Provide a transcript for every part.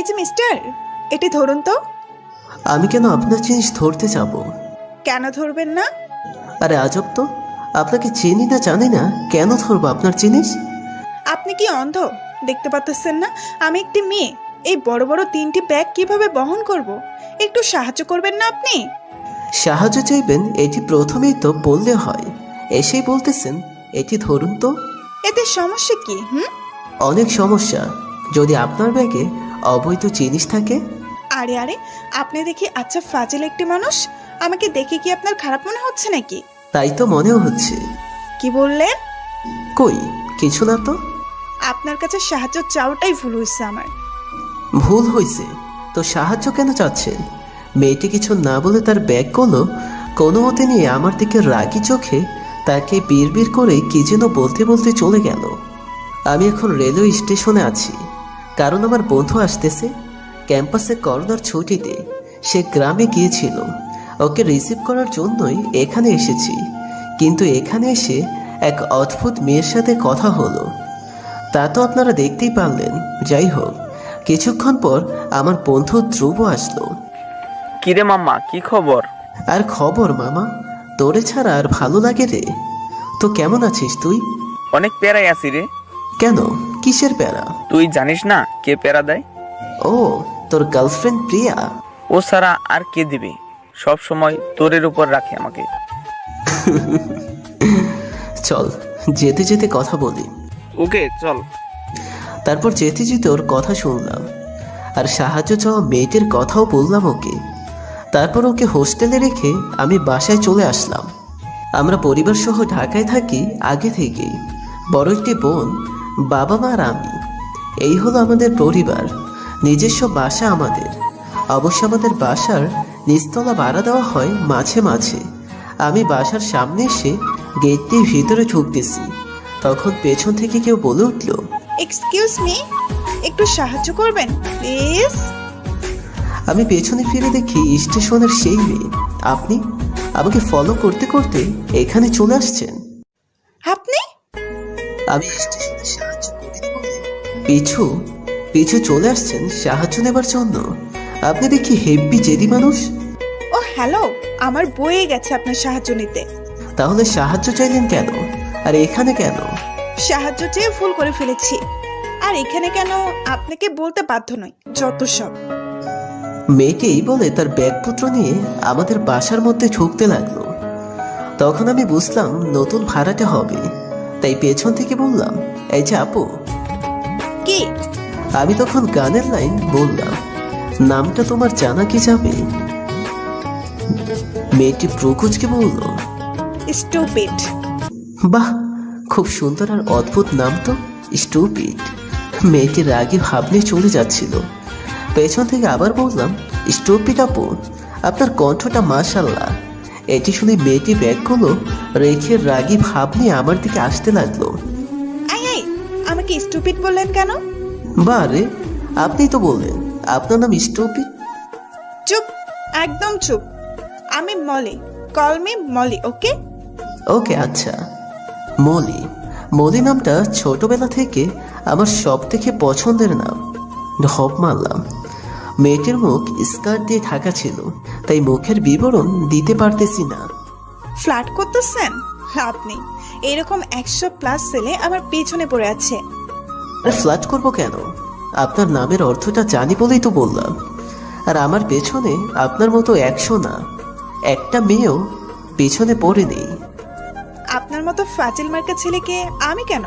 এই যে মিস্টার, এটি ধরুন তো। আমি কেন আপনার জিনিস ধরতে যাব? কেন ধরবেন না? আরে আজব তো, আপনাকে চিনি না জানি না, কেন ধরবো আপনার জিনিস? আপনি কি অন্ধ? দেখতে পাচ্ছেন না আমি একটি মেয়ে? এই বড় বড় 3টি ব্যাগ কিভাবে বহন করব? একটু সাহায্য করবেন না আপনি? সাহায্য চাইবেন এটি প্রথমেই তো বললে হয়, এসেই বলতেছেন এটি ধরুন তো। এতে সমস্যা কি? অনেক সমস্যা, যদি আপনার ব্যাগে অবৈধ জিনিস থাকে। আরে আরে, আপনি দেখি আচ্ছা ফাজিল একটি মানুষ। আমাকে দেখে কি আপনার খারাপ মনে হচ্ছে নাকি? তাই তো মনেও হচ্ছে। কি বললেন? কই কিছু না তো। আপনার কাছে সাহায্য চাওয়াটাই ভুল হয়েছে আমার। ভুল হয়েছে তো সাহায্য কেন চাচ্ছেন? মেয়েটি কিছু না বলে তার ব্যাগগুলো কোনো মতে নিয়ে আমার দিকে রাগি চোখে তাকে বিড়বিড় করে কি যেন বলতে বলতে চলে গেল। আমি এখন রেলওয়ে স্টেশনে আছি, কারণ আমার বন্ধু আসতেছে। ক্যাম্পাসে করোনার ছুটিতে সে গ্রামে গিয়েছিল, ওকে রিসিভ করার জন্যই এখানে এসেছি। কিন্তু এখানে এসে এক অদ্ভুত মেয়ের সাথে কথা হলো, তা তো আপনারা দেখতেই পারলেন। যাই হোক, কিছুক্ষণ পর আমার বন্ধু ধ্রুব আসলো। কিরে মাম্মা, কি খবর? আর খবর মামা, তোরে ছাড়া আর ভালো লাগে রে। তো কেমন আছিস তুই? অনেক প্যারাই আছি রে। কেন, কিসের প্যারা? তুই জানিস না কে প্যারা দেয়? ও, তোর গার্লফ্রেন্ড প্রিয়া। ও ছাড়া আর কে দিবে? সব সময় তোরের উপর রাখে আমাকে। চল যেতে যেতে কথা বলি। ওকে চল। তারপর যেতে যেতে ওর কথা শুনলাম, আর সাহায্য চাওয়া মেয়েটির কথাও বললাম ওকে। তারপর ওকে হোস্টেলে রেখে আমি বাসায় চলে আসলাম। আমরা পরিবার সহ ঢাকায় থাকি আগে থেকেই, বড় একটি বোন, বাবা মা আর আমি। এই হলো আমাদের পরিবার, নিজস্ব বাসা আমাদের। অবশ্য আমাদের বাসার নিচতলা ভাড়া দেওয়া হয় মাঝে মাঝে। আমি বাসার সামনে এসে গেট দিয়ে ভিতরে ঢুকতেছি, তখন পেছন থেকে কেউ বলে উঠল, এক্সকিউজ মি, একটু সাহায্য করবেন প্লিজ? আমি পেছনে ফিরে দেখি স্টেশনের সেই মেয়ে। আপনি আমাকে ফলো করতে করতে এখানে চলে আসছেন। আপনি? আমি স্টেশনে সাহায্য করি বলে পিছু পিছু চলে আসছেন সাহায্য নেবার জন্য। আপনি দেখি হেব্বি জেদি মানুষ। ও হ্যালো, আমার বয়ে গেছে আপনার সাহায্য নিতে। তাহলে সাহায্য চাইলেন কেন, আর এখানে কেন? সাহায্য চেয়ে ভুল করে ফেলেছি, আর এখানে কেন আপনাকে বলতে বাধ্য নই। যত সব। মেয়েকে এই বলে তার ব্যাগপত্র নিয়ে আমাদের বাসার মধ্যে ঢুকতে লাগলো। তখন আমি বুঝলাম নতুন ভাড়াটে হবে, তাই পেছন থেকে বললাম, এই যে আপু। কি? আমি তখন গানের লাইন বললাম, নামটা তোমার জানা কি যাবে? মেয়েটি প্রকুচকে বলল, স্টুপিড। বাহ, খুব সুন্দর আর অদ্ভুত নাম তো, স্টুপিড। মেয়েটি রাগী ভাব নিয়ে চলে যাচ্ছিল। পেছন থেকে আবার বললাম, স্টুপিড আপু, আপনার কণ্ঠটা মাশাআল্লাহ। এটি শুনে মেয়েটি ব্যাগগুলো রেখে রাগী ভাব নিয়ে আমার দিকে আসতে লাগলো। আই আই, আমাকে স্টুপিড বললেন কেন? বারে, আপনি তো বললেন আপনার নাম স্টুপিড। চুপ, একদম চুপ। আমি মলি, কল মি মলি, ওকে? ওকে আচ্ছা। মলি, মলি নামটা ছোটবেলা থেকে আমার সব থেকে পছন্দের নাম। ঢপ মারলাম। মেয়েটির মুখ স্কার্ট দিয়ে ঢাকা ছিল, তাই মুখের বিবরণ দিতে পারতেছি না। ফ্ল্যাট করতেছেন? লাভ নেই, এরকম 100+ ছেলে আমার পেছনে পড়ে আছে। আরে ফ্ল্যাট করবো কেন? আপনার নামের অর্থটা জানি বলেই তো বললাম। আর আমার পেছনে আপনার মতো 100 না, একটা মেয়েও পেছনে পড়ে নেই। আপনার মতো ফাজিল মার্কা ছেলেকে আমি কেন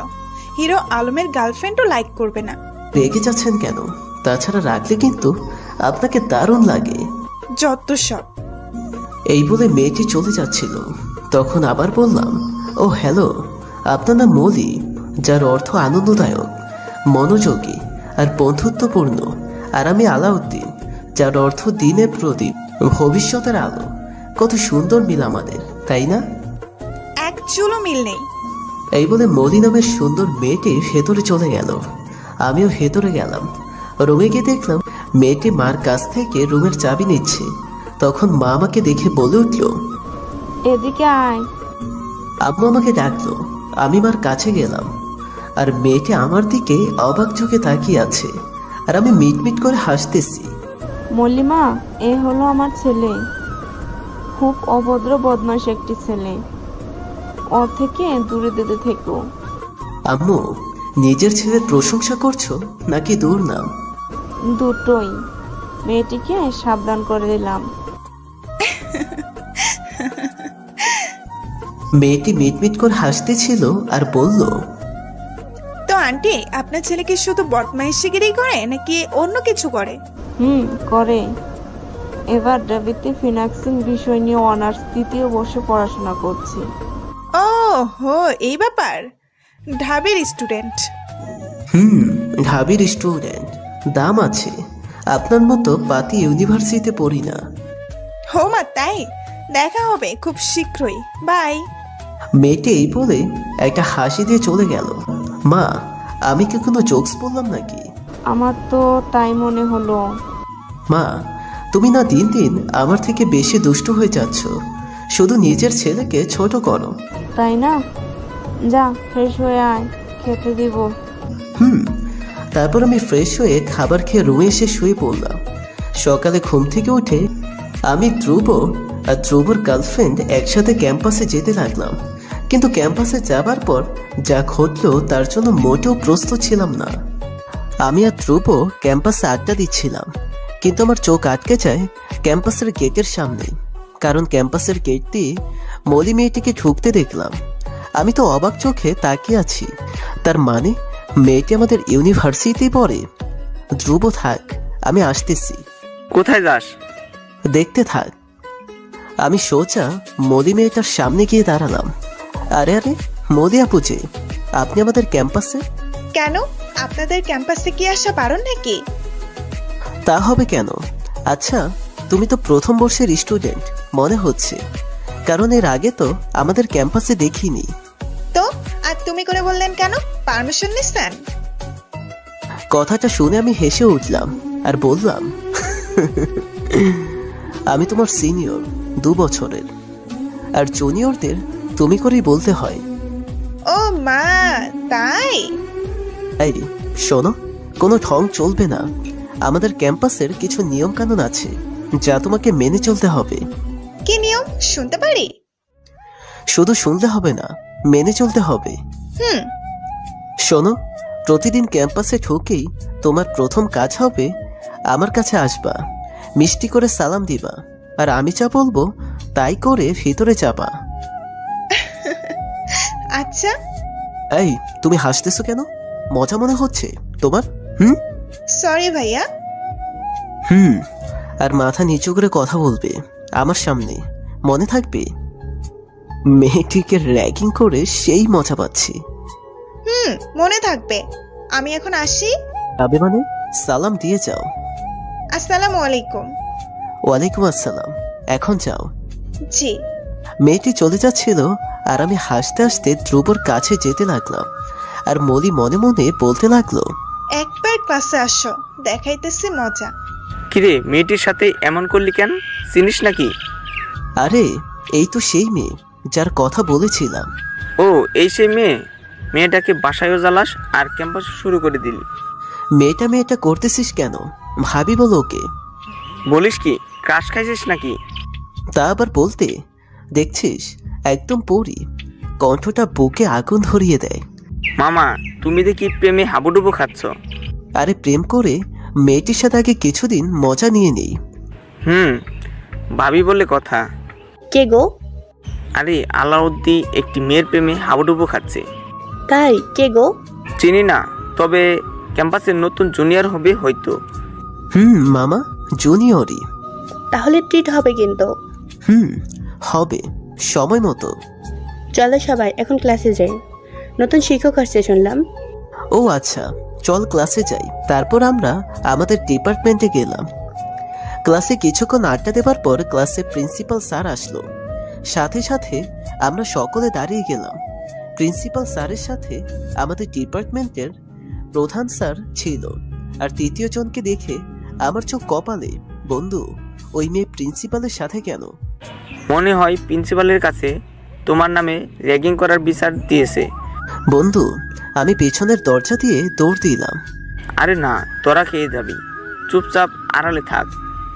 হিরো আলমের গার্লফ্রেন্ডও লাইক করবে না। রেগে যাচ্ছেন কেন? তাছাড়া রাখলে কিন্তু আপনাকে দারুণ লাগে। যত সব। এই বলে মেয়েটি চলে যাচ্ছিল। তখন আবার বললাম, ও হ্যালো, আপনার নাম মলি, যার অর্থ আনন্দদায়ক, মনোযোগী আর বন্ধুত্বপূর্ণ। আর আমি আলাউদ্দিন, যার অর্থ দিনের প্রদীপ, ভবিষ্যতের আলো। কত সুন্দর মিল আমাদের, তাই না? এক চুলো মিল নেই। এই বলে মলি নামের সুন্দর মেয়েটি ভেতরে চলে গেল। আমিও ভেতরে গেলাম। রুমে গিয়ে দেখলাম মেয়েটি মার কাছ থেকে রুমের চাবি নিচ্ছে। তখন মা আমাকে দেখে বলে উঠল, এদিকে আয়। আম্মু আমাকে ডাকলো। আমি মার কাছে গেলাম, আর মেয়েটি আমার দিকে অবাক চোখে তাকিয়ে আছে। আর আমি মিটমিট করে হাসতেছি। মল্লিমা, এ হলো আমার ছেলে। খুব অভদ্র বদমাশ একটি ছেলে। ওর থেকে দূরে দূরে থেকো। আম্মু, নিজের ছেলের প্রশংসা করছো নাকি দুর্নাম? দুটোই। মেয়েটিকে সাবধান করে দিলাম। মেয়েটি মিটমিট করে হাসতেছিল আর বলল, তো আন্টি, আপনার ছেলে কি শুধু বদমাইশিগিরি করে নাকি অন্য কিছু করে? করে। এবার ডাবিতে ফিনাক্সিং বিষয় নিয়ে অনার্স 3য় বর্ষে পড়াশোনা করছি। ও হো, এই ব্যাপার। ঢাবির স্টুডেন্ট? ঢাবির স্টুডেন্ট। দাম আছে। আপনার মতো পাতি ইউনিভার্সিটিতে পড়ি না। হো মা, তাই? দেখা হবে খুব শীঘ্রই। বাই। মেয়েটি এই বলে একটা হাসি দিয়ে চলে গেল। মা, আমি কি কোনো জোকস বললাম নাকি? আমার তো তাই মনে হলো। মা, তুমি না দিন দিন আমার থেকে বেশি দুষ্ট হয়ে যাচ্ছ। শুধু নিজের ছেলেকে ছোট করো। তাই না? যা, ফ্রেশ হয়ে আয়, খেতে দিব। তারপর আমি ফ্রেশ হয়ে খাবার খেয়ে রুমে এসে শুয়ে পড়লাম। সকালে ঘুম থেকে উঠে আমি ধ্রুব আর ধ্রুবর গার্লফ্রেন্ড একসাথে ক্যাম্পাসে যেতে লাগলাম। কিন্তু ক্যাম্পাসে যাবার পর যা ঘটলো তার জন্য মোটেও প্রস্তুত ছিলাম না। আমি আর ধ্রুব ক্যাম্পাসে আড্ডা দিচ্ছিলাম, কিন্তু আমার চোখ আটকে যায় ক্যাম্পাসের গেটের সামনে। কারণ ক্যাম্পাসের গেট দিয়ে মলি মেয়েটিকে ঢুকতে দেখলাম। আমি তো অবাক চোখে তাকিয়ে আছি। তার মানে মেয়েটি আমাদের ইউনিভার্সিটিতেই পড়ে। ধ্রুব, থাক, আমি আসতেছি। কোথায় যাস? দেখতে থাক। আমি সোজা মলি মেয়েটার সামনে গিয়ে দাঁড়ালাম। আরে আরে, মলি আপু যে, আপনি আমাদের ক্যাম্পাসে? কেন, আপনাদের ক্যাম্পাসে কি আসা বারণ নাকি? তা হবে কেন? আচ্ছা, তুমি তো প্রথম বর্ষের স্টুডেন্ট মনে হচ্ছে, কারণ এর আগে তো আমাদের ক্যাম্পাসে দেখিনি। তো আর তুমি করে বললেন কেন? পারমিশন নিছেন? কথাটা শুনে আমি হেসে উঠলাম আর বললাম, আমি তোমার সিনিয়র 2 বছরের, আর জুনিয়রদের তুমি করেই বলতে হয়। ও মা, তাই? এই শোনো, কোনো ঢং চলবে না। আমাদের ক্যাম্পাসের কিছু নিয়ম কানুন আছে যা তোমাকে মেনে চলতে হবে। কি নিয়ম শুনতে পারি? শুধু শুনলে হবে না, মেনে চলতে হবে। শোনো, প্রতিদিন ক্যাম্পাসে ঢুকেই তোমার প্রথম কাজ হবে আমার কাছে আসবা, মিষ্টি করে সালাম দিবা, আর আমি যা বলবো তাই করে ভিতরে যাবা। আচ্ছা। এই, তুমি হাসতেছো কেন? মজা মনে হচ্ছে তোমার? সরি ভাইয়া। আর মাথা নিচু করে কথা বলবে আমার সামনে, মনে থাকবে? মেয়েটিকে র্যাগিং করে সেই মজা পাচ্ছি। মনে থাকবে। আমি এখন আসি। তবে মানে সালাম দিয়ে যাও। আসসালামু আলাইকুম। ওয়ালাইকুম আসসালাম। এখন যাও। জি। মেয়েটি চলে যাচ্ছিল আর আমি হাসতে হাসতে ধ্রুবর কাছে যেতে লাগলাম। আর মলি মনে মনে বলতে লাগলো, একবার ক্লাসে আসো, দেখাইতেছি মজা। কিরে, মেয়েটির সাথে এমন করলি কেন? চিনিস নাকি? আরে এই তো সেই মেয়ে যার কথা বলেছিলাম। ও, এই সেই মেয়ে? মেয়েটাকে বাসায়ও জ্বালাস আর ক্যাম্পাসে শুরু করে দিলি। মেয়েটা করতেছিস কেন? ভাবি বলো ওকে। বলিস কি, ক্রাশ খাইছিস নাকি? তা আবার বলতে, দেখছিস একদম পরি, কণ্ঠটা বুকে আগুন ধরিয়ে দেয়। মামা, তুমি দেখি প্রেমে হাবুডুবু খাচ্ছ। আরে প্রেম করে মেয়েটির সাথে আগে কিছুদিন মজা নিয়ে নেই। ভাবি বলে কথা। কে গো? আরে আলাউদ্দি একটি মেয়ের প্রেমে হাবুডুবু খাচ্ছে। তাই? কে গো? চিনি না, তবে ক্যাম্পাসের নতুন জুনিয়র হবে হয়তো। মামা, জুনিয়রই। তাহলে ট্রিট হবে কিন্তু। হবে, সময় মতো। চলো সবাই এখন ক্লাসে যাই, নতুন শিক্ষক আসছে শুনলাম। ও আচ্ছা, চল ক্লাসে যাই। তারপর আমরা আমাদের ডিপার্টমেন্টে গেলাম। ক্লাসে কিছুক্ষণ আড্ডা দেবার পর ক্লাসে প্রিন্সিপাল স্যার আসলো। সাথে সাথে আমরা সকলে দাঁড়িয়ে গেলাম। প্রিন্সিপাল স্যারের সাথে আমাদের ডিপার্টমেন্টের প্রধান স্যার ছিল। আর তৃতীয় জনকে দেখে আমার চোখ কপালে। বন্ধু, ওই মেয়ে প্রিন্সিপালের সাথে কেন? মনে হয় প্রিন্সিপালের কাছে তোমার নামে র্যাগিং করার বিচার দিয়েছে। বন্ধু, আমি পেছনের দরজা দিয়ে দৌড় দিলাম। আরে না, তোরা খেয়ে যাবি। চুপচাপ আড়ালে থাক,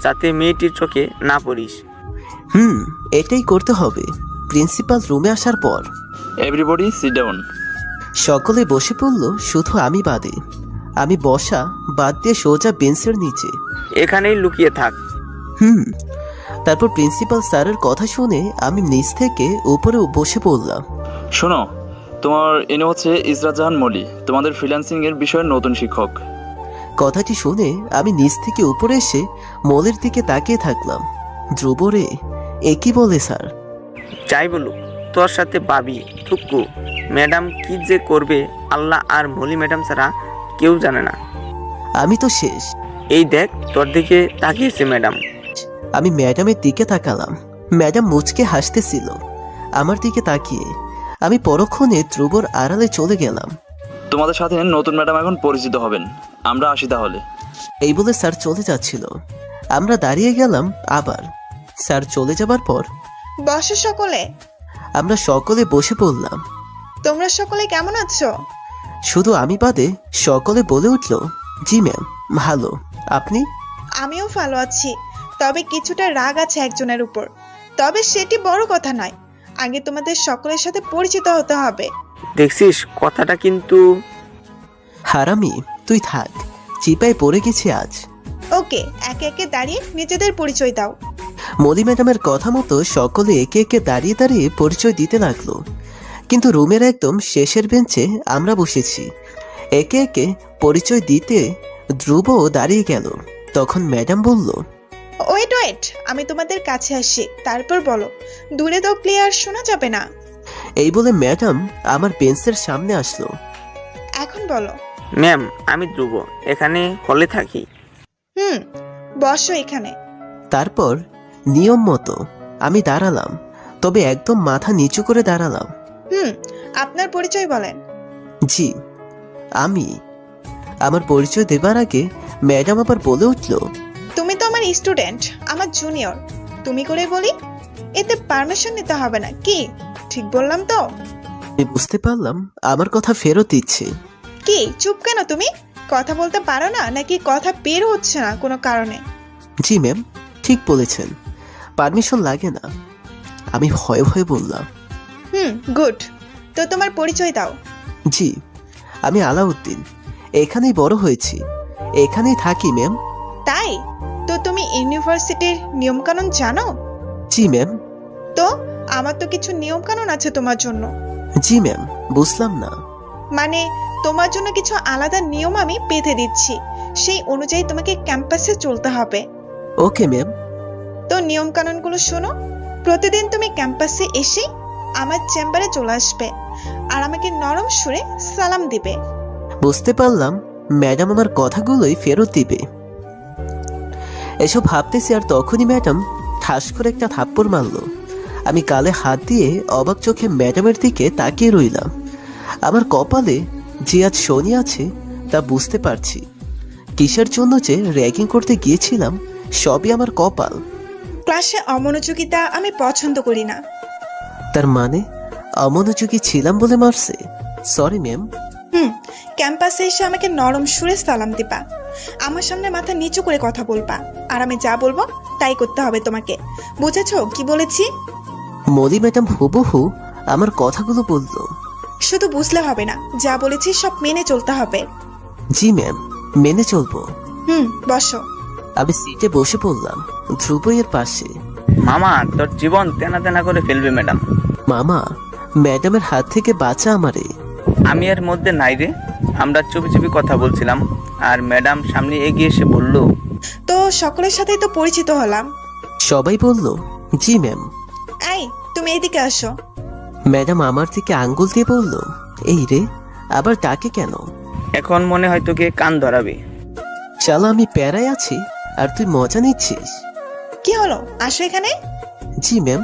যাতে মেয়েটির চোখে না পড়িস। এটাই করতে হবে। প্রিন্সিপাল রুমে আসার পর এভরিবডি সিট ডাউন। সকলে বসে পড়ল, শুধু আমি বাদে। আমি বসা বাদ দিয়ে সোজা বেঞ্চের নিচে। এখানেই লুকিয়ে থাক। তারপর প্রিন্সিপাল স্যারের কথা শুনে আমি নিচ থেকে উপরে বসে পড়লাম। শোনো, তোমার ইনি হচ্ছে ইসরাত জাহান মলি, তোমাদের ফ্রিল্যান্সিং এর বিষয়ের নতুন শিক্ষক। কথাটি শুনে আমি নিচ থেকে উপরে এসে মলের দিকে তাকিয়ে থাকলাম। ধ্রুব রে, এ কি বলে স্যার? যাই বলুক, তোর সাথে বাবি থুক্কু ম্যাডাম কি যে করবে আল্লাহ আর মলি ম্যাডাম ছাড়া কেউ জানে না। আমি তো শেষ। এই দেখ, তোর দিকে তাকিয়েছে ম্যাডাম। আমি ম্যাডামের দিকে তাকালাম। ম্যাডাম মুচকে হাসতেছিল আমার দিকে তাকিয়ে। আমি পরক্ষণে ধ্রুবর আড়ালে চলে গেলাম। তোমাদের সাথে নতুন ম্যাডাম এখন পরিচিত হবেন, আমরা আসি তাহলে। এই বলে স্যার চলে যাচ্ছিল। আমরা দাঁড়িয়ে গেলাম আবার। স্যার চলে যাবার পর বসো সকলে। আমরা সকলে বসে পড়লাম। তোমরা সকলে কেমন আছো? শুধু আমি বাদে সকলে বলে উঠল, জি ম্যাম, ভালো। আপনি? আমিও ভালো আছি, তবে কিছুটা রাগ আছে একজনের উপর। তবে সেটি বড় কথা নয়, আগে তোমাদের সকলের সাথে পরিচিত হতে হবে। দেখছিস কথাটা কিন্তু। হারামি, তুই থাক, চিপায় পড়ে গেছি আজ। ওকে, একে একে দাঁড়িয়ে নিজেদের পরিচয় দাও। মলি ম্যাডামের কথা মতো সকলে একে একে দাঁড়িয়ে দাঁড়িয়ে পরিচয় দিতে লাগলো। কিন্তু রুমের একদম শেষের বেঞ্চে আমরা বসেছি। একে একে পরিচয় দিতে ধ্রুব দাঁড়িয়ে গেল। তখন ম্যাডাম বলল, ওয়েট ওয়েট, আমি তোমাদের কাছে আসি, তারপর বলো। দূরে তো ক্লিয়ার শোনা যাবে না। এই বলে ম্যাডাম আমার বেঞ্চের সামনে আসলো। এখন বলো। ম্যাম, আমি ধ্রুব, এখানে হলে থাকি। বসো এখানে। তারপর নিয়ম মতো আমি দাঁড়ালাম, তবে একদম মাথা নিচু করে দাঁড়ালাম। আপনার পরিচয় বলেন। জি, আমি। আমার পরিচয় দেবার আগে ম্যাডাম আবার বলে উঠল, তুমি তো আমার স্টুডেন্ট, আমার জুনিয়র, তুমি করে বলি। এতে পারমিশন নিতে হবে না, কি ঠিক বললাম তো? আমি বুঝতে পারলাম আমার কথা ফেরত দিচ্ছে। কি চুপ কেন তুমি? কথা বলতে পারো না নাকি কথা বের হচ্ছে না কোনো কারণে? জি ম্যাম, ঠিক বলেছেন, পারমিশন লাগে না। আমি ভয়ে ভয়ে বললাম। গুড, তো তোমার পরিচয় দাও। জি, আমি আলাউদ্দিন, এখানেই বড় হয়েছি, এখানেই থাকি ম্যাম। তাই? তো তুমি ইউনিভার্সিটির নিয়মকানুন জানো? জি ম্যাম। তো আমার তো কিছু নিয়মকানুন আছে তোমার জন্য। জি ম্যাম, বুঝলাম না। মানে তোমার জন্য কিছু আলাদা নিয়ম আমি বেঁধে দিচ্ছি, সেই অনুযায়ী তোমাকে ক্যাম্পাসে চলতে হবে। Okay ma'am. তো নিয়ম কানুনগুলো শোনো। প্রতিদিন তুমি ক্যাম্পাসে এসে আমার চেম্বারে চলে আসবে আর আমাকে নরম সুরে সালাম দিবে। বুঝতে পারলাম ম্যাডাম আমার কথাগুলোই ফেরত দিবে। এসব ভাবতেছি আর তখনই ম্যাডাম ঠাস করে একটা থাপ্পড় মারল। আমি গালে হাত দিয়ে অবাক চোখে ম্যাডামের দিকে তাকিয়ে রইলাম। আমার কপালে যে আজ শনি আছে তা বুঝতে পারছি। কিসের জন্য যে র্যাগিং করতে গিয়েছিলাম সবই আমার কপাল। ক্লাসে অমনোযোগিতা আমি পছন্দ করি না। তার মানে অমনোযোগী ছিলাম বলে মারছে? Sorry ma'am. ক্যাম্পাসে এসে আমাকে নরম সুরে সালাম দিবা, আমার সামনে মাথা নিচু করে কথা বলবা, আর আমি যা বলবো তাই করতে হবে তোমাকে। বুঝেছো কি বলেছি? মলি ম্যাডাম হুবহু আমার কথাগুলো বলল। শুধু বুঝলে হবে না, যা বলেছি সব মেনে চলতে হবে। জি ম্যাম, মেনে চলবো। বসো। আমি সিটে বসে পড়লাম ধ্রুব এর পাশে। মামা, তোর জীবন তেনা তেনা করে ফেলবে ম্যাডাম। মামা, ম্যাডামের হাত থেকে বাঁচা আমারে। আমি এর মধ্যে নাই রে, আমরা চুপি চুপি কথা বলছিলাম আর ম্যাডাম সামনে এগিয়ে এসে বলল, তো সকলের সাথেই তো পরিচিত হলাম। সবাই বলল জি ম্যাম। এই তুমি এদিকে আসো। ম্যাডাম আমার দিকে আঙ্গুল দিয়ে বলল, এই রে, আবার ডাকে কেন? এখন মনে হয় তোকে কান ধরাবে। শালা আমি প্যারায় আছি আর তুই মজা নিচ্ছিস। কি হলো, আসো এখানে। জি ম্যাম।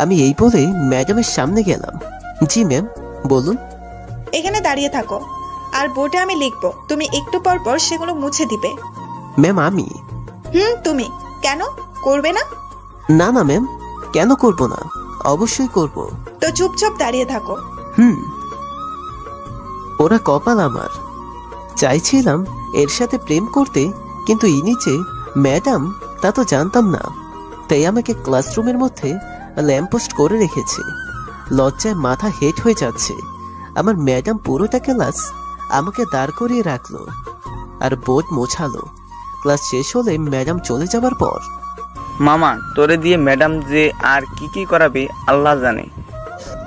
আমি এই বলে ম্যাডামের সামনে গেলাম। জি ম্যাম, বলুন। এখানে দাঁড়িয়ে থাকো, আর বোর্ডে আমি লিখবো, তুমি একটু পর পর সেগুলো মুছে দিবে। ম্যাম আমি? তুমি কেন করবে না? না না ম্যাম, কেন করব না, অবশ্যই করব। তো চুপচাপ দাঁড়িয়ে থাকো। ওরা কপাল আমার, চাইছিলাম এর সাথে প্রেম করতে, কিন্তু ইনি যে ম্যাডাম তা তো জানতাম না। তাই আমাকে ক্লাসরুমের মধ্যে ল্যাম্পপোস্ট করে রেখেছে। লজ্জায় মাথা হেট হয়ে যাচ্ছে। আমার ম্যাডাম পুরোটা ক্লাস আমাকে দাঁড় করিয়ে রাখলো আর বোর্ড মোছালো। ক্লাস শেষ হলে ম্যাডাম চলে যাবার পর মামা, তোরে দিয়ে ম্যাডাম যে আর কি কি করাবে আল্লাহ জানে।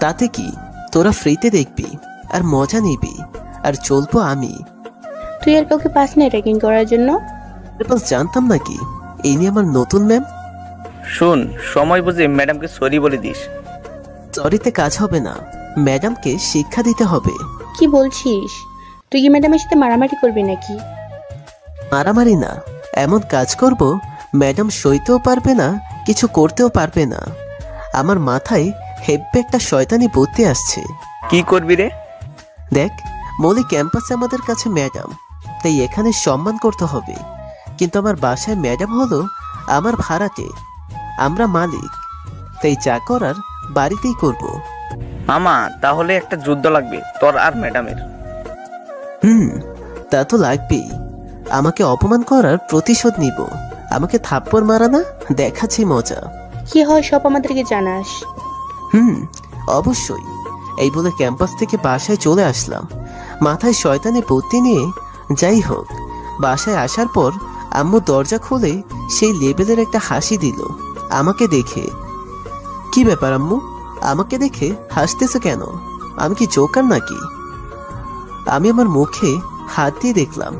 তাতে কি, তোরা ফ্রিতে দেখবি আর মজা নিবি, আর চলবো আমি। তুই আর কাউকে পাস না র্যাগিং করার জন্য? এরপর জানতাম নাকি ইনি আমার নতুন ম্যাম। শোন, সময় বুঝে ম্যাডামকে সরি বলে দিস। সরিতে কাজ হবে না, ম্যাডামকে শিক্ষা দিতে হবে। কি বলছিস? তুই কি ম্যাডামের সাথে মারামারি করবি নাকি? মারামারি না, এমন কাজ করব ম্যাডাম সইতেও পারবে না, কিছু করতেও পারবে না। আমার মাথায় হেব্বে একটা শয়তানি বুদ্ধি আসছে। কি করবি রে? দেখ, মলি ক্যাম্পাসে আমাদের কাছে ম্যাডাম, তাই এখানে সম্মান করতে হবে। কিন্তু আমার বাসায় ম্যাডাম হলো আমার ভাড়াটে, আমরা মালিক, তাই যা করার বাড়িতেই করব। মামা, তাহলে একটা যুদ্ধ লাগবে তোর আর ম্যাডামের। তা তো লাগবেই। আমাকে অপমান করার প্রতিশোধ নিব। আমাকে থাপ্পড় মারা না, দেখাচ্ছি মজা। কি হয় সব আমাদেরকে জানাস। অবশ্যই। এই বলে ক্যাম্পাস থেকে বাসায় চলে আসলাম, মাথায় শয়তানি বুদ্ধি নিয়ে। যাই হোক, বাসায় আসার পর আম্মু দরজা খুলে সেই লেভেলের একটা হাসি দিল আমাকে দেখে। কি ব্যাপার আম্মু, আমাকে দেখে হাসতেছে কেন? আমি কি জোকার নাকি? আমি আমার মুখে হাত দিয়ে দেখলাম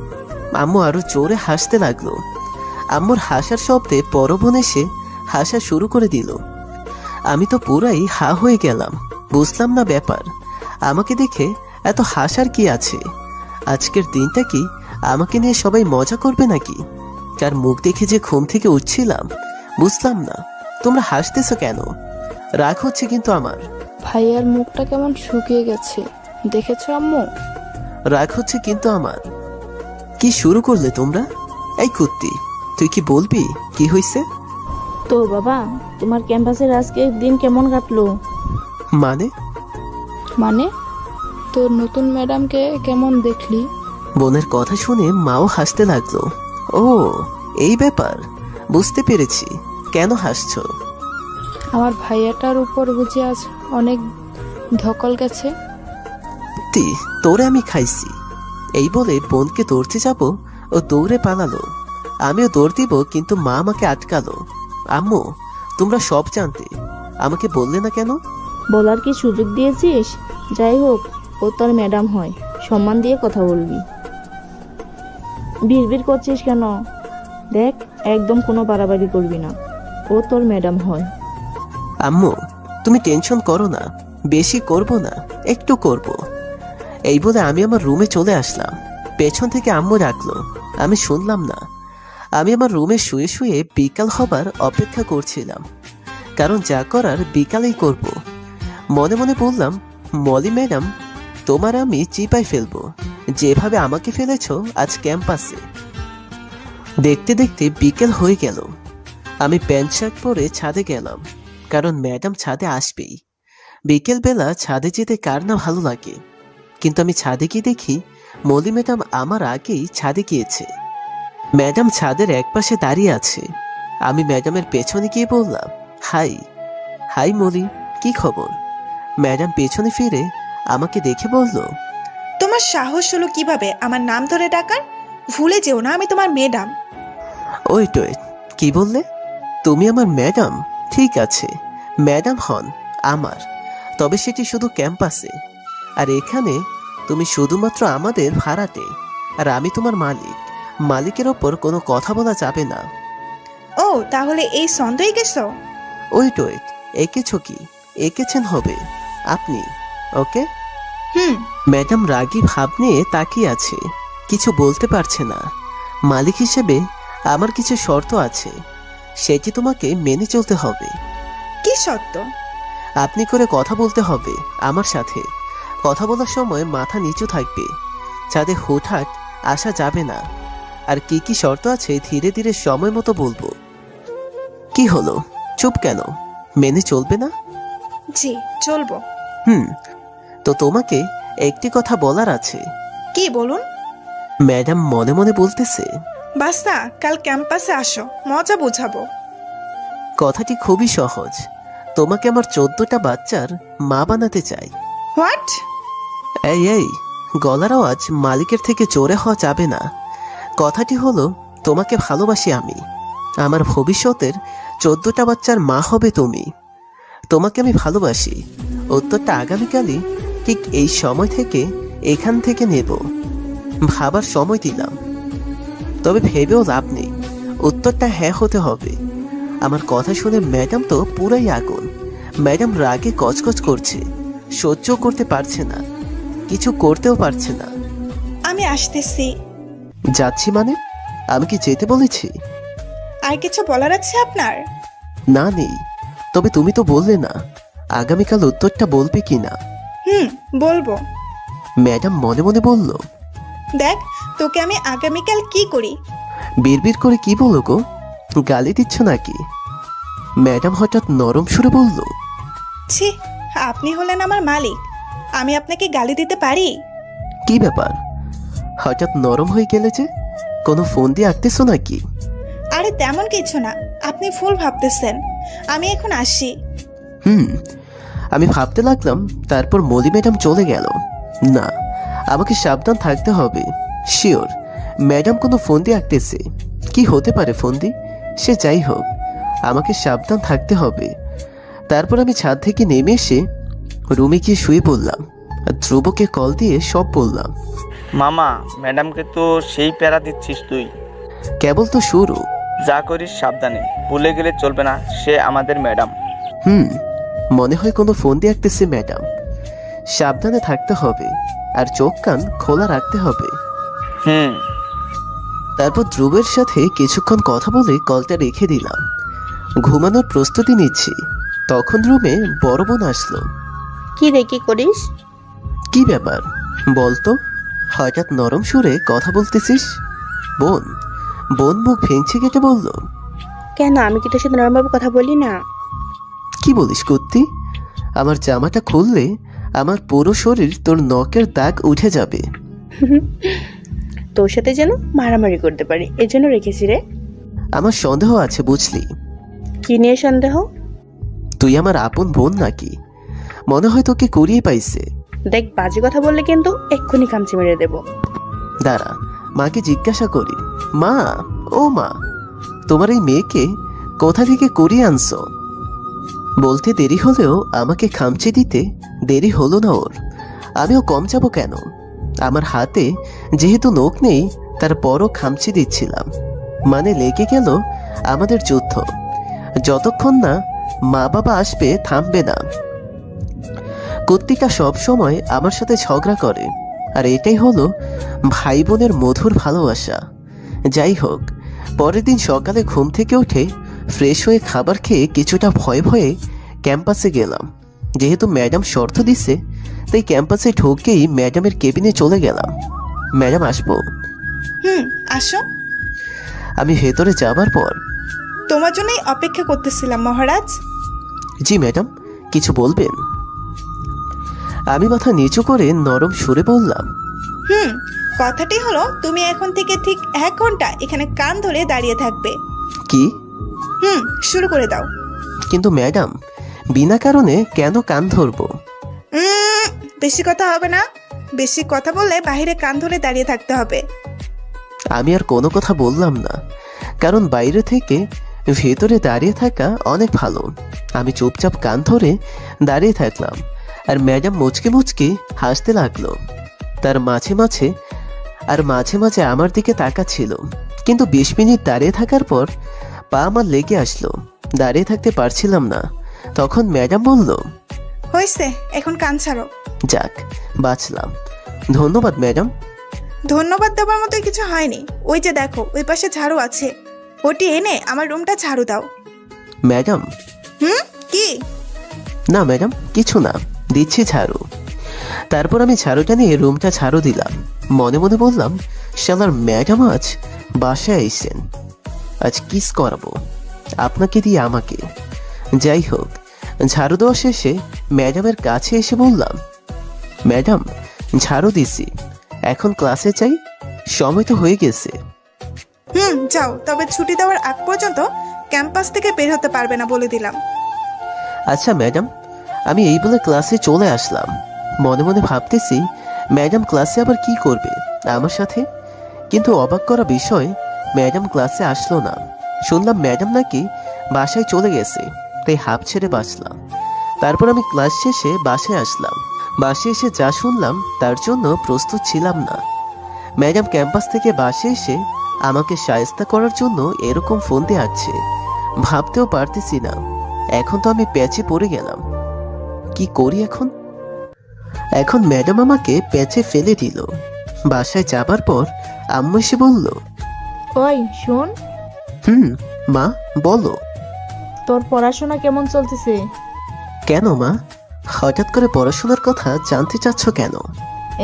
আম্মু আরো জোরে হাসতে লাগলো। আম্মুর হাসার শব্দে বড় বোন এসে হাসা শুরু করে দিল। আমি তো পুরাই হা হয়ে গেলাম, বুঝলাম না ব্যাপার। আমাকে দেখে এত হাসার কি আছে? আজকের দিনটা কি আমাকে নিয়ে সবাই মজা করবে নাকি? যার মুখ দেখে যে ঘুম থেকে উঠছিলাম, বুঝলাম না। তোমরা হাসতেছো কেন? রাগ হচ্ছে কিন্তু আমার। ভাইয়ার মুখটা কেমন শুকিয়ে গেছে, দেখেছো আম্মু? রাগ হচ্ছে কিন্তু আমার। কি শুরু করলে তোমরা? এই কুত্তি, তুই কি বলবি কি হয়েছে? তো বাবা, তোমার ক্যাম্পাসের আজকে দিন কেমন কাটলো? মানে তোর নতুন ম্যাডামকে কেমন দেখলি? বোনের কথা শুনে মাও হাসতে লাগলো। ও, এই ব্যাপার, বুঝতে পেরেছি। কেন হাসছো? আমার ভাইয়াটার উপর বুঝে আজ অনেক ধকল গেছে। তোরে আমি খাইছি। এই বলে বোনকে দৌড়তে যাব, ও দৌড়ে পালালো। আমিও দৌড় দিব, কিন্তু মা আমাকে আটকালো। আম্মু, তোমরা সব জানতে, আমাকে বললে না কেন? বলার কি সুযোগ দিয়েছিস? যাই হোক, ও তোর ম্যাডাম হয়, সম্মান দিয়ে কথা বলবি। বিড়বিড় করছিস কেন? দেখ, একদম কোনো বাড়াবাড়ি করবি না। ও তোর ম্যাডাম হয়। আম্মু, তুমি টেনশন করো না, বেশি করব না, একটু করব। এই বলে আমি আমার রুমে চলে আসলাম। পেছন থেকে আম্মু ডাকলো, আমি শুনলাম না। আমি আমার রুমে শুয়ে শুয়ে বিকাল হবার অপেক্ষা করছিলাম, কারণ যা করার বিকালেই করব। মনে মনে বললাম, মলি ম্যাডাম, তোমার আমি চিপাই ফেলবো, যেভাবে আমাকে ফেলেছ আজ ক্যাম্পাসে। দেখতে দেখতে বিকেল হয়ে গেল। আমি প্যান্ট শার্ট পরে ছাদে গেলাম, কারণ ম্যাডাম ছাদে আসবেই। বিকেলবেলা ছাদে যেতে কার না ভালো লাগে। কিন্তু আমি ছাদে গিয়ে দেখি মলি ম্যাডাম আমার আগেই ছাদে গিয়েছে। ম্যাডাম ছাদের একপাশে দাঁড়িয়ে আছে। আমি ম্যাডামের পেছনে গিয়ে বললাম, হাই। হাই মলি, কি খবর? ম্যাডাম পেছনে ফিরে আমাকে দেখে বলল, তোমার সাহস হলো কিভাবে আমার নাম ধরে ডাকার? ভুলে যেও না আমি তোমার ম্যাডাম। ওয়েট, কি বললে? তুমি আমার ম্যাডাম? ঠিক আছে, ম্যাডাম হন আমার, তবে সেটি শুধু ক্যাম্পাসে। আর এখানে তুমি শুধুমাত্র আমাদের ভাড়াটে, আর আমি তোমার মালিক। মালিকের ওপর কোনো কথা বলা যাবে না। ও, তাহলে এই সন্দেহ গেছো? ওয়েট, এঁকেছ কি? এঁকেছেন হবে আপনি, ওকে? ম্যাডাম রাগী ভাব নিয়ে তাকিয়ে আছে, কিছু বলতে পারছে না। মালিক হিসেবে আমার কিছু শর্ত আছে, সেটি তোমাকে মেনে চলতে হবে। কি শর্ত? আপনি করে কথা বলতে হবে আমার সাথে। কথা বলার সময় মাথা নিচু থাকবে, ছাদে হুটহাট আসা যাবে না। আর কি কি শর্ত আছে ধীরে ধীরে সময় মতো বলবো। কি হলো, চুপ কেন? মেনে চলবে না? জি, চলবো। তো তোমাকে একটি কথা বলার আছে। কি বলুন? ম্যাডাম মনে মনে বলতেছে, বাস্তা কাল ক্যাম্পাসে আসো, মজা বোঝাবো। কথাটি খুবই সহজ। তোমাকে আমার 14টা বাচ্চার মা বানাতে চাই। হোয়াট? এই এই, গলার আওয়াজ মালিকের থেকে জোরে হওয়া যাবে না। কথাটি হলো, তোমাকে ভালোবাসি আমি। আমার ভবিষ্যতের 14টা বাচ্চার মা হবে তুমি। তোমাকে আমি ভালোবাসি। উত্তরটা আগামীকালই ঠিক এই সময় থেকে এখান থেকে নেব। ভাবার সময় দিলাম, তবে ভেবেও লাভ নেই। উত্তরটা হ্যাঁ হতে হবে। আমার কথা শুনে ম্যাডাম তো পুরাই আগুন। ম্যাডাম রাগে কচকচ করছে, সহ্য করতে পারছে না, কিছু করতেও পারছে না। আমি আসতেছি। যাচ্ছি মানে? আমি কি যেতে বলেছি? আর কিছু বলার আছে আপনার? না নেই, তবে তুমি তো বললে না আগামীকাল উত্তরটা বলবে কি না। বলবো। ম্যাডাম মনে মনে বলল, দেখ তোকে আমি আগামীকাল কি করি। বিড়বিড় করে কি বলো গো? গালি দিচ্ছ নাকি? ম্যাডাম হঠাৎ নরম সুরে বলল, ছি, আপনি হলেন আমার মালিক, আমি আপনাকে গালি দিতে পারি? কি ব্যাপার হঠাৎ নরম হয়ে গেলে যে? কোনো ফোন দিয়ে আঁকতেছো নাকি? আরে তেমন কিছু না, আপনি ফুল ভাবতেছেন। আমি এখন আসি। আমি ভাবতে লাগলাম, তারপর মলি ম্যাডাম চলে গেল। না, আমাকে সাবধান থাকতে হবে। শিওর ম্যাডাম কোনো ফোন দিয়ে আঁকতেছে। কি হতে পারে ফোন দিয়ে? সে যাই হোক, আমাকে সাবধান থাকতে হবে। তারপর আমি ছাদ থেকে নেমে এসে রুমে গিয়ে শুয়ে পড়লাম আর ধ্রুবকে কল দিয়ে সব বললাম। মামা, ম্যাডামকে তো সেই প্যারা দিচ্ছিস তুই। কেবল তো শুরু। যা করিস সাবধানে, ভুলে গেলে চলবে না, সে আমাদের ম্যাডাম। মনে হয় কোনো ফোন দিয়ে আঁকতেছে ম্যাডাম। সাবধানে থাকতে হবে আর চোখ কান খোলা রাখতে হবে। তারপর ধ্রুবের সাথে কিছুক্ষণ কথা বলে কলটা রেখে দিলাম। ঘুমানোর প্রস্তুতি নিচ্ছি, তখন রুমে বড় বোন আসলো। কি রে, কি করিস? কি ব্যাপার বলতো? হঠাৎ নরম সুরে কথা বলতেছিস? বোন বোন মুখ ভেঙচি কেটে বলল, কেন, আমি কি তোর সাথে নরমভাবে কথা বলি না? কি বলিস কুত্তি? আমার জামাটা খুললে আমার পুরো শরীর তোর নখের দাগ উঠে যাবে। তোর সাথে যেন মারামারি করতে পারি, এজন্য রেখেছি রে। আমার সন্দেহ আছে বুঝলি। কি নিয়ে সন্দেহ? তুই আমার আপন বোন নাকি? মনে হয় তোকে কুড়িয়ে পাইছে। দেখ, বাজে কথা বললে কিন্তু এক্ষুনি কামচি মেরে দেব। দাঁড়া, মাকে জিজ্ঞাসা করি। মা, ও মা, তোমার এই মেয়েকে কোথা থেকে কুড়িয়ে আনছো? বলতে দেরি হলেও আমাকে খামচে দিতে দেরি হলো না ওর। আমিও কম যাব কেন? আমার হাতে যেহেতু নখ নেই, তারপরও খামচে দিচ্ছিলাম। মানে লেগে গেল আমাদের যুদ্ধ। যতক্ষণ না মা বাবা আসবে থামবে না। কুত্তিটা সব সময় আমার সাথে ঝগড়া করে, আর এটাই হলো ভাই বোনের মধুর ভালোবাসা। যাই হোক, পরের দিন সকালে ঘুম থেকে উঠে ফ্রেশ হয়ে খাবার খেয়ে কিছুটা ভয়ে ভয়ে ক্যাম্পাসে গেলাম। যেহেতু ম্যাডাম শর্ত দিছে, তাই ক্যাম্পাসে ঢুকেই ম্যাডামের কেবিনে চলে গেলাম। ম্যাডাম আসবো? আসো। আমি ভেতরে যাবার পর, তোমার জন্যই অপেক্ষা করতেছিলাম মহারাজ। জি ম্যাডাম, কিছু বলবেন? আমি মাথা নিচু করে নরম সুরে বললাম, কথাটি হলো, তুমি এখন থেকে ঠিক 1 ঘন্টা এখানে কান ধরে দাঁড়িয়ে থাকবে। কি? শুরু করে দাও। কিন্তু ম্যাডাম, বিনা কারণে কেন কান ধরবো? বেশি কথা হবে না। বেশি কথা বললে বাইরে কান ধরে দাঁড়িয়ে থাকতে হবে। আমি আর কোনো কথা বললাম না, কারণ বাইরে থেকে ভেতরে দাঁড়িয়ে থাকা অনেক ভালো। আমি চুপচাপ কান ধরে দাঁড়িয়ে থাকলাম, আর ম্যাডাম মুচকে মুচকে হাসতে লাগলো। তার মাঝে মাঝে আমার দিকে তাকাচ্ছিল। কিন্তু 20 মিনিট দাঁড়িয়ে থাকার পর পা আমার লেগে আসলো, দাঁড়িয়ে থাকতে পারছিলাম না। তখন ম্যাডাম বলল, হয়েছে, এখন কান ছাড়ো। যাক, বাঁচলাম। ধন্যবাদ ম্যাডাম। ধন্যবাদ দেওয়ার মতো কিছু হয়নি। ওই যে দেখো, ওই পাশে ঝাড়ু আছে, ওটি এনে আমার রুমটা ঝাড়ু দাও। ম্যাডাম। কি? না ম্যাডাম, কিছু না, দিচ্ছি ঝাড়ু। তারপর আমি ঝাড়ুটা নিয়ে রুমটা ঝাড়ু দিলাম। মনে মনে বললাম, শালার ম্যাডাম আজ বাসায় আইছেন, আজ কিস করাবো আপনাকে দিয়ে আমাকে। যাই হোক, ঝাড়ু দেওয়া শেষে ম্যাডামের কাছে এসে বললাম, ম্যাডাম ঝাড়ু দিছি, এখন ক্লাসে যাই, সময় তো হয়ে গেছে। যাও, তবে ছুটি দেওয়ার আগ পর্যন্ত ক্যাম্পাস থেকে বের হতে পারবে না বলে দিলাম। আচ্ছা ম্যাডাম, আমি এই বলে ক্লাসে চলে আসলাম। মনে মনে ভাবতেছি ম্যাডাম ক্লাসে আবার কি করবে আমার সাথে। কিন্তু অবাক করা বিষয়, ম্যাডাম ক্লাসে আসলো না। শুনলাম ম্যাডাম নাকি বাসায় চলে গেছে, তাই হাঁপ ছেড়ে বাঁচলাম। তারপর আমি ক্লাস শেষে বাসায় আসলাম। বাসায় এসে যা শুনলাম তার জন্য প্রস্তুত ছিলাম না। ম্যাডাম ক্যাম্পাস থেকে বাসে এসে আমাকে শায়েস্তা করার জন্য এরকম ফোন দিয়ে আসছে, ভাবতেও পারতেছি না। এখন তো আমি প্যাচে পড়ে গেলাম, কি করি এখন? এখন ম্যাডাম আমাকে প্যাচে ফেলে দিল। বাসায় যাবার পর আম্মু এসে বলল, ওই শোন, মা বলো। তোর পড়াশোনা কেমন চলতেছে? কেন মা, হঠাৎ করে পড়াশোনার কথা জানতে চাচ্ছ কেন?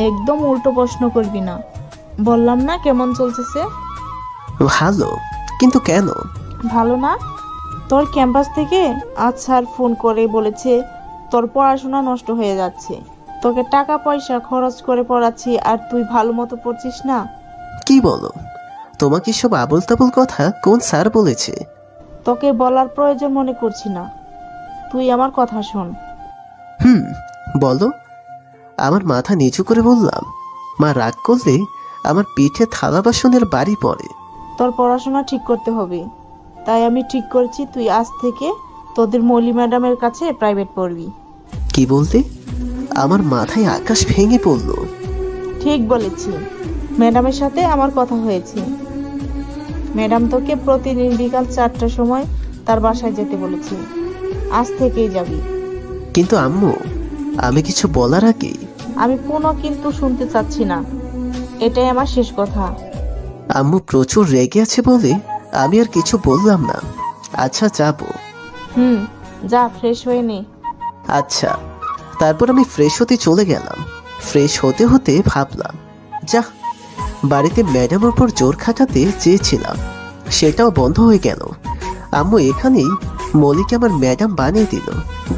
একদম উল্টো প্রশ্ন করবি না, বললাম না কেমন চলতেছে। ভালো, কিন্তু কেন? ভালো না? তোর ক্যাম্পাস থেকে আজ স্যার ফোন করে বলেছে তোর পড়াশোনা নষ্ট হয়ে যাচ্ছে। তোকে টাকা পয়সা খরচ করে পড়াচ্ছি আর তুই ভালো মতো পড়ছিস না। কি বলো? তোমাকে সব আবল তাবল কথা কোন স্যার বলেছে? তোকে বলার প্রয়োজন মনে করছি না, তুই আমার কথা শোন। বলো। আমার মাথা নিচু করে বললাম। মা রাগ করলে আমার পিঠে থালা বাসনের বাড়ি পড়ে। তোর পড়াশোনা ঠিক করতে হবে, তাই আমি ঠিক করছি তুই আজ থেকে তোদের মৌলি ম্যাডামের কাছে প্রাইভেট পড়বি। কি বলতে? আমার মাথায় আকাশ ভেঙে পড়ল। ঠিক বলেছি, ম্যাডামের সাথে আমার কথা হয়েছে। ম্যাডাম তোকে প্রতিদিন বিকাল 4টার সময় তার বাসায় যেতে বলেছে। আজ থেকেই যাবি। কিন্তু আম্মু, আমি কিছু বলার আগে। আমি কোনো কিন্তু শুনতে চাচ্ছি না, এটাই আমার শেষ কথা। আম্মু প্রচুর রেগে আছে বলে আমি আর কিছু বললাম না। আচ্ছা যাবো। যা, ফ্রেশ হয়ে নে। আচ্ছা। তারপর আমি ফ্রেশ হতে চলে গেলাম। ফ্রেশ হতে হতে ভাবলাম, যা, বাড়িতে ম্যাডামের উপর জোর খাটাতে চেয়েছিলাম, সেটাও বন্ধ হয়ে গেল। আম্মু এখানেই মলিকে আমার ম্যাডাম বানিয়ে দিল।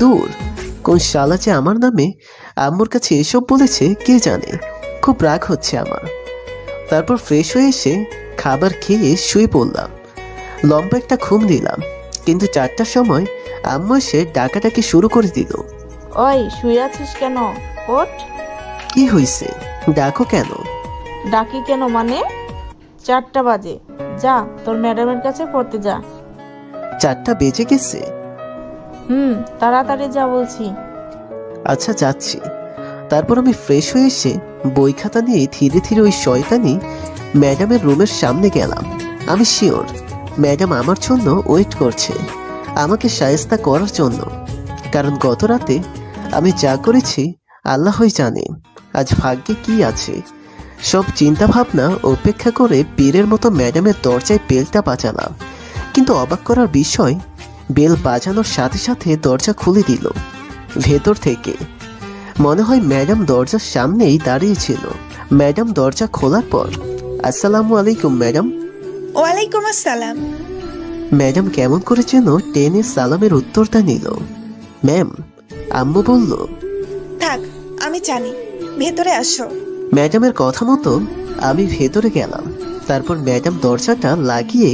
দূর, কোন শালা যে আমার নামে আম্মুর কাছে এসব বলেছে কে জানে। খুব রাগ হচ্ছে আমার। তারপর ফ্রেশ হয়ে এসে খাবার খেয়ে শুয়ে পড়লাম। লম্বা একটা ঘুম দিলাম, কিন্তু 4টার সময় আম্মু এসে ডাকাডাকি শুরু করে দিল। ওই, শুয়ে আছিস কেন? ওঠ। কি হয়েছে? ডাকো কেন? ডাকি কেন মানে? 4টা বাজে, যা তোর ম্যাডামের কাছে পড়তে যা। 4টা বেজে গেছে? তাড়াতাড়ি যা বলছি। আচ্ছা যাচ্ছি। তারপর আমি ফ্রেশ হয়ে এসে বই খাতা নিয়ে ধীরে ধীরে ওই শয়তানি ম্যাডামের রুমের সামনে গেলাম। আমি শিওর ম্যাডাম আমার জন্য ওয়েট করছে, আমাকে শায়েস্তা করার জন্য। কারণ গত রাতে আমি যা করেছি আল্লাহই জানে আজ ভাগ্যে কি আছে। সব চিন্তা ভাবনা উপেক্ষা করে পীরের মতো ম্যাডামের দরজায় বেলটা বাজালাম। কিন্তু অবাক করার বিষয়, বেল বাজানোর সাথে সাথে দরজা খুলে দিল ভেতর থেকে। মনে হয় ম্যাডাম দরজার সামনেই দাঁড়িয়েছিল। ম্যাডাম দরজা খোলার পর, আসসালামু আলাইকুম ম্যাডাম। ওয়ালাইকুম আসসালাম। ম্যাডাম কেমন করে যেন টেনে সালামের উত্তরটা নিল। ম্যাম, আম্মু বলল। থাক, আমি জানি, ভেতরে আসো। ম্যাডামের কথা মতো আমি ভেতরে গেলাম। তারপর ম্যাডাম দরজাটা লাগিয়ে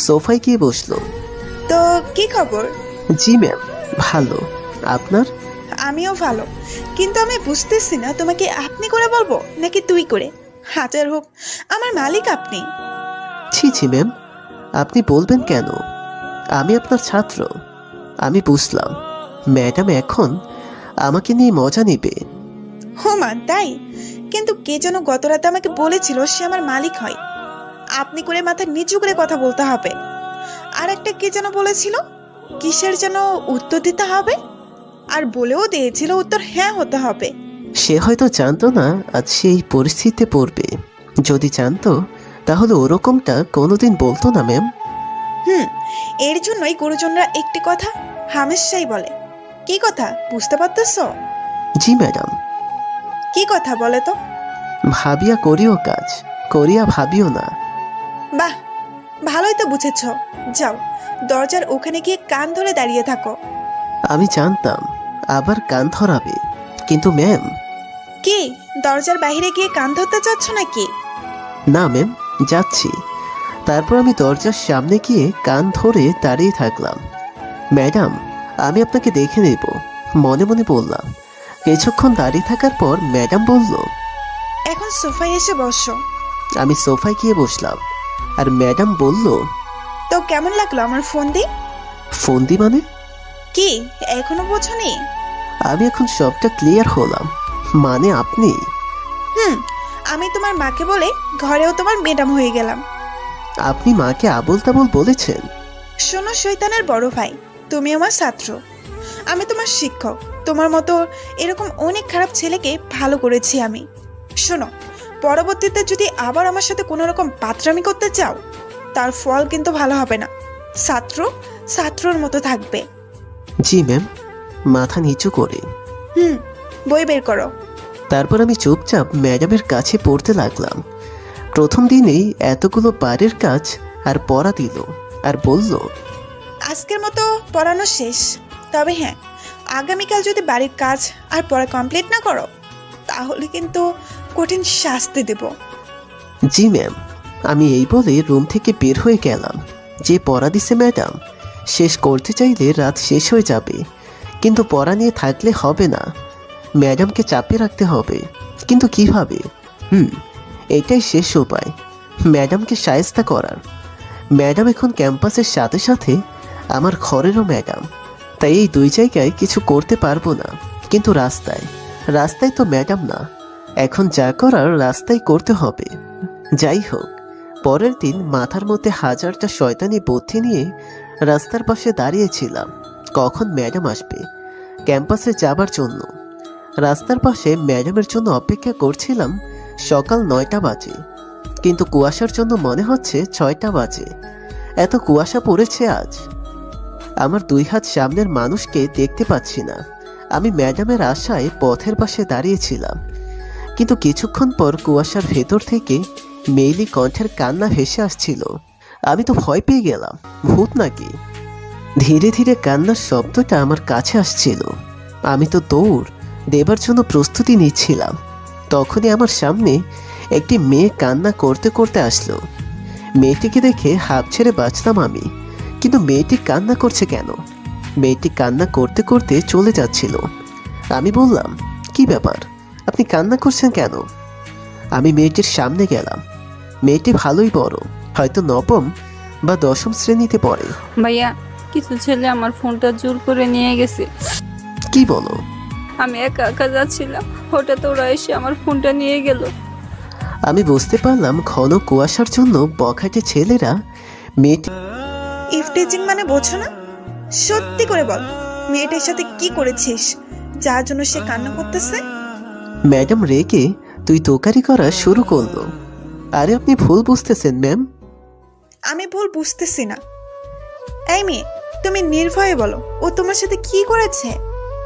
সোফায় গিয়ে বসলো। তো কি খবর? জি ম্যাম, ভালো। আপনার? আমিও ভালো, কিন্তু আমি বুঝতেছি না তোমাকে আপনি করে বলবো নাকি তুই করে। হাজার হোক, আমার মালিক আপনি। ছি ছি ম্যাম, আপনি বলবেন কেন? আমি আপনার ছাত্র। আমি বুঝলাম ম্যাডাম এখন আমাকে নিয়ে মজা নিবে। হোমা তাই? কিন্তু কে যেন গত রাতে আমাকে বলেছিল সে আমার মালিক হয়। আপনি করে মাথা নিচু করে কথা বলতে হবে। আর একটা কে যেন বলেছিল কিসের যেন উত্তর দিতে হবে, আর বলেও দিয়েছিল উত্তর হ্যাঁ হতে হবে। সে হয়তো জানতো না আজ সে এই পরিস্থিতিতে পড়বে। যদি জানতো তাহলে ওরকমটা কোনোদিন বলতো না ম্যাম। এর জন্যই গুরুজনরা একটি কথা হামেশাই বলে। কি কথা বুঝতে পারতেছ? জি ম্যাডাম। কি কথা বলে তো? ভাবিয়া করিও কাজ, করিয়া ভাবিও না। বাহ, ভালোই তো বুঝেছ। যাও, দরজার ওখানে গিয়ে কান ধরে দাঁড়িয়ে থাকো। আমি জানতাম আবার কান ধরাবে, কিন্তু ম্যাম। কি, দরজার বাইরে গিয়ে কান ধরতে চাচ্ছ নাকি? না ম্যাম, যাচ্ছি। তারপর আমি দরজার সামনে গিয়ে কান ধরে দাঁড়িয়ে থাকলাম। ম্যাডাম, আমি আপনাকে দেখে নেব, মনে মনে বললাম। কিছুক্ষণ দাঁড়িয়ে থাকার পর ম্যাডাম বলল, এখন সোফায় এসে বসো। আমি সোফায় গিয়ে বসলাম। আর ম্যাডাম বলল, তো কেমন লাগলো আমার ফোন দি? ফোন দি মানে? কি এখনো বোঝনি? আমি এখন সবটা ক্লিয়ার হলাম। মানে আপনি? আমি তোমার মাকে বলে ঘরেও তোমার ম্যাডাম হয়ে গেলাম। আপনি মাকে আবোল তাবোল বলেছেন? শোনো শয়তানের বড় ভাই, তুমি আমার ছাত্র, আমি তোমার শিক্ষক। তোমার মতো এরকম অনেক খারাপ ছেলেকে ভালো করেছি আমি। শোনো, পরবর্তীতে যদি আবার আমার সাথে কোনো রকম পাত্রামি করতে চাও, তার ফল কিন্তু ভালো হবে না। ছাত্র ছাত্রর মতো থাকবে। জি ম্যাম। মাথা নিচু করে। বই বের করো। তারপর আমি চুপচাপ ম্যাডামের কাছে পড়তে লাগলাম। প্রথম দিনেই এতগুলো বাড়ির কাজ আর পড়া দিল, আর বলল, আজকের মতো পড়ানো শেষ। তবে হ্যাঁ, আগামীকাল যদি বাড়ির কাজ আর পড়া কমপ্লিট না করো, তাহলে কিন্তু কঠিন শাস্তি দেব। জি ম্যাম। আমি এই বলে রুম থেকে বের হয়ে গেলাম। যে পড়া দিছে ম্যাডাম, শেষ করতে চাইলে রাত শেষ হয়ে যাবে, কিন্তু পড়া নিয়ে থাকলে হবে না। ম্যাডামকে চাপে রাখতে হবে, কিন্তু কিভাবে? এটাই শেষ উপায়, ম্যাডামকে শায়েস্তা করার। ম্যাডাম এখন ক্যাম্পাসের সাথে সাথে আমার ঘরেরও ম্যাডাম, তাই এই দুই জায়গায় কিছু করতে পারবো না। কিন্তু রাস্তায় তো ম্যাডাম না, এখন যা করার রাস্তায় করতে হবে। যাই হোক, পরের দিন মাথার মধ্যে হাজারটা শয়তানি বুদ্ধি নিয়ে রাস্তার পাশে দাঁড়িয়েছিলাম কখন ম্যাডাম আসবে ক্যাম্পাসে যাবার জন্য। রাস্তার পাশে ম্যাডামের জন্য অপেক্ষা করছিলাম সকাল 9টা বাজে, কিন্তু কুয়াশার জন্য মনে হচ্ছে 6টা বাজে। এত কুয়াশা পড়েছে আজ। আমার 2 হাত সামনের মানুষকে দেখতে পাচ্ছি না। আমি ম্যাডামের আশায় পথের পাশে দাঁড়িয়েছিলাম, কিন্তু কিছুক্ষণ পর কুয়াশার ভেতর থেকে মেইলি কণ্ঠের কান্না ভেসে আসছিল। আমি তো ভয় পেয়ে গেলাম, ভূত নাকি। ধীরে ধীরে কান্নার শব্দটা আমার কাছে আসছিল। আমি তো দৌড় দেবার জন্য প্রস্তুতি নিচ্ছিলাম। তখনই আমার সামনে একটি মেয়ে কান্না করতে করতে আসলো। মেয়েটিকে দেখে হাঁপ ছেড়ে বাঁচলাম আমি, কিন্তু মেয়েটি কান্না করছে কেন? মেয়েটি কান্না করতে করতে চলে যাচ্ছিল। আমি বললাম, কি ব্যাপার, আপনি কান্না করছেন কেন? আমি মেয়েটির সামনে গেলাম। মেয়েটি ভালোই বড়, হয়তো 9ম বা 10ম শ্রেণীতে পড়ে। ভাইয়া, কিছু ছেলে আমার ফোনটা জোর করে নিয়ে গেছে। কি বলো? আমি একা একা যাচ্ছিলাম, হঠাৎ ওরা এসে আমার ফোনটা নিয়ে গেল। আমি বুঝতে পারলাম ঘন কুয়াশার জন্য বখাটে ছেলেরা মেয়েটি। ইফটিজিং মানে বোঝো না? সত্যি করে বল, মেয়েটার সাথে কি করেছিস যার জন্য সে কান্না করতেছে? ম্যাডাম রেগে তুই তোকারি করা শুরু করলো। আরে আপনি ভুল বুঝতেছেন ম্যাম। আমি ভুল বুঝতেছি না। এই মেয়ে, তুমি নির্ভয়ে বলো, ও তোমার সাথে কি করেছে?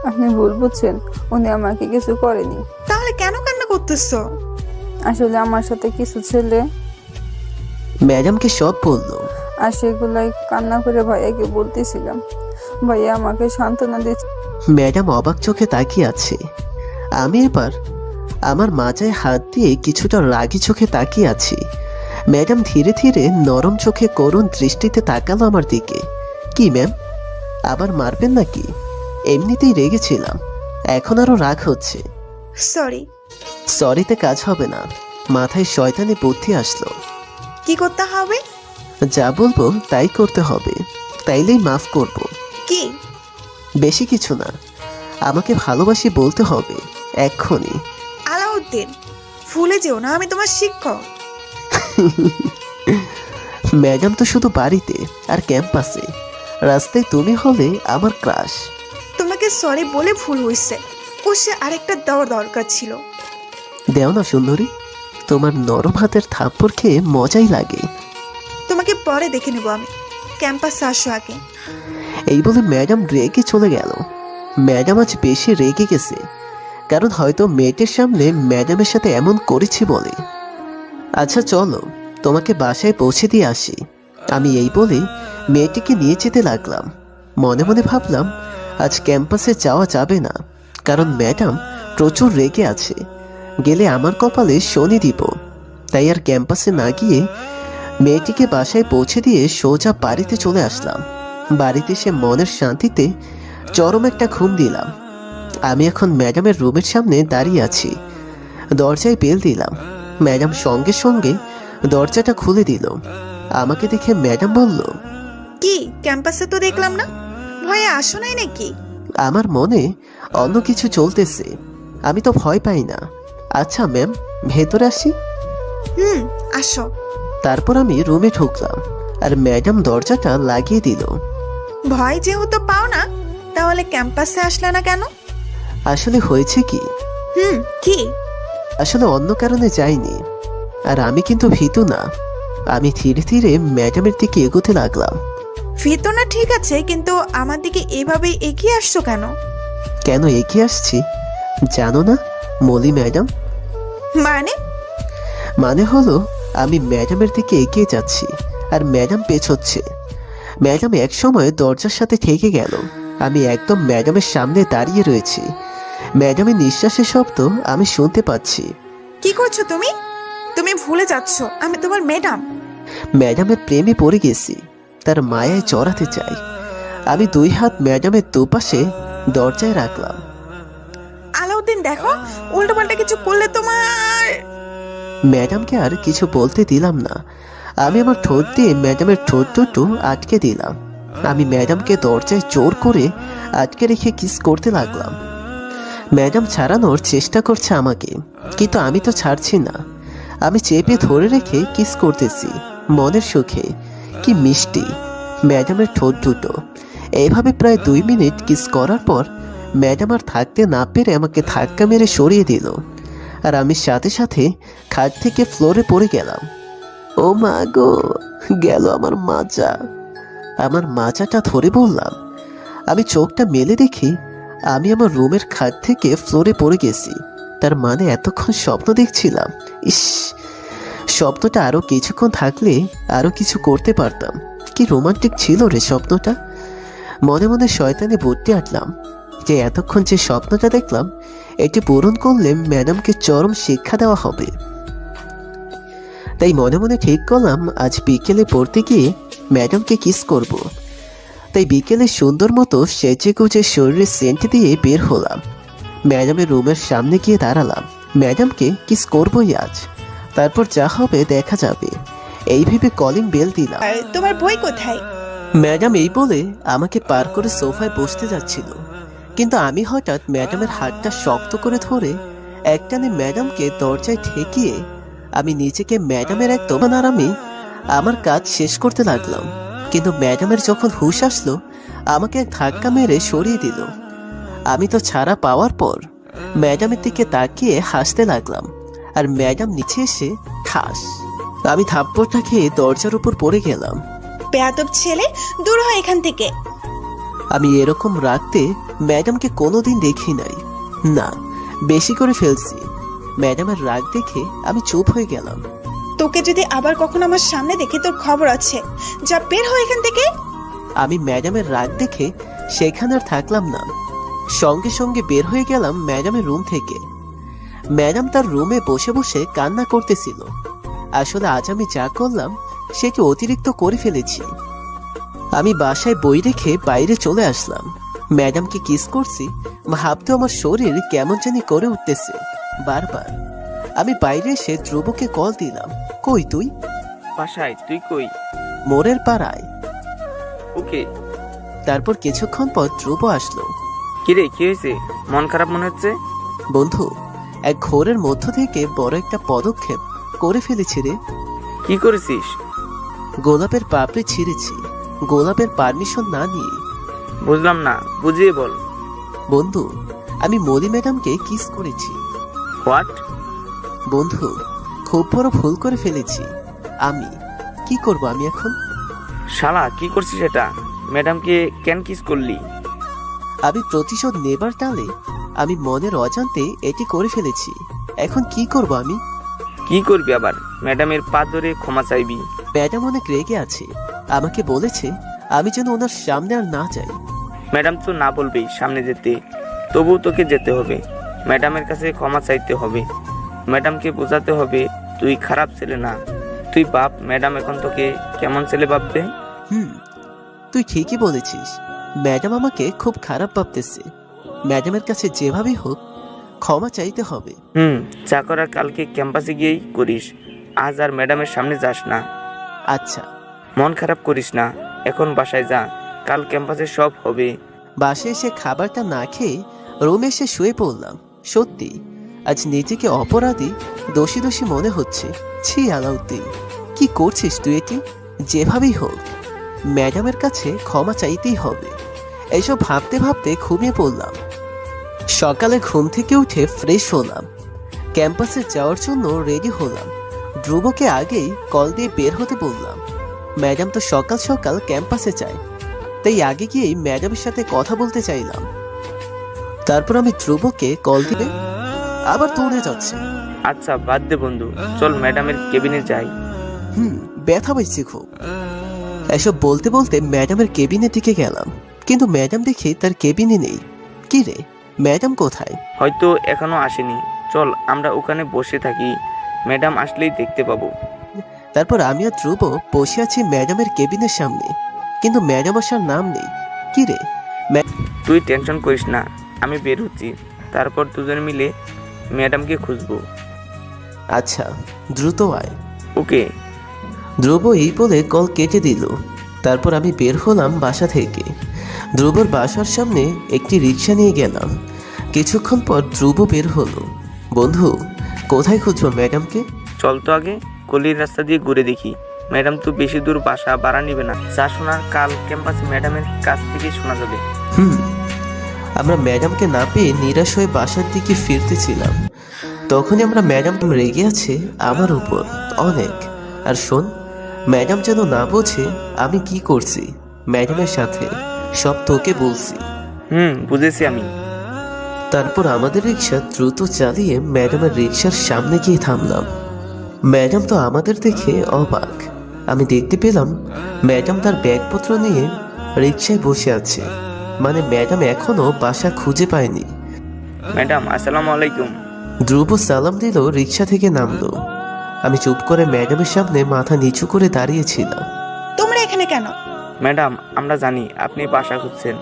আপনি ভুল বুঝছেন, উনি আমাকে কিছু করেনি। তাহলে কেন কান্না করতেছো? আসলে আমার সাথে কিছু ছেলে ম্যাডামকে সব বললো। আর সেগুলাই কান্না করে ভাইয়াকে বলতেছিলাম। ভাইয়া আমাকে সান্ত্বনা দিচ্ছে। ম্যাডাম অবাক চোখে তাকিয়ে আছে। আমি এবার আমার মাজায় হাত দিয়ে কিছুটা রাগী চোখে তাকিয়ে আছি। ম্যাডাম ধীরে ধীরে নরম চোখে করুণ দৃষ্টিতে তাকালো আমার দিকে। কি ম্যাম, আবার মারবেন নাকি? এমনিতেই রেগেছিলাম, এখন আরো রাগ হচ্ছে। সরি। সরিতে কাজ হবে না, মাথায় শয়তানি বুদ্ধি আসলো। কি করতে হবে? যা বলবো তাই করতে হবে, তাইলেই মাফ করব। কি? বেশি কিছু না, আমাকে ভালোবাসি বলতে হবে এক্ষুনি। আলাউদ্দিন, ভুলে যেও না আমি তোমার শিক্ষক। ম্যাডাম তো শুধু বাড়িতে আর ক্যাম্পাসে, রাস্তায় তুমি হলে আমার ক্রাশ। তোমাকে সরি বলে ভুল হয়েছে, ও সে আরেকটা দেওয়ার দরকার ছিল। দেও না সুন্দরী, তোমার নরম হাতের থাপ্পড় খেয়ে মজাই লাগে। তোমাকে পরে দেখে নেব আমি, ক্যাম্পাসে আসো আগে। এই বলে ম্যাডাম রেগে চলে গেল। ম্যাডাম আজ বেশি রেগে গেছে, কারণ হয়তো মেয়েটির সামনে ম্যাডামের সাথে এমন করেছি বলে। আচ্ছা চলো, তোমাকে বাসায় পৌঁছে দিয়ে আসি। আমি এই বলে মেয়েটিকে নিয়ে যেতে লাগলাম। মনে মনে ভাবলাম আজ ক্যাম্পাসে যাওয়া যাবে না, কারণ ম্যাডাম প্রচুর রেগে আছে। গেলে আমার কপালে শনি দিব। তাই আর ক্যাম্পাসে না গিয়ে মেয়েটিকে বাসায় পৌঁছে দিয়ে সোজা বাড়িতে চলে আসলাম। বাড়িতে এসে মনের শান্তিতে চরম একটা ঘুম দিলাম। আমি এখন ম্যাডামের রুমের সামনে দাঁড়িয়ে আছি। দরজায় বেল দিলাম। ম্যাডাম সঙ্গে সঙ্গে দরজাটা খুলে দিল। আমাকে দেখে ম্যাডাম বলল, কি ক্যাম্পাসে তো দেখলাম না, ভয়ে আসো নাই নাকি? আমার মনে অন্য কিছু চলতেছে। আমি তো ভয় পাই না। আচ্ছা ম্যাম, ভেতরে আসি। আসো। তারপর আমি রুমে ঢুকলাম আর ম্যাডাম দরজাটা লাগিয়ে দিল। ভয় যেহেতু পাও না, তাহলে ক্যাম্পাসে আসলে না কেন? আসলে হয়েছে কি, কি? আসলে অন্য কারণে যাইনি। আর আমি কিন্তু ভীতু না। আমি ধীরে ধীরে ম্যাডামের দিকে এগোতে লাগলাম। ভীতু না ঠিক আছে, কিন্তু আমার দিকে এভাবে এগিয়ে আসছো কেন? কেন এগিয়ে আসছি জানো না মলি ম্যাডাম? মানে হলো আমি ম্যাডামের দিকে এগিয়ে যাচ্ছি আর ম্যাডাম পেছোচ্ছে। ম্যাডাম এক সময় দরজার সাথে ঠেকে গেল। আমি একদম ম্যাডামের সামনে দাঁড়িয়ে রয়েছি। ম্যাডামের নিঃশ্বাসের শব্দ আমি শুনতে পাচ্ছি। কি করছো তুমি? তুমি ভুলে যাচ্ছ আমি তোমার ম্যাডাম। ম্যাডামের প্রেমে পড়ে গেছি, তার মায়ায় জড়াতে চাই। আমি 2 হাত ম্যাডামের দুপাশে দরজায় রাখলাম। আলাউদ্দিন দেখো, উল্টোপাল্টা কিছু করলে তোমার। ম্যাডামকে আর কিছু বলতে দিলাম না। আমি আমার ঠোঁট দিয়ে ম্যাডামের ঠোঁট দুটো আটকে দিলাম। আমি ম্যাডামকে দরজায় জোর করে আটকে রেখে কিস করতে লাগলাম। ম্যাডাম ছাড়ানোর চেষ্টা করছে আমাকে, কিন্তু আমি তো ছাড়ছি না। আমি চেপে ধরে রেখে কিস করতেছি মনের সুখে। কি মিষ্টি ম্যাডামের ঠোঁট দুটো। এইভাবে প্রায় 2 মিনিট কিস করার পর ম্যাডাম আর থাকতে না পেরে আমাকে ধাক্কা মেরে সরিয়ে দিল। আর আমি সাথে সাথে খাট থেকে ফ্লোরে পড়ে গেলাম। ও মা গো, গেল আমার মাজা। আমার মাজাটা ধরে বললাম। আমি চোখটা মেলে দেখি আমি আমার রুমের খাট থেকে ফ্লোরে পড়ে গেছি। তার মানে এতক্ষণ স্বপ্ন দেখছিলাম। ইস, স্বপ্নটা আরো কিছুক্ষণ থাকলে আরো কিছু করতে পারতাম। কি রোমান্টিক ছিল রে স্বপ্নটা। মনে মনে শয়তানে বুদ্ধি আটলাম যে এতক্ষণ যে স্বপ্নটা দেখলাম এটি পূরণ করলে ম্যাডামকে চরম শিক্ষা দেওয়া হবে। তাই মনে মনে ঠিক করলাম আজ বিকেলে পড়তে গিয়ে ম্যাডামকে কিস করব। তাই বিকেলে সুন্দর মতো সেজে গুজে শরীরে সেন্ট দিয়ে বের হলাম। ম্যাডামের রুমের সামনে গিয়ে দাঁড়ালাম। ম্যাডামকে কিস করবই আজ, তারপর যা হবে দেখা যাবে। এই ভেবে কলিং বেল দিলাম। আর তোমার বই কোথায়? ম্যাডাম এই বলে আমাকে পার করে সোফায় বসতে যাচ্ছিল, কিন্তু আমি হঠাৎ ম্যাডামের হাতটা শক্ত করে ধরে একটানে ম্যাডামকে দরজায় ঠেকিয়ে আমি নিজেকে ম্যাডামের একদম আরামে আমার কাজ শেষ করতে লাগলাম। কিন্তু ম্যাডামের যখন হুঁশ আসলো আমাকে এক ধাক্কা মেরে সরিয়ে দিল। আমি তো ছাড়া পাওয়ার পর ম্যাডামের দিকে তাকিয়ে হাসতে লাগলাম, আর ম্যাডাম নিচে এসে ঠাস। আমি থাপ্পড়টা খেয়ে দরজার উপর পড়ে গেলাম। বেয়াদব ছেলে, দূর হয় এখান থেকে। আমি এরকম রাখতে ম্যাডামকে কোনোদিন দেখি নাই। না, বেশি করে ফেলছি। ম্যাডামের রাগ দেখে আমি চুপ হয়ে গেলাম। তোকে যদি আবার কখনো আমার সামনে দেখি তোর খবর আছে। যা বের হয় এখান থেকে। আমি ম্যাডামের রাগ দেখে সেখানে আর থাকলাম না, সঙ্গে সঙ্গে বের হয়ে গেলাম ম্যাডামের রুম থেকে। ম্যাডাম তার রুমে বসে বসে কান্না করতেছিল। আসলে আজ আমি যা করলাম সেটি অতিরিক্ত করে ফেলেছি। আমি বাসায় বই রেখে বাইরে চলে আসলাম। ম্যাডামকে কিস করছি, ভাবতে আমার শরীর কেমন জানি করে উঠতেছে বারবার। আমি বাইরে এসে ধ্রুবকে কল দিলাম। কই তুই? বাসায়। তুই কই? মোড়ের পাড়ায়। ওকে। তারপর কিছুক্ষণ পর ধ্রুব আসলো। কিরে, কি হয়েছে? মন খারাপ মনে হচ্ছে। বন্ধু, এক ঘোরের মধ্য থেকে বড় একটা পদক্ষেপ করে ফেলেছি রে। কি করেছিস? গোলাপের পাপড়ি ছিঁড়েছি, গোলাপের পারমিশন না নিয়ে। বুঝলাম না, বুঝিয়ে বল। বন্ধু, আমি মলি ম্যাডামকে কিস করেছি। হোয়াট? বন্ধু, খুব বড় ভুল করে ফেলেছি। আমি কি করব আমি এখন? শালা, কি করছিস এটা? ম্যাডামকে কেন কিস করলি? আমি প্রতিশোধ নেবার টালে আমি মনের অজান্তে এটি করে ফেলেছি। এখন কি করব আমি? কি করবি আবার? ম্যাডামের পা ধরে ক্ষমা চাইবি। ম্যাডাম অনেক রেগে আছে, আমাকে বলেছে আমি যেন ওনার সামনে আর না যাই। ম্যাডাম তো না বলবেই সামনে যেতে, তবুও তোকে যেতে হবে। ম্যাডামের কাছে ক্ষমা চাইতে হবে। ম্যাডামকে বোঝাতে হবে তুই খারাপ ছেলে না। তুই বাপ, ম্যাডাম এখন তোকে কেমন ছেলে ভাববে? তুই ঠিকই বলেছিস। ম্যাডাম আমাকে খুব খারাপ ভাবতেছে। ম্যাডামের কাছে যেভাবেই হোক ক্ষমা চাইতে হবে। যা করার কালকে ক্যাম্পাসে গিয়েই করিস। আজ আর ম্যাডামের সামনে যাস না। আচ্ছা। মন খারাপ করিস না, এখন বাসায় যা, কাল ক্যাম্পাসে সব হবে। বাসায় এসে খাবারটা না খেয়ে রুমে এসে শুয়ে পড়লাম। সত্যি আজ নিজেকে অপরাধী, দোষী দোষী মনে হচ্ছে। ছি আলাউদ্দিন, কি করছিস তুই এটি? যেভাবেই হোক ম্যাডামের কাছে ক্ষমা চাইতেই হবে। এইসব ভাবতে ভাবতে ঘুমিয়ে পড়লাম। সকালে ঘুম থেকে উঠে ফ্রেশ হলাম, ক্যাম্পাসে যাওয়ার জন্য রেডি হলাম। ধ্রুবকে আগেই কল দিয়ে বের হতে বললাম। ম্যাডাম তো সকাল সকাল ক্যাম্পাসে যায়, তাই আগে গিয়েই ম্যাডামের সাথে কথা বলতে চাইলাম। তারপর আমি ধ্রুবকে কল দিলে আবার দৌড়ে যাচ্ছে। আচ্ছা বাদ দে বন্ধু, চল ম্যাডামের কেবিনে যাই। ব্যথা পাইছি খুব। এসব বলতে বলতে ম্যাডামের কেবিনের দিকে গেলাম, কিন্তু ম্যাডাম দেখি তার কেবিনে নেই। কি রে, ম্যাডাম কোথায়? হয়তো এখনো আসেনি, চল আমরা ওখানে বসে থাকি, ম্যাডাম আসলেই দেখতে পাবো। তারপর আমি আর ধ্রুব বসে আছি ম্যাডামের কেবিনের সামনে, কিন্তু ম্যাডাম আসার নাম নেই। কি রে? তুই টেনশন করিস না, আমি বের হচ্ছি, তারপর দুজন মিলে ম্যাডামকে খুঁজবো। আচ্ছা, দ্রুত আয়। ওকে। ধ্রুব এই বলে কল কেটে দিল। তারপর আমি বের হলাম বাসা থেকে। ধ্রুবর বাসার সামনে একটি রিক্সা নিয়ে গেলাম। কিছুক্ষণ পর ধ্রুব বের হলো। বন্ধু, কোথায় খুঁজবো ম্যাডামকে? চল তো আগে গলির রাস্তা দিয়ে ঘুরে দেখি। ম্যাডাম তো বেশি দূর বাসা ভাড়া নিবে না, যা শোনার কাল ক্যাম্পাসে ম্যাডামের কাছ থেকে শোনা যাবে। আমরা ম্যাডামকে না পেয়ে নিরাশ হয়ে বাসার দিকে ফিরতেছিলাম। তখনই আমরা ম্যাডাম রেগে আছে আমার উপর অনেক। আর শোন, ম্যাডাম যেন না বোঝে আমি কি করছি ম্যাডামের সাথে, সব তোকে বলছি। বুঝেছি আমি। তারপর আমাদের রিক্সা দ্রুত চালিয়ে ম্যাডামের রিক্সার সামনে গিয়ে থামলাম। ম্যাডাম তো আমাদের দেখে অবাক। আমি দেখতে পেলাম ম্যাডাম তার ব্যাগপত্র নিয়ে রিক্সায় বসে আছে, মানে ম্যাডাম এখনো বাসা খুঁজে পায়নি। ম্যাডাম আসসালামু আলাইকুম। ধ্রুব সালাম দিল, রিক্সা থেকে নামলো। আমি চুপ করে ম্যাডামের সামনে মাথা নিচু করে দাঁড়িয়েছিলাম। তোমরা এখানে কেন? ম্যাডাম আমরা জানি আপনি বাসা খুঁজছেন।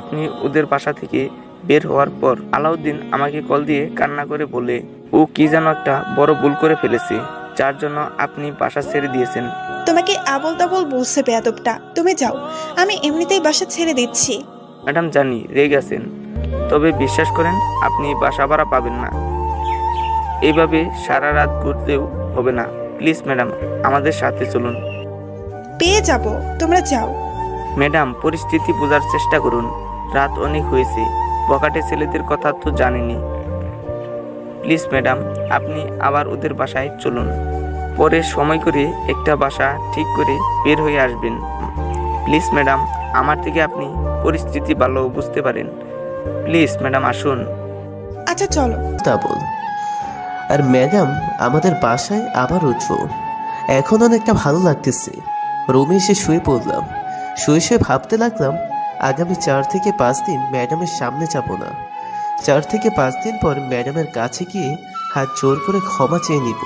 আপনি ওদের বাসা থেকে বের হওয়ার পর আলাউদ্দিন আমাকে কল দিয়ে কান্না করে বলে ও কি যেন একটা বড় ভুল করে ফেলেছে, যার জন্য আপনি বাসা ছেড়ে দিয়েছেন। তোমাকে আবল তাবল বলছে বেয়াদবটা। তুমি যাও, আমি এমনিতেই বাসা ছেড়ে দিচ্ছি। ম্যাডাম জানি রেগে গেছেন, তবে বিশ্বাস করেন আপনি বাসা ভাড়া পাবেন না। এইভাবে সারা রাত ঘুরতেও হবে না। প্লিজ ম্যাডাম আমাদের সাথে চলুন। পেয়ে যাব, তোমরা যাও। ম্যাডাম পরিস্থিতি বোঝার চেষ্টা করুন, রাত অনেক হয়েছে, বকাটে ছেলেদের কথা তো জানেনি। প্লিজ ম্যাডাম আপনি আবার ওদের বাসায় চলুন, পরে সময় করে একটা বাসা ঠিক করে বের হয়ে আসবেন। প্লিজ ম্যাডাম, আমার থেকে আপনি পরিস্থিতি ভালো বুঝতে পারেন। প্লিজ ম্যাডাম আসুন। আচ্ছা চলো। তা বল। আর ম্যাডাম আমাদের বাসায় আবার উঠবো। এখন অনেকটা ভালো লাগতেছে। রুমে এসে শুয়ে পড়লাম। শুয়ে শুয়ে ভাবতে লাগলাম আগামী 4 থেকে 5 দিন ম্যাডামের সামনে যাব না। 4 থেকে 5 দিন পর ম্যাডামের কাছে গিয়ে হাত জোর করে ক্ষমা চেয়ে নিব,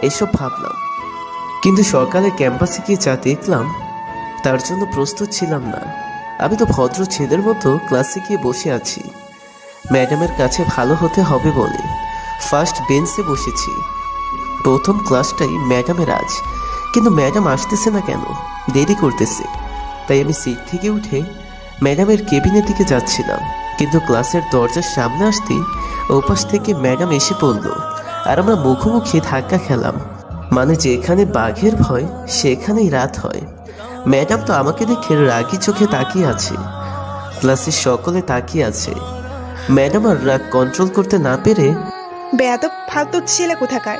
এসব ভাবলাম। কিন্তু সকালে ক্যাম্পাসে গিয়ে যা দেখলাম তার জন্য প্রস্তুত ছিলাম না। আমি তো ভদ্র ছেলের মতো ক্লাসে গিয়ে বসে আছি। ম্যাডামের কাছে ভালো হতে হবে বলে ফার্স্ট বেঞ্চে বসেছি। প্রথম ক্লাসটাই ম্যাডামের আজ, কিন্তু ম্যাডাম আসতেছে না কেন? দেরি করতেছে। তাই আমি সিট থেকে উঠে ম্যাডামের কেবিনের দিকে যাচ্ছিলাম, কিন্তু ক্লাসের দরজার সামনে আসতেই ওপাশ থেকে ম্যাডাম এসে পড়ল আর আমরা মুখোমুখি ধাক্কা খেলাম। মানে যেখানে বাঘের ভয় সেখানেই রাত হয়। ম্যাডাম তো আমাকে দেখে রাগি চোখে তাকিয়ে আছে, ক্লাসের সকলে তাকিয়ে আছে। ম্যাডাম আর রাগ কন্ট্রোল করতে না পেরে বেয়াদব ফালতু ছেলে কোথাকার।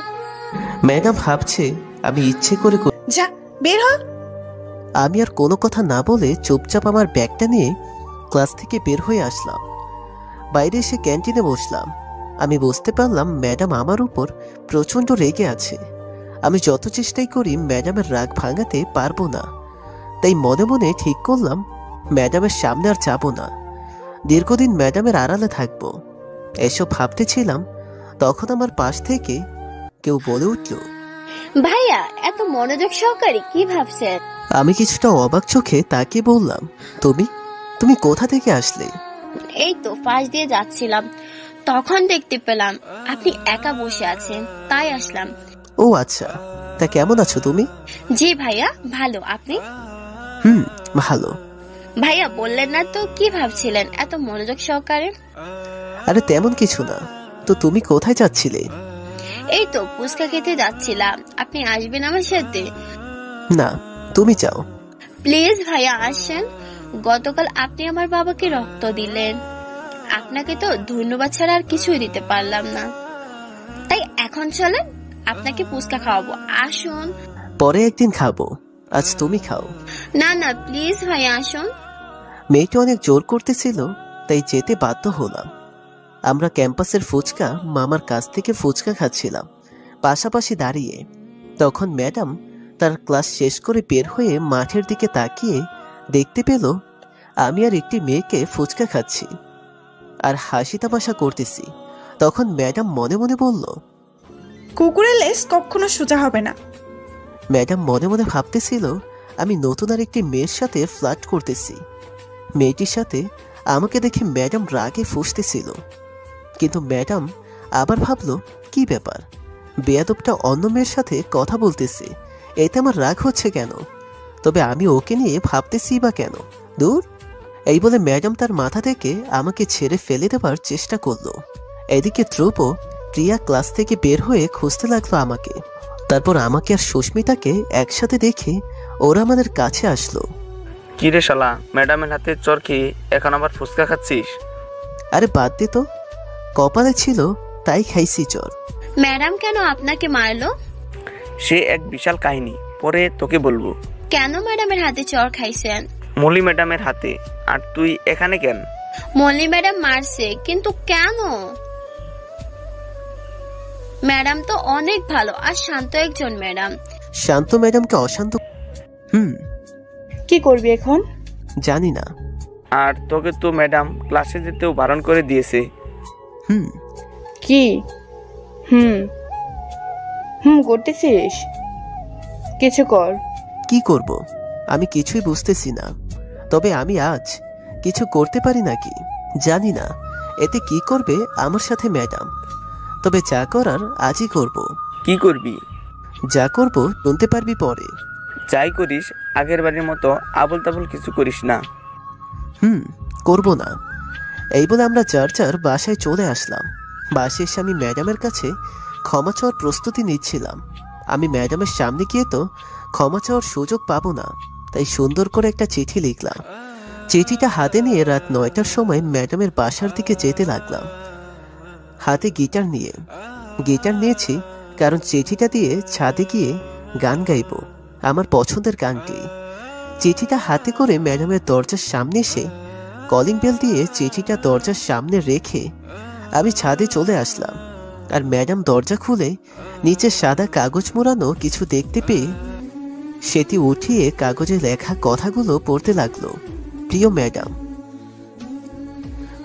ম্যাডাম ভাবছে আমি ইচ্ছে করে যা বের হ। আমি আর কোনো কথা না বলে চুপচাপ আমার ব্যাগটা নিয়ে ক্লাস থেকে বের হয়ে আসলাম। বাইরে এসে ক্যান্টিনে বসলাম। আমি বুঝতে পারলাম ম্যাডাম আমার উপর প্রচণ্ড রেগে আছে। আমি যত চেষ্টাই করি ম্যাডামের রাগ ভাঙাতে পারবো না। তাই মনে মনে ঠিক করলাম ম্যাডামের সামনে আর যাব না, দীর্ঘদিন ম্যাডামের আড়ালে থাকবো। এসব ভাবতেছিলাম, তখন আমার পাশ থেকে কেউ বলে উঠল। ভাইয়া এত মনোযোগ সহকারে কি ভাবছেন? আমি কিছুটা অবাক চোখে তাকিয়ে বললাম, তুমি তুমি কোথা থেকে আসলে? এই তো পাশ দিয়ে যাচ্ছিলাম, তখন দেখতে পেলাম আপনি একা বসে আছেন, তাই আসলাম। ও আচ্ছা, তা কেমন আছো তুমি? জি ভাইয়া ভালো, আপনি? ভালো। ভাইয়া বললেন না তো কি ভাবছিলেন এত মনোযোগ সহকারে? আরে তেমন কিছু না, তো তুমি কোথায় যাচ্ছিলে? এই তো ফুচকা খেতে যাচ্ছিলাম, আপনি আসবেন আমার সাথে? না, তুমি যাও। প্লিজ ভাইয়া আসেন, গতকাল আপনি আমার বাবাকে রক্ত দিলেন, আপনাকে তো ধন্যবাদ ছাড়া আর কিছুই দিতে পারলাম না, তাই এখন চলেন আপনাকে ফুচকা খাওয়াবো, আসুন। পরে একদিন খাবো, আজ তুমি খাও। না না প্লিজ ভাইয়া আসুন। মেয়েটি অনেক জোর করতেছিল, তাই যেতে বাধ্য হলাম। আমরা ক্যাম্পাসের ফুচকা মামার কাছ থেকে ফুচকা খাচ্ছিলাম পাশাপাশি দাঁড়িয়ে। তখন ম্যাডাম তার ক্লাস শেষ করে বের হয়ে মাঠের দিকে তাকিয়ে দেখতে পেল আমি আর একটি মেয়েকে ফুচকা খাচ্ছি আর হাসি তামাশা করতেছি। তখন ম্যাডাম মনে মনে বলল, কুকুরের লেজ কখনো সোজা হবে না। ম্যাডাম মনে মনে ভাবতেছিল আমি নতুন আর একটি মেয়ের সাথে ফ্লার্ট করতেছি। মেয়েটির সাথে আমাকে দেখে ম্যাডাম রাগে ফুঁসতেছিল, কিন্তু ম্যাডাম আবার ভাবলো কি ব্যাপার, বেয়াদবটা অন্য মেয়ের সাথে কথা বলতেছে, এতে আমার রাগ হচ্ছে কেন? তবে আমি ওকে নিয়ে ভাবতেছি বা কেন, দূর। এই বলে ম্যাডাম তার মাথা থেকে আমাকে ছেড়ে ফেলে দেওয়ার চেষ্টা করলো। এদিকে ধ্রুব প্রিয়া ক্লাস থেকে বের হয়ে খুঁজতে লাগলো আমাকে। তারপর আমাকে আর সুস্মিতাকে একসাথে দেখে ওরা আমাদের কাছে আসলো। কি রে শালা, ম্যাডামের হাতে চর খেয়ে এখন আবার ফুচকা খাচ্ছিস? আরে বাদ দে তো, কপালে ছিল তাই খাইছি চর। ম্যাডাম কেন আপনাকে মারলো? সে এক বিশাল কাহিনী, পরে তোকে বলবো। কেন ম্যাডামের হাতে চর খাইছেন? মলি ম্যাডামের হাতে। আর তুই এখানে কেন? মল্লি ম্যাডাম মারছে, কিন্তু কেন? ম্যাডাম তো অনেক ভালো আর শান্ত একজন ম্যাডাম। শান্ত ম্যাডামকে অশান্ত? কি করবি এখন? জানি না। আর তোকে তো ম্যাডাম ক্লাসে যেতেও বারণ করে দিয়েছে। কি করতেছিস? কিছু কর। কি করব আমি কিছুই বুঝতেছি না। তবে আমি আজ কিছু করতে পারি নাকি জানি না, এতে কি করবে আমার সাথে ম্যাডাম। তবে যা করার আজই করব। কি করবি? যা করব শুনতে পারবি পরে। যাই করিস আগের বাড়ির মতো আবল তাবল কিছু করিস না। করব না। এই বলে আমরা যার যার বাসায় চলে আসলাম। বাসায় এসে আমি ম্যাডামের কাছে ক্ষমা চাওয়ার প্রস্তুতি নিচ্ছিলাম। আমি ম্যাডামের সামনে গিয়ে তো ক্ষমা চাওয়ার সুযোগ পাবো না, তাই সুন্দর করে একটা চিঠি লিখলাম। চিঠিটা হাতে নিয়ে রাত 9টার সময় ম্যাডামের বাসার দিকে যেতে লাগলাম, হাতে গিটার নিয়ে। গিটার নিয়েছি কারণ চিঠিটা দিয়ে ছাদে গিয়ে গান গাইব, আমার পছন্দের গানটি। চিঠিটা হাতে করে ম্যাডামের দরজার সামনে এসে কলিং বেল দিয়ে চিঠিটা দরজার সামনে রেখে আমি ছাদে চলে আসলাম। আর ম্যাডাম দরজা খুলে নিচে সাদা কাগজ মোড়ানো কিছু দেখতে পেয়ে সেটি উঠিয়ে কাগজে লেখা কথাগুলো পড়তে লাগলো। প্রিয় ম্যাডাম,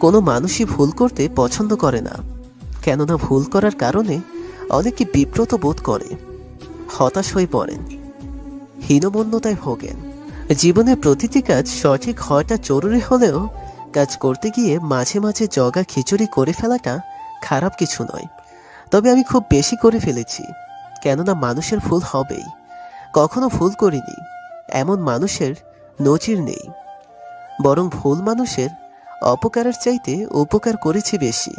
কোনো মানুষই ভুল করতে পছন্দ করে না, কেননা ভুল করার কারণে অনেকে বিব্রত বোধ করে, হতাশ হয়ে পড়েন, হীনমন্যতায় ভোগেন। জীবনের প্রতিটি কাজ সঠিক হওয়াটা জরুরি হলেও কাজ করতে গিয়ে মাঝে মাঝে জগা খিচুড়ি করে ফেলাটা খারাপ কিছু নয়। তবে আমি খুব বেশি করে ফেলেছি, কেননা মানুষের ভুল হবেই। কখনো ভুল করিনি এমন মানুষের নজির নেই, বরং ভুল মানুষের অপকারের চাইতে উপকার করেছি বেশি।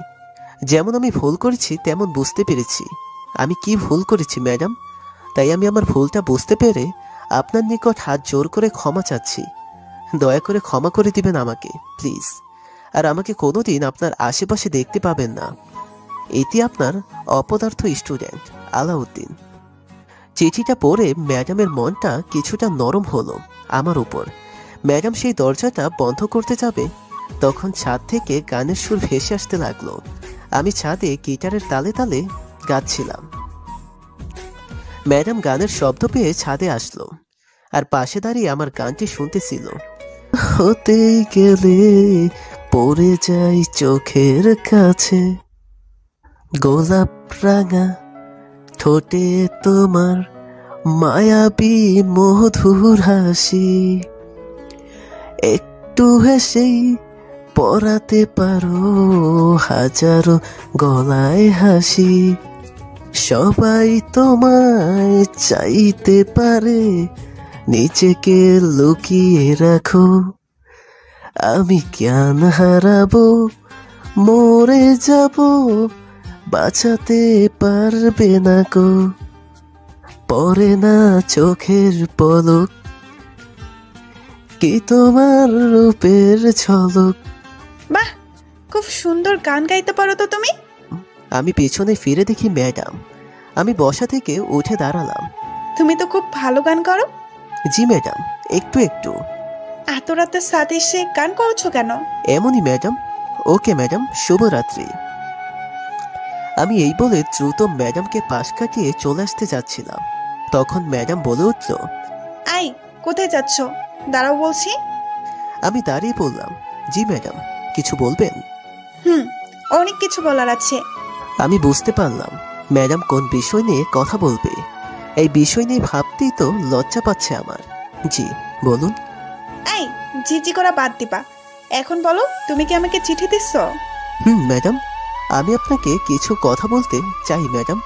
যেমন আমি ভুল করেছি তেমন বুঝতে পেরেছি আমি কি ভুল করেছি ম্যাডাম। তাই আমি আমার ভুলটা বুঝতে পেরে আপনার নিকট হাত জোর করে ক্ষমা চাচ্ছি। দয়া করে ক্ষমা করে দিবেন আমাকে প্লিজ। আর আমাকে কোনোদিন আপনার আশেপাশে দেখতে পাবেন না। এটি আপনার অপদার্থ স্টুডেন্ট আলাউদ্দিন। চিঠিটা পড়ে ম্যাডামের মনটা কিছুটা নরম হলো আমার উপর। ম্যাডাম সেই দরজাটা বন্ধ করতে যাবে, তখন ছাদ থেকে গানের সুর ভেসে আসতে লাগলো। আমি ছাদে গিটারের তালে তালে গাচ্ছিলাম। ম্যাডাম গানের শব্দ পেয়ে ছাদে আসলো আর পাশে দাঁড়িয়ে আমার গানটি শুনতেছিল। হতে গেলে পড়ে যাই চোখের কাছে, গোলাপ রাঙা ঠোঁটে তোমার মায়াবী মধুর হাসি, একটু হেসেই পরাতে পারো হাজারো গলায় হাসি। সবাই তোমায় চাইতে পারে, নিজেকে লুকিয়ে রাখো। আমি জ্ঞান হারাবো, মরে যাব, বাঁচাতে পারবে না কো। পরে না চোখের পলক, কি তোমার রূপের ঝলক। বাহ, খুব সুন্দর গান গাইতে পারো তো তুমি। আমি পেছনে ফিরে দেখি ম্যাডাম। আমি বসা থেকে উঠে দাঁড়ালাম। তুমি তো খুব ভালো গান করো। জি ম্যাডাম, একটু একটু। এত রাতে সাথে এসে গান করছো কেন? এমনই ম্যাডাম। ওকে ম্যাডাম, শুভরাত্রি। আমি এই বলে দ্রুত ম্যাডামকে পাশ কাটিয়ে চলে আসতে যাচ্ছিলাম। তখন ম্যাডাম বলে উঠল, আই, কোথায় যাচ্ছ? দাঁড়াও বলছি। আমি দাঁড়িয়ে বললাম, জি ম্যাডাম, কিছু বলবেন? অনেক কিছু বলার আছে। আমি বুঝতে পারলাম ম্যাডাম কোন বিষয় নিয়ে কথা বলবে। এই বিষয় নিয়ে ভাবতেই তো লজ্জা পাচ্ছে আমার। জি বলুন। এই, জিজি করা বাদ দিবা। এখন বলো, তুমি কি আমাকে চিঠি দিচ্ছ? ম্যাডাম, আমি আপনাকে কিছু কথা বলতে চাই ম্যাডাম।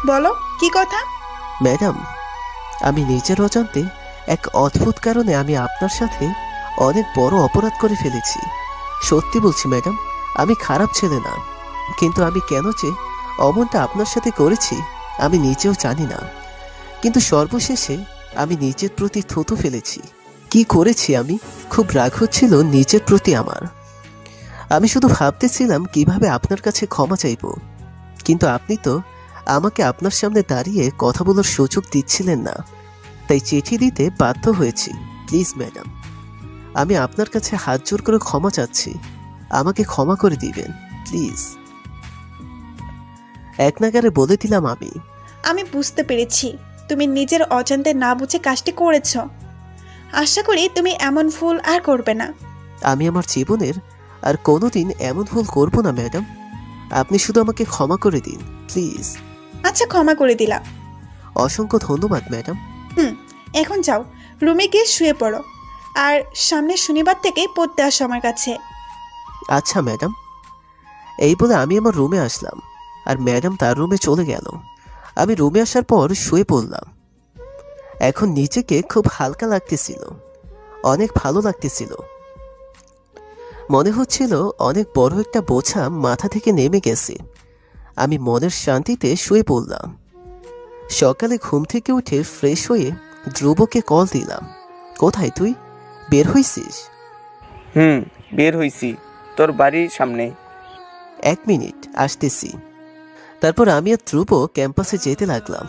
বলো, কি কথা? ম্যাডাম, আমি নিজের অজান্তে এক অদ্ভুত কারণে আমি আপনার সাথে অনেক বড় অপরাধ করে ফেলেছি। সত্যি বলছি ম্যাডাম, আমি খারাপ ছেলে না, কিন্তু আমি কেন যে অমনটা আপনার সাথে করেছি আমি নিজেও জানি না। কিন্তু সর্বশেষে আমি নিজের প্রতি থুতু ফেলেছি। কি করেছি আমি? খুব রাগ হচ্ছিল নিজের প্রতি আমার। আমি শুধু ভাবতেছিলাম কিভাবে আপনার কাছে ক্ষমা চাইব, কিন্তু আপনি তো আমাকে আপনার সামনে দাঁড়িয়ে কথা বলার সুযোগ দিচ্ছিলেন না, তাই চিঠি দিতে বাধ্য হয়েছি। প্লিজ ম্যাডাম, আমি আপনার কাছে হাত জোর করে ক্ষমা চাচ্ছি, আমাকে ক্ষমা করে দিবেন প্লিজ। এক নাগারে বলে দিলাম আমি। আমি বুঝতে পেরেছি তুমি নিজের অজান্তে না বুঝে কাজটি করেছ। আশা করি তুমি এমন ভুল আর করবে না। আমি আমার জীবনের আর কোনোদিন এমন ভুল করব না ম্যাডাম। আপনি শুধু আমাকে ক্ষমা করে দিন প্লিজ। আচ্ছা, ক্ষমা করে দিলাম। অসংখ্য ধন্যবাদ ম্যাডাম। এখন যাও, রুমে গিয়ে শুয়ে পড়ো, আর সামনে শনিবার থেকে পড়তে আসো আমার কাছে। আচ্ছা ম্যাডাম। এই বলে আমি আমার রুমে আসলাম, আর ম্যাডাম তার রুমে চলে গেল। আমি রুমে আসার পর শুয়ে পড়লাম। এখন নিজেকে খুব হালকা লাগতেছিল, অনেক ভালো লাগতেছিল। মনে হচ্ছিল অনেক বড় একটা বোঝা মাথা থেকে নেমে গেছে। আমি মনের শান্তিতে শুয়ে পড়লাম। সকালে ঘুম থেকে উঠে ফ্রেশ হয়ে ধ্রুবকে কল দিলাম। কোথায় তুই? বের হইছিস? বের হইছি, তোর বাড়ির সামনে। 1 মিনিট, আসতেছি। তারপর আমি আর ধ্রুব ক্যাম্পাসে যেতে লাগলাম।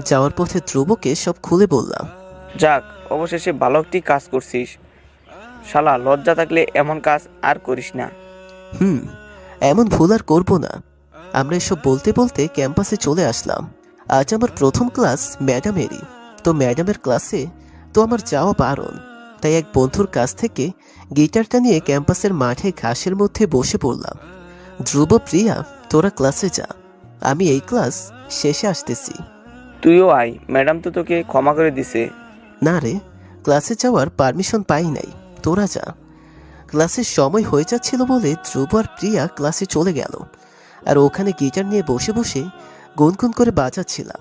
যাওয়ার পথে ধ্রুবকে সব খুলে বললাম। যাক, অবশেষে ভালো একটি কাজ করছিস। শালা, লজ্জা থাকলে এমন কাজ আর করিস না। এমন ভুল আর করবো না। আমরা এসব বলতে বলতে ক্যাম্পাসে চলে আসলাম। আজ আমার প্রথম ক্লাস ম্যাডামেরই। তো ম্যাডামের ক্লাসে তো আমার যাওয়া বারণ, তাই এক বন্ধুর কাছ থেকে গিটারটা নিয়ে ক্যাম্পাসের মাঠে ঘাসের মধ্যে বসে পড়লাম। ধ্রুব, প্রিয়া, তোরা ক্লাসে যা, আমি এই ক্লাস শেষে আসতেছি। তুইও আয়, ম্যাডাম তো তোকে ক্ষমা করে দিছে। না রে, ক্লাসে যাওয়ার পারমিশন পাই নাই, তোরা যা। ক্লাসের সময় হয়ে যাচ্ছিল বলে ধ্রুব আর প্রিয়া ক্লাসে চলে গেল, আর ওখানে গিটার নিয়ে বসে বসে গুনগুন করে বাজাচ্ছিলাম,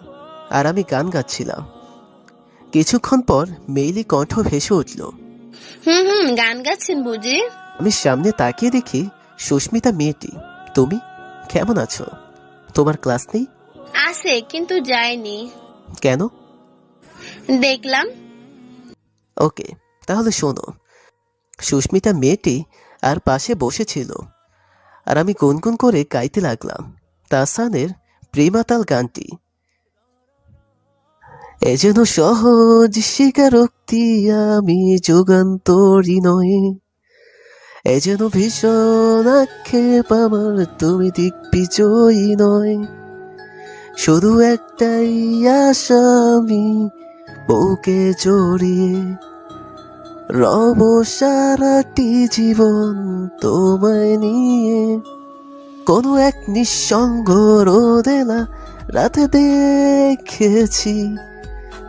আর আমি গান গাচ্ছিলাম। কিছুক্ষণ পর মেইলি কণ্ঠ ভেসে উঠল। গান গাচ্ছেন বুঝি? আমি সামনে তাকিয়ে দেখি সুস্মিতা মেয়েটি। তুমি কেমন আছো? তোমার ক্লাস নেই? আছে, কিন্তু যায়নি। কেন? দেখলাম। ওকে, তাহলে শোনো। সুস্মিতা মেয়েটি আর পাশে বসেছিল, আর আমি গুনগুন করে গাইতে লাগলাম তাহসানের প্রেমাতাল গানটি। এ যেন সহজ স্বীকারোক্তি, আমি যুগান্তরী নয়। এ যেন ভীষণ আক্ষেপ আমার, তুমি দিগ্বিজয়ী নয়। শুধু একটাই আশা, আমি বুকে জড়িয়ে রব সারাটি জীবন তোমায় নিয়ে। কোনো এক নিঃসঙ্গ রোদেলা রাতে দেখেছি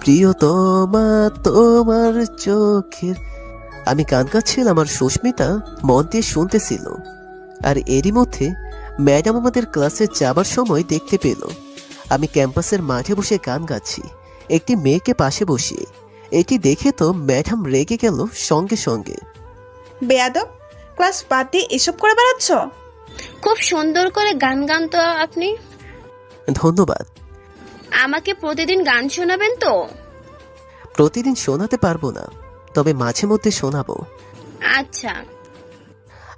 প্রিয়তমা তোমার চোখের। আমি গান গাচ্ছিলাম আর সুস্মিতা মন দিয়ে শুনতেছিল। আর এরই মধ্যে ম্যাডাম আমাদের ক্লাসে যাবার সময় দেখতে পেল আমি ক্যাম্পাসের মাঠে বসে গান গাচ্ছি একটি মেয়েকে পাশে বসিয়ে। এটি দেখে তো ম্যাডাম রেগে গেল সঙ্গে সঙ্গে। বেয়াদব, ক্লাস বাদ দিয়ে এসব করে বেড়াচ্ছ? খুব সুন্দর করে গান গান তো আপনি। ধন্যবাদ। আমাকে প্রতিদিন গান শোনাবেন তো? প্রতিদিন শোনাতে পারবো না, তবে মাঝে মধ্যে শোনাবো। আচ্ছা।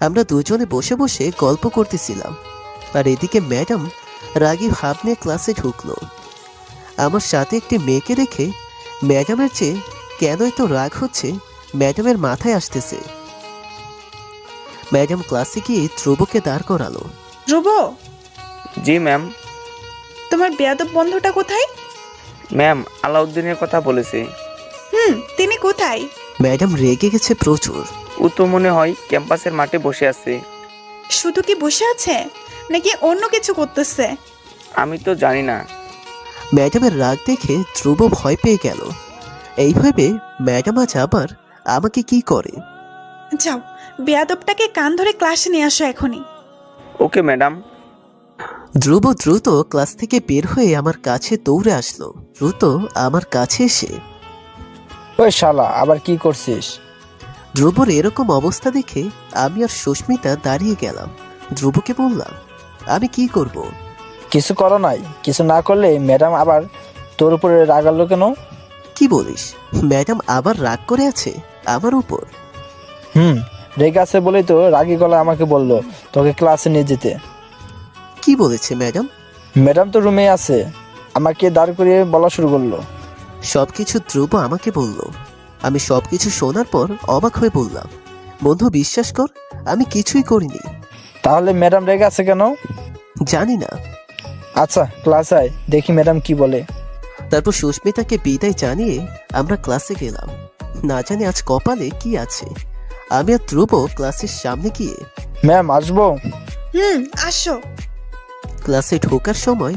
আমরা দুজনে বসে বসে গল্প করতেছিলাম আর এদিকে ম্যাডাম রাগী ভাব নিয়ে ক্লাসে ঢুকলো। আমার সাথে একটি মেয়েকে দেখে ম্যাডামের চেয়ে কেন এত রাগ হচ্ছে ম্যাডামের মাথায় আসতেছে। ম্যাডাম ক্লাসে গিয়ে ধ্রুবকে দাঁড় করালো। ধ্রুব, জি ম্যাম। তোমার বেয়াদব বন্ধুটা কোথায়? ম্যাম আলাউদ্দিনের কথা বলেছে। তিনি কোথায়? ম্যাডাম রেগে গেছে প্রচুর। ও তো মনে হয় ক্যাম্পাসের মাঠে বসে আছে। শুধু কি বসে আছে নাকি অন্য কিছু করতেছে? আমি তো জানি না। ম্যাডামের রাগ দেখে ধ্রুব ভয় পেয়ে গেল। এইভাবে ম্যাডাম আজ আবার আমাকে কি করে। যাও, বেয়াদবটাকে কান ধরে ক্লাসে নিয়ে আসো এখনই। Okay madam. ধ্রুব দ্রুত ক্লাস থেকে বের হয়ে আমার কাছে দৌড়ে আসলো। দ্রুত আমার কাছে এসে, ওই শালা আবার কি করছিস? ধ্রুবর এরকম অবস্থা দেখে আমি আর সুস্মিতা দাঁড়িয়ে গেলাম। ধ্রুবকে বললাম, আমি কি করব? কিছু করো নাই? কিছু না করলে ম্যাডাম আবার তোর উপরে রাগালো কেন? কি বলিস? ম্যাডাম আবার রাগ করে আছে আমার উপর? রেগে আছে বলেই তো রাগী গলা আমাকে বললো তোকে ক্লাসে নিয়ে যেতে। কি বলেছে ম্যাডাম? ম্যাডাম তো রুমে আছে, আমাকে দাঁড় করিয়ে বলা শুরু করলো। সবকিছু ধ্রুব আমাকে বলল। আমি সবকিছু শোনার পর অবাক হয়ে বললাম, বন্ধু বিশ্বাস কর, আমি কিছুই করিনি। তাহলে ম্যাডাম রেগে আছে কেন? জানি না। আচ্ছা ক্লাস আয়, দেখি ম্যাডাম কি বলে। তারপর সুস্মিতাকে বিদায় জানিয়ে আমরা ক্লাসে গেলাম। না জানি আজ কপালে কি আছে। আমি আর ধ্রুব ক্লাসের সামনে গিয়ে, ম্যাম আসবো? আসো। ক্লাসে ঢোকার সময়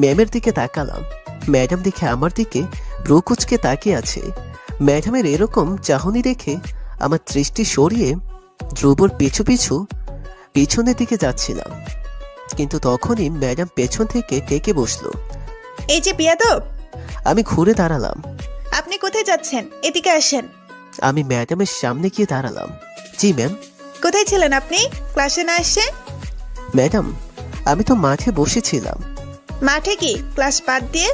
ম্যামের দিকে তাকালাম। ম্যাডাম দেখে আমার দিকে ভ্রু কুঁচকে তাকিয়ে আছে। ম্যাডামের এরকম চাহনি দেখে আমার দৃষ্টি সরিয়ে ধ্রুবর পিছু পিছু পিছনের দিকে যাচ্ছিলাম, কিন্তু তখনই ম্যাডাম পেছন থেকে ডেকে বসলো। এই যে বেয়াদব। আমি ঘুরে দাঁড়ালাম। আপনি কোথায় যাচ্ছেন? এদিকে আসেন। আমি ম্যাডামের সামনে গিয়ে দাঁড়ালাম। জি ম্যাম। কোথায় ছিলেন আপনি ক্লাসে না এসে? ম্যাডাম আমি তো মাঠে বসেছিলাম। মাঠে কি ক্লাস বাদ দিয়ে?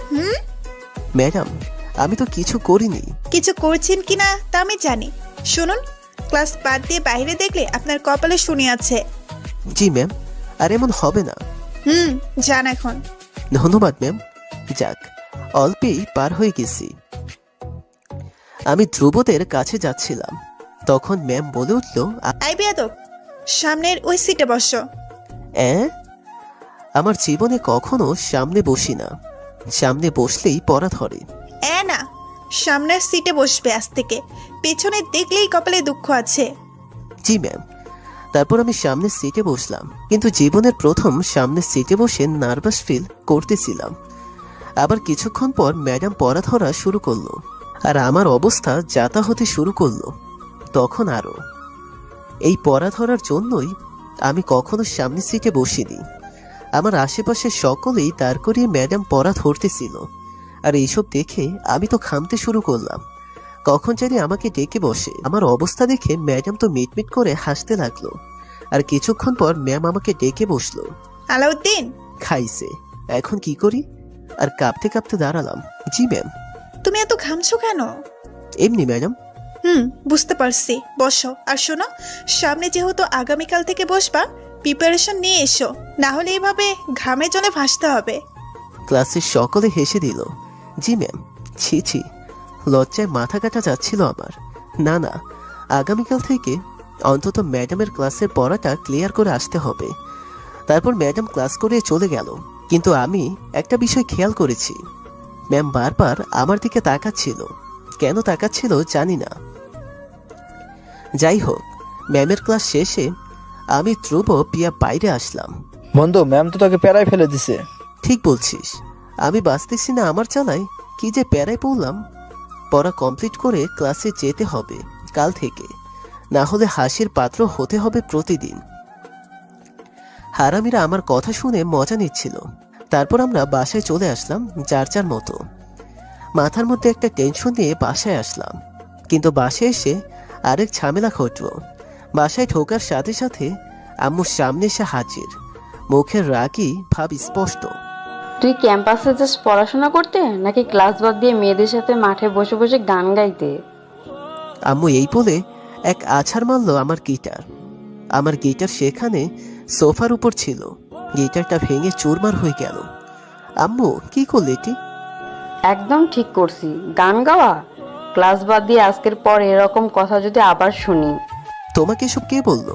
ম্যাডাম আমি তো কিছু করিনি। কিছু করছেন কিনা তা আমি জানি। শুনুন, ক্লাস বাদ দিয়ে বাইরে দেখলে আপনার কপালে শনি আছে। জি ম্যাম, আর এমন হবে না। যান এখন। ধন্যবাদ ম্যাম। যাক, অল্পেই পার হয়ে গেছি। আমি ধ্রুবদের কাছে যাচ্ছিলাম, তখন ম্যাম বলে উঠল, আই বেয়াদব, সামনের ওই সিটে বসো। আমার জীবনে কখনো সামনে বসি না। সামনে বসলেই পড়া ধরে। না, সামনের সিটে বসবে আজ থেকে। পেছনে দেখলেই কপালে দুঃখ আছে। জি ম্যাম। তারপর আমি সামনের সিটে বসলাম, কিন্তু জীবনের প্রথম সামনের সিটে বসে নার্ভাস ফিল করতেছিলাম। আবার কিছুক্ষণ পর ম্যাডাম পড়া ধরা শুরু করলো, আর আমার অবস্থা যাতা হতে শুরু করলো। তখন আরো এই পড়া ধরার জন্যই আমি কখনো সামনের সিটে বসিনি। আমার আশেপাশে সকলেই দাঁড় করিয়ে ম্যাডাম পড়া ধরতেছিল, আর এইসব দেখে আমি তো খামতে শুরু করলাম। কখন জানি আমাকে ডেকে বসে। আমার অবস্থা দেখে ম্যাডাম তো মিটমিট করে হাসতে লাগলো। আর কিছুক্ষণ পর ম্যাম আমাকে ডেকে বসলো। আলাউদ্দিন। খাইছে, এখন কি করি? আর কাঁপতে কাঁপতে দাঁড়ালাম। জি ম্যাম। তুমি এত ঘামছো কেন? এমনি ম্যাডাম। বুঝতে পারছি, বসো। আর শোনো, সামনে যেহেতু আগামীকাল থেকে বসবা, প্রিপারেশন নিয়ে এসো, না হলে এইভাবে ঘামে জলে ভাসতে হবে। ক্লাসের সকলে হেসে দিল। জি ম্যাম। ছি ছি, লজ্জায় মাথা কাটা যাচ্ছিল আমার। না না, আগামীকাল থেকে অন্তত ম্যাডামের ক্লাসের পড়াটা ক্লিয়ার করে আসতে হবে। তারপর ম্যাডাম ক্লাস করে চলে গেল, কিন্তু আমি একটা বিষয় খেয়াল করেছি, ম্যাম বারবার আমার দিকে তাকাচ্ছিল। কেন তাকাচ্ছিল জানি না। যাই হোক, ম্যামের ক্লাস শেষে আমি ধ্রুব পিয়া বাইরে আসলাম। বন্ধু, ম্যাম তো তোকে প্যারায় ফেলে দিছে। ঠিক বলছিস, আমি বাঁচতেছি না আমার চালায়, কি যে প্যারায় পড়লাম। পড়া কমপ্লিট করে ক্লাসে যেতে হবে কাল থেকে, না হলে হাসির পাত্র হতে হবে প্রতিদিন। হারামিরা আমার কথা শুনে মজা নিচ্ছিল। তারপর আমরা বাসায় চলে আসলাম যার যার মতো। মাথার মধ্যে একটা টেনশন নিয়ে বাসায় আসলাম, কিন্তু বাসায় এসে আরেক ঝামেলা ঘটল। বাসায় ঢোকার সাথে সাথে আম্মুর সামনে এসে হাজির, মুখের রাগই ভাব স্পষ্ট। তুই ক্যাম্পাসে যাস পড়াশোনা করতে, নাকি ক্লাস বাদ দিয়ে মেয়েদের সাথে মাঠে বসে বসে গান গাইতে? আম্মু এই বলে এক আছাড় মারল আমার গিটার। আমার গিটার সেখানে সোফার উপর ছিল, গিটারটা ভেঙে চুরমার হয়ে গেল। আম্মু কি করলে এটি? একদম ঠিক করছি, গান গাওয়া। ক্লাস বাদ দিয়ে আজকের পর এরকম কথা যদি আবার শুনি। তোমাকে এসব কে বললো?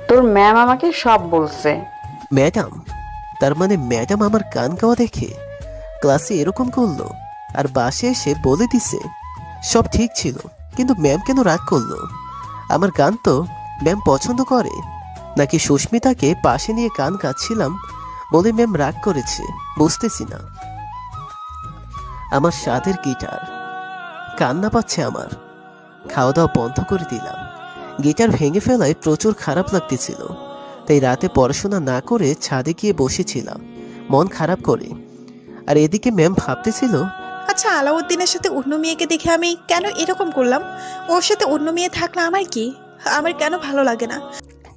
তোর ম্যাম আমাকে সব বলছে। ম্যাডাম? তার মানে ম্যাডাম আমার গান গাওয়া দেখে ক্লাসে এরকম করলো, আর বাসে এসে বলে দিছে সব ঠিক ছিল। কিন্তু ম্যাম কেন রাগ করলো? আমার গান তো ম্যাম পছন্দ করে, নাকি সুস্মিতাকে পাশে নিয়ে গান গাচ্ছিলাম বলে ম্যাম রাগ করেছে? বুঝতেছি না। আমার স্বাদের গিটার, কান্না পাচ্ছে আমার। খাওয়া দাওয়া বন্ধ করে দিলাম। গিটার ভেঙে ফেলায় প্রচুর খারাপ লাগতেছিল, তাই রাতে পড়াশোনা না করে ছাদে গিয়ে বসেছিলাম মন খারাপ করে। আর এদিকে ম্যাম ভাবতেছিল, আচ্ছা আলাউদ্দিনের সাথে অন্য মেয়েকে দেখে আমি কেন এরকম করলাম? ওর সাথে অন্য মেয়ে থাকলে আমার কি? আমার কেন ভালো লাগে না?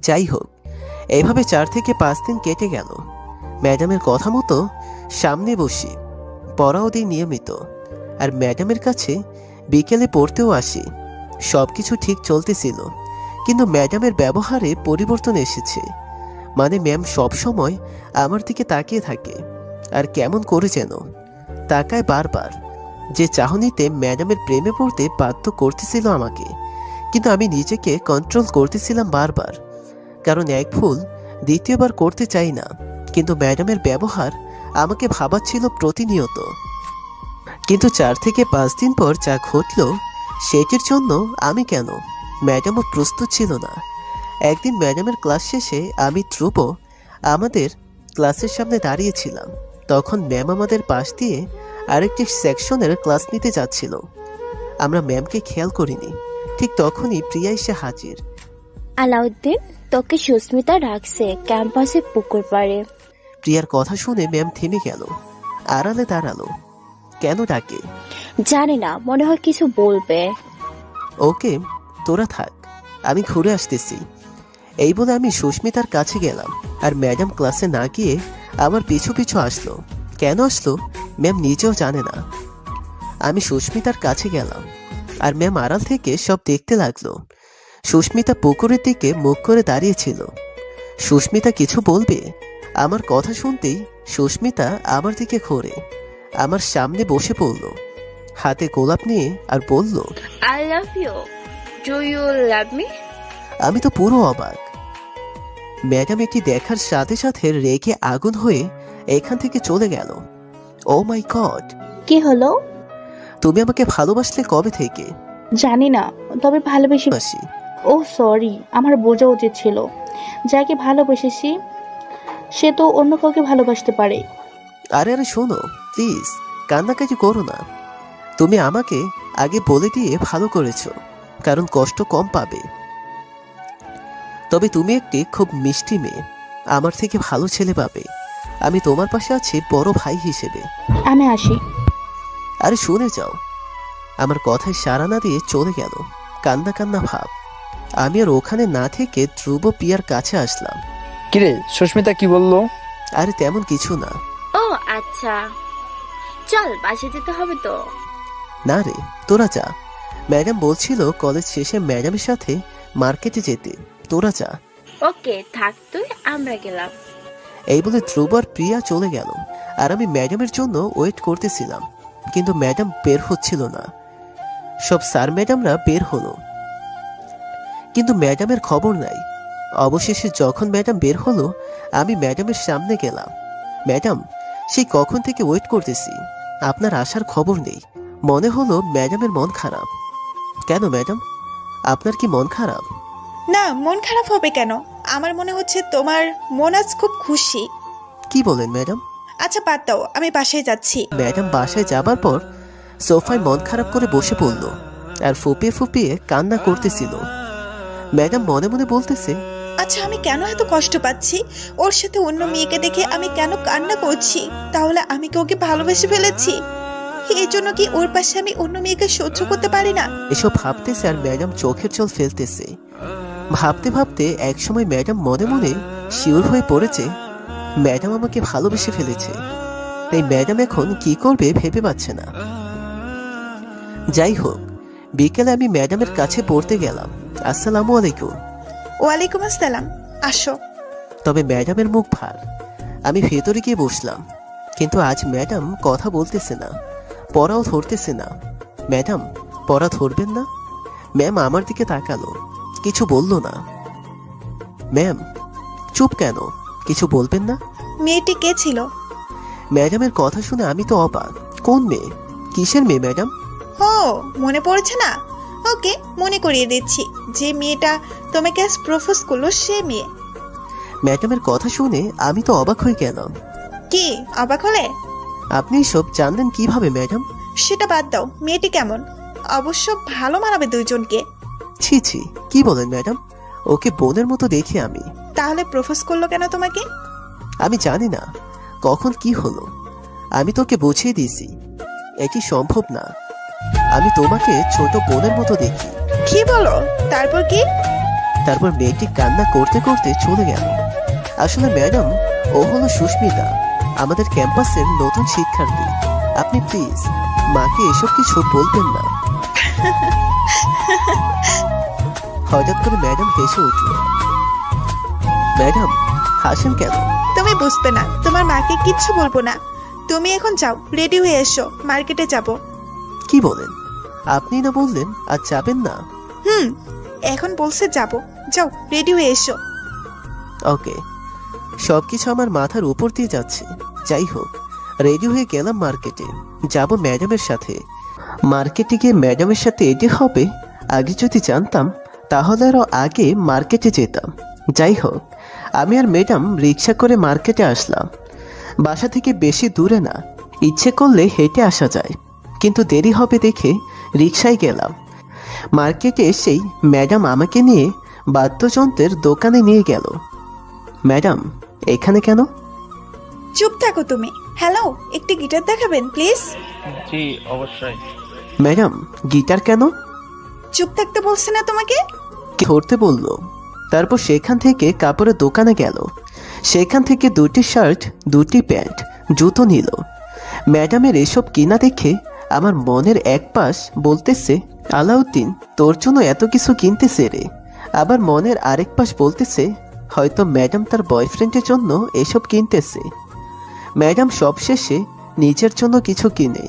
যাই হোক, এইভাবে 4 থেকে 5 দিন কেটে গেল। ম্যাডামের কথা মতো সামনে বসি, পড়াও দিই নিয়মিত, আর ম্যাডামের কাছে বিকেলে পড়তেও আসি। সব কিছু ঠিক চলতেছিল, কিন্তু ম্যাডামের ব্যবহারে পরিবর্তন এসেছে। মানে ম্যাম সবসময় আমার দিকে তাকিয়ে থাকে, আর কেমন করে যেন তাকায় বারবার, যে চাহনিতে ম্যাডামের প্রেমে পড়তে বাধ্য করতেছিল আমাকে। কিন্তু আমি নিজেকে কন্ট্রোল করতেছিলাম বারবার, কারণ এক ভুল দ্বিতীয়বার করতে চাই না। কিন্তু ম্যাডামের ব্যবহার আমাকে ভাবাচ্ছিল প্রতিনিয়ত। কিন্তু 4 থেকে 5 দিন পর যা ঘটল, সেটির জন্য আমি কেন ম্যাডামও প্রস্তুত ছিল না। একদিন ম্যাডামের ক্লাস শেষে আমি ধ্রুব আমাদের ক্লাসের সামনে দাঁড়িয়েছিলাম। তখন ম্যাম আমাদের পাশ দিয়ে আরেকটি সেকশনের ক্লাস নিতে যাচ্ছিল। আমরা ম্যামকে খেয়াল করিনি। ঠিক তখনই প্রিয়া এসে হাজির। আলাউদ্দিন, তোকে সুস্মিতা রাখছে ক্যাম্পাসে পুকুর পাড়ে। প্রিয়ার কথা শুনে ম্যাম থেমে গেল, আড়ালে দাঁড়ালো। কেন ডাকে? জানি না, মনে হয় কিছু বলবে। ওকে, তোরা থাক, আমি ঘুরে আসতেছি। এই বলে আমি সুস্মিতার কাছে গেলাম, আর ম্যাডাম ক্লাসে না গিয়ে আমার পিছু পিছু আসলো। কেন আসলো ম্যাম নিজেও জানে না। আমি সুস্মিতার কাছে গেলাম, আর ম্যাম আড়াল থেকে সব দেখতে লাগলো। সুস্মিতা পুকুরের দিকে মুখ করে দাঁড়িয়েছিল। সুস্মিতা কিছু বলবে, আমার কথা শুনতেই সুস্মিতা আমার দিকে ঘোরে আমার সামনে বসে পড়ল, হাতে গোলাপ নিয়ে, আর বলল, I love you, do you love me? আমি তো পুরো অবাক। ম্যাডাম এটি দেখার সাথে সাথে রেগে আগুন হয়ে এখান থেকে চলে গেল। ও মাই গড! কি হলো? তুমি আমাকে ভালোবাসলে কবে থেকে? জানি না, তবে ভালোবেসে। ও সরি, আমার বোঝা উচিত ছিল। যাকে ভালোবেসেছি সে তো অন্য কাউকে ভালোবাসতে পারে। আরে আরে শোনো, প্লিজ কান্নাকাটি করো না। তুমি আমাকে আগে বলে দিয়ে ভালো করেছো, কারণ কষ্ট কম পাবে। তবে তুমি একটি খুব মিষ্টি মেয়ে, আমার থেকে ভালো ছেলে পাবে। আমি তোমার পাশে আছি বড় ভাই হিসেবে। আমি আসি। আরে শুনে যাও। আমার কথায় সাড়া না দিয়ে চলে গেল, কান্না কান্না ভাব। আমি আর ওখানে না থেকে ধ্রুব পিয়ার কাছে আসলাম। কিরে সুস্মিতা কি বললো? আরে তেমন কিছু না। ও আচ্ছা, চল বাসে যেতে হবে তো। না রে, তোরা যা। ম্যাডাম বলছিল কলেজ শেষে ম্যাডামের সাথে মার্কেটে যেতে, তোরা যা। ওকে থাক তুই, আমরা গেলাম। এই বলে ধ্রুব আর প্রিয়া চলে গেল, আর আমি ম্যাডামের জন্য ওয়েট করতেছিলাম। কিন্তু ম্যাডাম বের হচ্ছিল না। সব স্যার ম্যাডামরা বের হলো, কিন্তু ম্যাডামের খবর নাই। অবশেষে যখন ম্যাডাম বের হলো, আমি ম্যাডামের সামনে গেলাম। ম্যাডাম, সেই কখন থেকে ওয়েট করতেছি, আপনার আসার খবর নেই। মনে হলো ম্যাডামের মন খারাপ। কেন ম্যাডাম, আপনার কি মন খারাপ? না, মন খারাপ হবে কেন? আমার মনে হচ্ছে তোমার মন আজ খুব খুশি। কি বলেন ম্যাডাম? আচ্ছা বাদ দাও, আমি বাসায় যাচ্ছি। ম্যাডাম বাসায় যাবার পর সোফায় মন খারাপ করে বসে পড়ল আর ফুপিয়ে ফুপিয়ে কান্না করতেছিল। ম্যাডাম মনে মনে বলতেছে, আচ্ছা আমি কেন এত কষ্ট পাচ্ছি? ওর সাথে অন্য মেয়েকে দেখে আমি কেন কান্না করছি? তাহলে আমি কি ওকে ভালোবেসে ফেলেছি? এই জন্য কি ওর পাশে আমি অন্য মেয়েকে সহ্য করতে পারি না? এসব ভাবতেছে আর ম্যাডাম চোখের জল ফেলতেছে। ভাবতে ভাবতে একসময় ম্যাডাম মনে মনে শিওর হয়ে পড়েছে ম্যাডাম আমাকে ভালোবেসে ফেলেছে। তাই ম্যাডাম এখন কি করবে ভেবে পাচ্ছে না। যাই হোক, বিকেলে আমি ম্যাডামের কাছে পড়তে গেলাম। আসসালামু আলাইকুম। ওয়ালাইকুম আসসালাম, আসো। তবে ম্যাডামের মুখ ভার। আমি ভেতরে গিয়ে বসলাম, কিন্তু আজ ম্যাডাম কথা বলতেছে না, পড়াও ধরতেছে না। ম্যাডাম পড়া ধরবেন না? ম্যাম আমার দিকে তাকালো, কিছু বলল না। ম্যাম চুপ কেন, কিছু বলবেন না? মেয়েটি কে ছিল? ম্যাডামের কথা শুনে আমি তো অবাক। কোন মেয়ে? কিসের মেয়ে ম্যাডাম? ও মনে পড়েছে না? ওকে মনে করিয়ে দিচ্ছি, যে মেয়েটা তোমাকে আজ প্রপোজ করলো সে মেয়ে। ম্যাডামের কথা শুনে আমি তো অবাক হয়ে গেলাম। কি অবাক হলে? আপনি সব জানলেন কিভাবে ম্যাডাম? সেটা বাদ দাও, মেয়েটি কেমন? অবশ্য ভালো মানাবে দুইজনকে। ছি ছি, কি বলেন ম্যাডাম? ওকে বোনের মতো দেখি আমি। তাহলে প্রপোজ করলো কেন তোমাকে? আমি জানি না কখন কি হলো। আমি তোকে বুঝিয়ে দিয়েছি এটি সম্ভব না। আমি তোমাকে ছোট বোনের মতো দেখি। কি বলো? তারপর কি? তারপর মেয়েটি কান্না করতে করতে চলে গেল। আসলে ম্যাডাম, ও হলো সুস্মিতা, আমাদের ক্যাম্পাসের নতুন শিক্ষার্থী। আপনি প্লিজ মাকে এসব কিছু বলবেন না। হঠাৎ করে ম্যাডাম হেসে উঠল। ম্যাডাম হাসেন কেন? তুমি বুঝবে না, তোমার মাকে কিচ্ছু বলবো না। তুমি এখন যাও, রেডি হয়ে এসো, মার্কেটে যাব। কি বলেন? আপনি না বললেন আর যাবেন না? এখন বলছে যাব, যাও রেডি হয়ে এসো। ওকে। সবকিছু আমার মাথার উপর দিয়ে যাচ্ছে। যাই হোক, রেডি হয়ে গেলাম মার্কেটে, যাব ম্যাডামের সাথে। মার্কেটে গিয়ে ম্যাডামের সাথে এটি হবে আগে যদি জানতাম তাহলে আরও আগে মার্কেটে যেতাম। যাই হোক, আমি আর ম্যাডাম রিক্সা করে মার্কেটে আসলাম। বাসা থেকে বেশি দূরে না, ইচ্ছে করলে হেঁটে আসা যায়, কিন্তু দেরি হবে দেখে রিক্সায় গেলাম। মার্কেটে এসেই ম্যাডাম আমাকে নিয়ে বাদ্যযন্ত্রের দোকানে নিয়ে গেল। ম্যাডাম এখানে কেন? চুপ থাকো তুমি। হ্যালো, একটি গিটার দেখাবেন প্লিজ? জি অবশ্যই। ম্যাডাম গিটার কেন? চুপ থাকতে বলছি না তোমাকে? ধরতে বলল। তারপর সেখান থেকে কাপড়ের দোকানে গেল। সেখান থেকে 2টি শার্ট, 2টি প্যান্ট, জুতো নিল। ম্যাডামের এসব কিনা দেখে আমার মনের এক পাশ বলতেছে, আলাউদ্দিন তোর জন্য এত কিছু কিনতেছে রে। আবার মনের আরেক পাশ বলতেছে, হয়তো ম্যাডাম তার বয়ফ্রেন্ডের জন্য এসব কিনতেছে। ম্যাডাম সবশেষে নিজের জন্য কিছু কিনে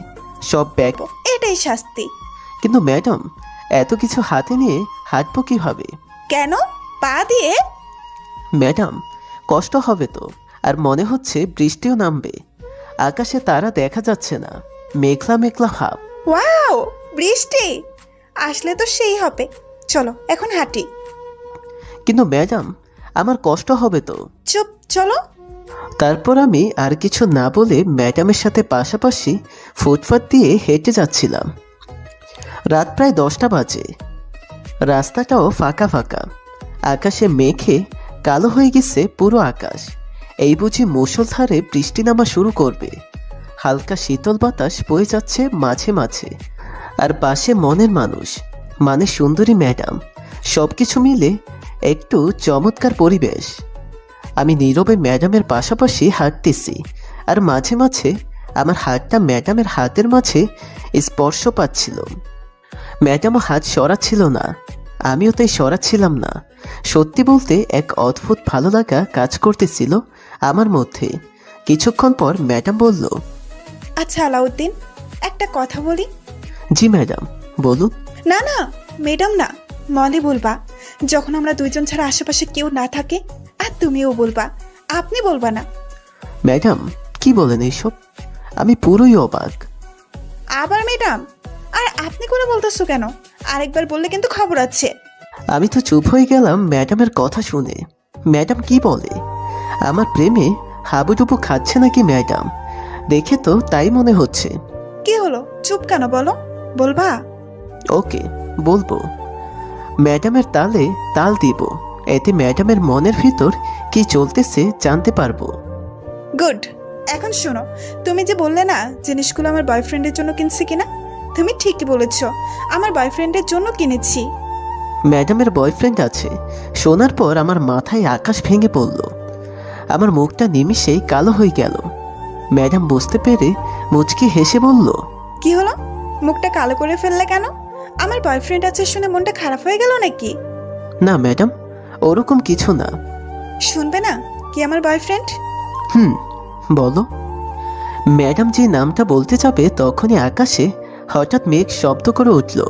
সব ব্যাগ। এটাই শাস্তি। কিন্তু ম্যাডাম এত কিছু হাতে নিয়ে হাঁটবো কিভাবে? কেন? পা দিয়ে? ম্যাডাম কষ্ট হবে তো। আর মনে হচ্ছে বৃষ্টিও নামবে। আকাশে তারা দেখা যাচ্ছে না, মেঘলা মেঘলা ভাব। ওয়াও, বৃষ্টি আসলে তো সেই হবে। চলো এখন হাঁটি। কিন্তু ম্যাডাম আমার কষ্ট হবে তো। চুপ, চলো। তারপর আমি আর কিছু না বলে ম্যাডামের সাথে পাশাপাশি ফুটপাত দিয়ে হেঁটে যাচ্ছিলাম। রাত প্রায় 10টা বাজে। রাস্তাটাও ফাঁকা ফাঁকা। আকাশে মেঘে কালো হয়ে গেছে পুরো আকাশ। এই বুঝি মুষলধারে বৃষ্টি নামা শুরু করবে। হালকা শীতল বাতাস বয়ে যাচ্ছে মাঝে মাঝে। আর পাশে মনের মানুষ, মানে সুন্দরী ম্যাডাম। সব কিছু মিলে একটু চমৎকার পরিবেশ। আমি নীরবে ম্যাডামের পাশাপাশি হাঁটতেছি, আর মাঝে মাঝে আমার হাতটা ম্যাডামের হাতের মাঝে স্পর্শ পাচ্ছিল। ম্যাডামও হাত সরাচ্ছিল না, আমিও তাই সরাচ্ছিলাম না। সত্যি বলতে এক অদ্ভুত ভালো লাগা কাজ করতেছিল আমার মধ্যে। কিছুক্ষণ পর ম্যাডাম বলল, আচ্ছা আলাউদ্দিন, একটা কথা বলি? জি ম্যাডাম বলুন। না না, ম্যাডাম না, মলি বলবা। যখন আমরা দুইজন ছাড়া আশেপাশে কেউ না থাকে, আর তুমিও বলবা, আপনি বলবা না। ম্যাডাম কি বলেন এইসব? আমি পুরোই অবাক। আবার ম্যাডাম? আর আপনি করে বলতেছো কেন? আরেকবার বললে কিন্তু খবর আছে। আমি তো চুপ হয়ে গেলাম ম্যাডামের কথা শুনে। ম্যাডাম কি বলে? আমার প্রেমে হাবুডুবু খাচ্ছে নাকি ম্যাডাম? দেখে তো তাই মনে হচ্ছে। কি হলো, চুপ কেন, বলো, বলবা? ওকে, বলবো। ম্যাডামের তালে তাল দিব, এতে ম্যাডামের মনের ভিতর কি চলতেছে জানতে পারবো। গুড। এখন শোনো, তুমি যে বললে না জিনিসগুলো আমার বয়ফ্রেন্ডের জন্য কিনছি কিনা, তুমি ঠিকই বলেছ, আমার বয়ফ্রেন্ডের জন্য কিনেছি। ম্যাডামের বয়ফ্রেন্ড আছে শোনার পর আমার মাথায় আকাশ ভেঙে পড়ল। আমার মুখটা নিমিষেই কালো হয়ে গেল। ম্যাডাম বুঝতে পেরে মুচকি হেসে বলল, কি হলো, মুখটা কালো করে ফেললে কেন? আমার বয়ফ্রেন্ড আছে শুনে মনটা খারাপ হয়ে গেল নাকি? না ম্যাডাম, ওরকম কিছু না। শুনবে না কি আমার বয়ফ্রেন্ড? বলো। ম্যাডাম যে নামটা বলতে যাবে তখনই আকাশে হঠাৎ মেঘ শব্দ করে উঠল,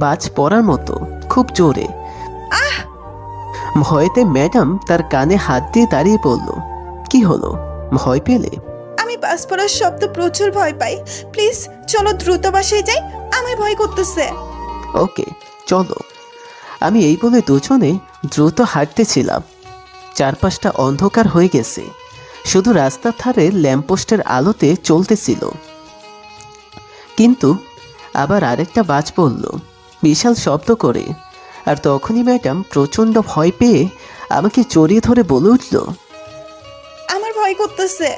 বাজ পড়ার মতো, খুব জোরে। ভয়েতে ম্যাডাম তার কানে হাত দিয়ে দাঁড়িয়ে পড়ল। কি হলো, ভয় পেলে? আমি বাস পড়ার শব্দ প্রচুর ভয় পাই, প্লিজ চলো দ্রুত বাসায় যাই, আমার ভয় করতেছে। ওকে চলো। আমি এই বলে দুজনে দ্রুত হাঁটতেছিলাম। চারপাশটা অন্ধকার হয়ে গেছে, শুধু রাস্তার ধারে ল্যাম্পপোস্টের আলোতে চলতেছিল। কিন্তু আবার আরেকটা বাজ পড়ল বিশাল শব্দ করে, আর তখনই ম্যাডাম প্রচণ্ড ভয় পেয়ে আমাকে জড়িয়ে ধরে বলে উঠল, আমার ভয় করতেছে,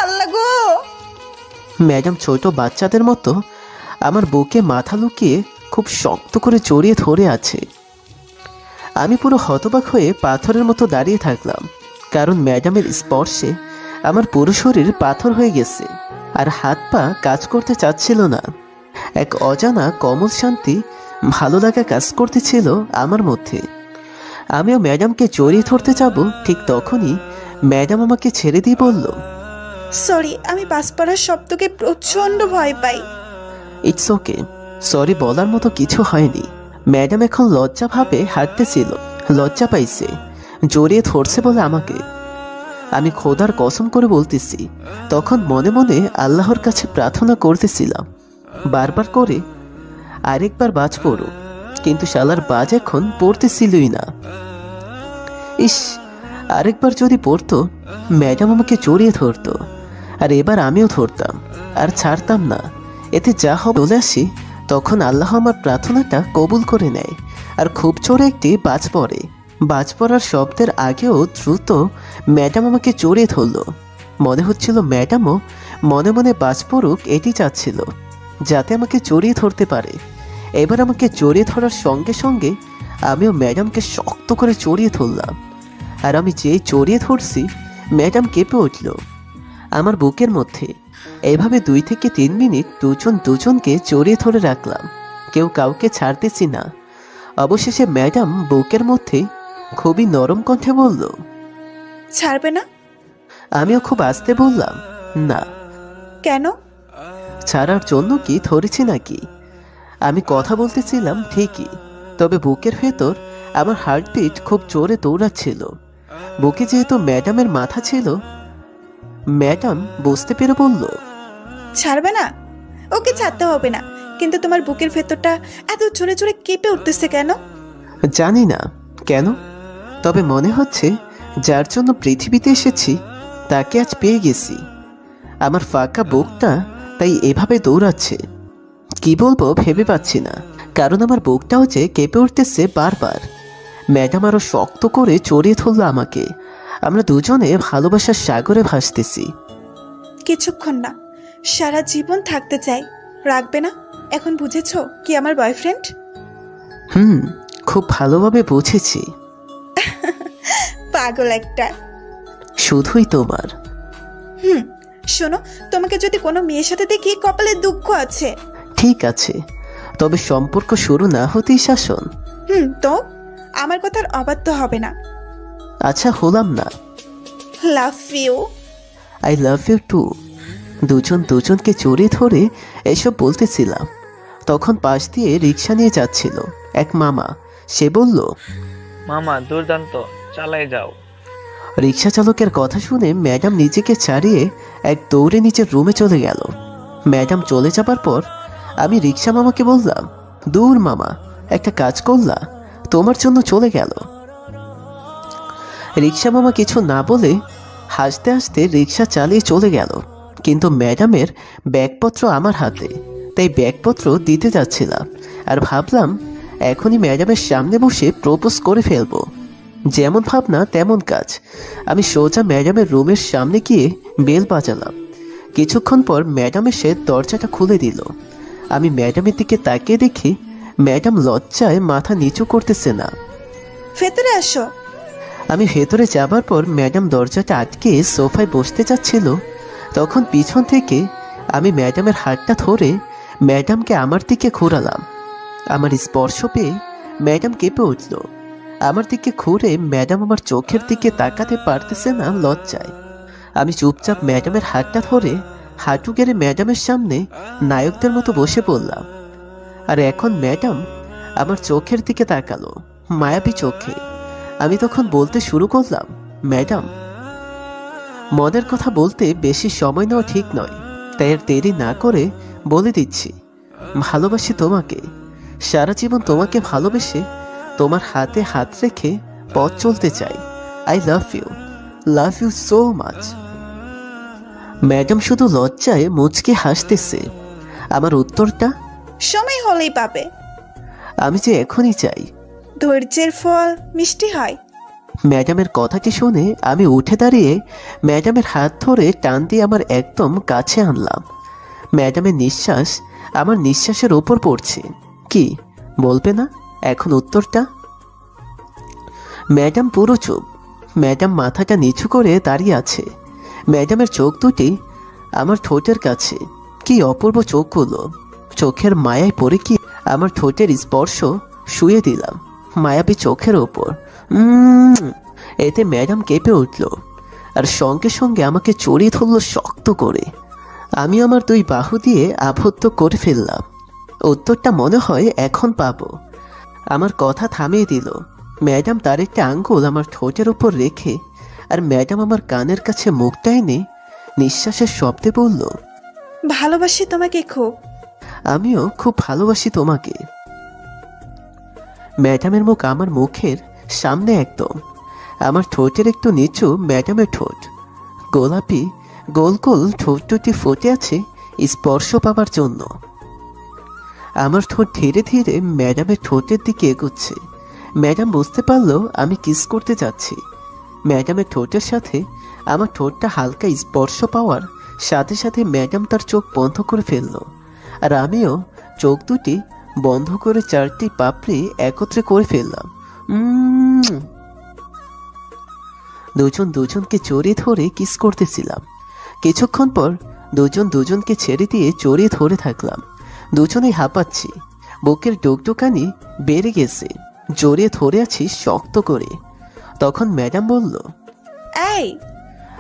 আল্লাহ গো। ম্যাডাম ছোট বাচ্চাদের মতো আমার বুকে মাথা লুকিয়ে খুব শক্ত করে জড়িয়ে ধরে আছে। আমি পুরো হতবাক হয়ে পাথরের মতো দাঁড়িয়ে থাকলাম, কারণ ম্যাডামের স্পর্শে আমার পুরো শরীর পাথর হয়ে গেছে, আর হাত পা কাজ করতে চাচ্ছিল না। এক অজানা কোমল শান্তি, ভালো লাগা কাজ করতেছিল আমার মধ্যে। আমিও ম্যাডামকে জড়িয়ে ধরতে যাব, ঠিক তখনই ম্যাডাম আমাকে ছেড়ে দিয়ে বলল, সরি, আমি বাস পড়ার শব্দকে প্রচন্ড ভয় পাই। ইটস ওকে, সরি বলার মতো কিছু হয়নি। ম্যাডাম এখন লজ্জা ভাবে হাঁটতেছিল, লজ্জা পাইছে, জড়িয়ে ধরছে বলে আমাকে। আমি খোদার কসম করে বলতেছি, তখন মনে মনে আল্লাহর কাছে প্রার্থনা করতেছিলাম বারবার করে, আরেকবার বাজ পড়ো, কিন্তু শালার বাজ এখন পড়তেছিলই না। ইস, আরেকবার যদি পড়তো, ম্যাডাম আমাকে জড়িয়ে ধরতো, আর এবার আমিও ধরতাম আর ছাড়তাম না। এতে যা হবে চলে আসি, তখন আল্লাহ আমার প্রার্থনাটা কবুল করে নেয়, আর খুব জোরে একটি বাজ পড়ে। বাজ পড়ার শব্দের আগেও দ্রুত ম্যাডাম আমাকে জড়িয়ে ধরল। মনে হচ্ছিল ম্যাডামও মনে মনে বাজ পড়ুক এটি চাচ্ছিল, যাতে আমাকে জড়িয়ে ধরতে পারে। এবার আমাকে জড়িয়ে ধরার সঙ্গে সঙ্গে আমিও ম্যাডামকে শক্ত করে জড়িয়ে ধরলাম, আর আমি যেই জড়িয়ে ধরছি ম্যাডাম কেঁপে উঠল আমার বুকের মধ্যে। এভাবে 2 থেকে 3 মিনিট দুজন দুজনকে জড়িয়ে ধরে রাখলাম, কেউ কাউকে ছাড়তেছি না। অবশেষে ম্যাডাম বুকের মধ্যে খুবই নরম কণ্ঠে বলল, ছাড়বে না? আমিও খুব আস্তে বললাম, না। কেন? ছাড়ার জন্য কি ধরেছি নাকি? আমি কথা বলতেছিলাম ঠিকই, তবে বুকের ভেতর আমার হার্টবিট খুব জোরে দৌড়াচ্ছিল। বুকে যেহেতু ম্যাডামের মাথা ছিল, ম্যাডাম বুঝতে পেরে বলল, ছাড়বে না? ওকে ছাড়তে হবে না, কিন্তু তোমার বুকের ভেতরটা এত জোরে জোরে কেঁপে উঠতেছে কেন? জানি না কেন, তবে মনে হচ্ছে যার জন্য পৃথিবীতে এসেছি তাকে আজ পেয়ে গেছি। আমার ফাঁকা বুকটা তাই এভাবে দৌড়াচ্ছে। কি বলবো ভেবে পাচ্ছি না, কারণ আমার বুকটাও যে কেঁপে উঠতেছে বারবার। ম্যাডাম আরো শক্ত করে জড়িয়ে ধরল আমাকে। আমরা দুজনে ভালোবাসার সাগরে ভাসতেছি। কিছুক্ষণ না, সারা জীবন থাকতে চাই, রাখবে না? এখন বুঝেছো কি আমার বয়ফ্রেন্ড? খুব ভালোভাবে বুঝেছি। পাগল একটা। শুধুই তোমার। শোনো, তোমাকে যদি কোনো মেয়ের সাথে দেখি কপালে দুঃখ আছে। ঠিক আছে, তবে সম্পর্ক শুরু না হতেই শাসন। তো আমার কথার অবাধ্য হবে না। আচ্ছা হলাম না। Love you. I love you too. দুজন দুজনকে জড়িয়ে ধরে এসব বলতেছিলাম, তখন পাশ দিয়ে রিক্সা নিয়ে যাচ্ছিল এক মামা। সে বলল, মামা দুর্দান্ত, চালাই যাও। রিক্সা চালকের কথা শুনে ম্যাডাম নিজেকে ছাড়িয়ে এক দৌড়ে নিজের রুমে চলে গেল। ম্যাডাম চলে যাবার পর আমি রিক্সা মামাকে বললাম, দূর মামা, একটা কাজ করলা, তোমার জন্য চলে গেল। রিক্সা মামা কিছু না বলে হাসতে হাসতে রিক্সা চালিয়ে চলে গেল। কিন্তু ম্যাডামের ব্যাগপত্র আমার হাতে, তাই ব্যাগপত্র দিতে যাচ্ছিলাম। আর ভাবলাম এখনই ম্যাডামের সামনে বসে প্রপোজ করে ফেলবো। যেমন ভাবনা তেমন কাজ। আমি সোজা ম্যাডামের রুমের সামনে গিয়ে বেল বাজালাম। কিছুক্ষণ পর ম্যাডাম এসে দরজাটা খুলে দিল। আমি ম্যাডামের দিকে তাকিয়ে দেখি ম্যাডাম লজ্জায় মাথা নিচু করতেছে না। ভেতরে আসো। আমি ভেতরে যাবার পর ম্যাডাম দরজাটা আটকে সোফায় বসতে যাচ্ছিল, তখন পিছন থেকে আমি ম্যাডামের হাতটা ধরে ম্যাডামকে আমার দিকে ঘোরালাম। আমার স্পর্শ পেয়ে ম্যাডাম কেঁপে উঠল। আমার দিকে ঘুরে ম্যাডাম আমার চোখের দিকে তাকাতে পারতেছে না লজ্জায়। আমি চুপচাপ ম্যাডামের হাতটা ধরে হাঁটু গেড়ে ম্যাডামের সামনে নায়কদের মতো বসে পড়লাম। আর এখন ম্যাডাম আমার চোখের দিকে তাকালো মায়াবী চোখে। আমি তখন বলতে শুরু করলাম, ম্যাডাম, মনের কথা বলতে বেশি সময় নেওয়া ঠিক নয়, তাই আর দেরি না করে বলে দিচ্ছি, ভালোবাসি তোমাকে। সারা জীবন তোমাকে ভালোবেসে তোমার হাতে হাত রেখে পথ চলতে চাই। I love you so much. Madam শুধু লজ্জায় মুচকে হাসতেছে। আমার উত্তরটা, সময় হলেই পাবে। আমি যে এখনই চাই। ধৈর্যের ফল মিষ্টি হয়। ম্যাডামের কথাটি শুনে আমি উঠে দাঁড়িয়ে ম্যাডামের হাত ধরে টান দিয়ে আমার একদম কাছে আনলাম। ম্যাডামের নিঃশ্বাস আমার নিঃশ্বাসের ওপর পড়ছে। কি বলবে না এখন উত্তরটা? ম্যাডাম পুরো চুপ। ম্যাডাম মাথাটা নিচু করে দাঁড়িয়ে আছে। ম্যাডামের চোখ দুটি আমার ঠোঁটের কাছে। কি অপূর্ব চোখগুলো। চোখের মায়ায় পড়ে কি আমার ঠোঁটের স্পর্শ শুয়ে দিলাম মায়াবী চোখের ওপর। এতে ম্যাডাম কেঁপে উঠল আর সঙ্গে সঙ্গে আমাকে জড়িয়ে ধরল শক্ত করে। আমি আমার দুই বাহু দিয়ে আবদ্ধ করে ফেললাম। উত্তরটা মনে হয় এখন পাবো। আমার কথা থামিয়ে দিল। ম্যাডাম তার একটা আঙ্গুল আমার ঠোঁটের ওপর রেখে আর ম্যাডাম আমার কানের কাছে মুখটা এনে নিঃশ্বাসের শব্দে বলল, ভালোবাসি তোমাকে খুব। আমিও খুব ভালোবাসি তোমাকে। ম্যাডামের মুখ আমার মুখের সামনে একদম। আমার ঠোঁটের একটু নিচু ম্যাডামের ঠোঁট। গোলাপি গোল গোল ঠোঁট দুটি ফুটে আছে স্পর্শ পাবার জন্য। আমার ঠোঁট ধীরে ধীরে ম্যাডামের ঠোঁটের দিকে এগোচ্ছে। ম্যাডাম বুঝতে পারলো আমি কিস করতে যাচ্ছি। ম্যাডামের ঠোঁটের সাথে আমার ঠোঁটটা হালকা স্পর্শ পাওয়ার সাথে সাথে ম্যাডাম তার চোখ বন্ধ করে ফেললো আর আমিও চোখ দুটি বন্ধ করে চারটি পাপড়ি একত্রে করে ফেললাম। দুজন দুজনকে জড়িয়ে ধরে কিস করতেছিলাম। কিছুক্ষণ পর দুজন দুজনকে ছেড়ে দিয়ে জড়িয়ে ধরে থাকলাম। দুজনেই হাঁপাচ্ছি, বুকের ডুকডুকানি বেড়ে গেছে, জড়িয়ে ধরে আছি শক্ত করে। তখন ম্যাডাম বলল, এই।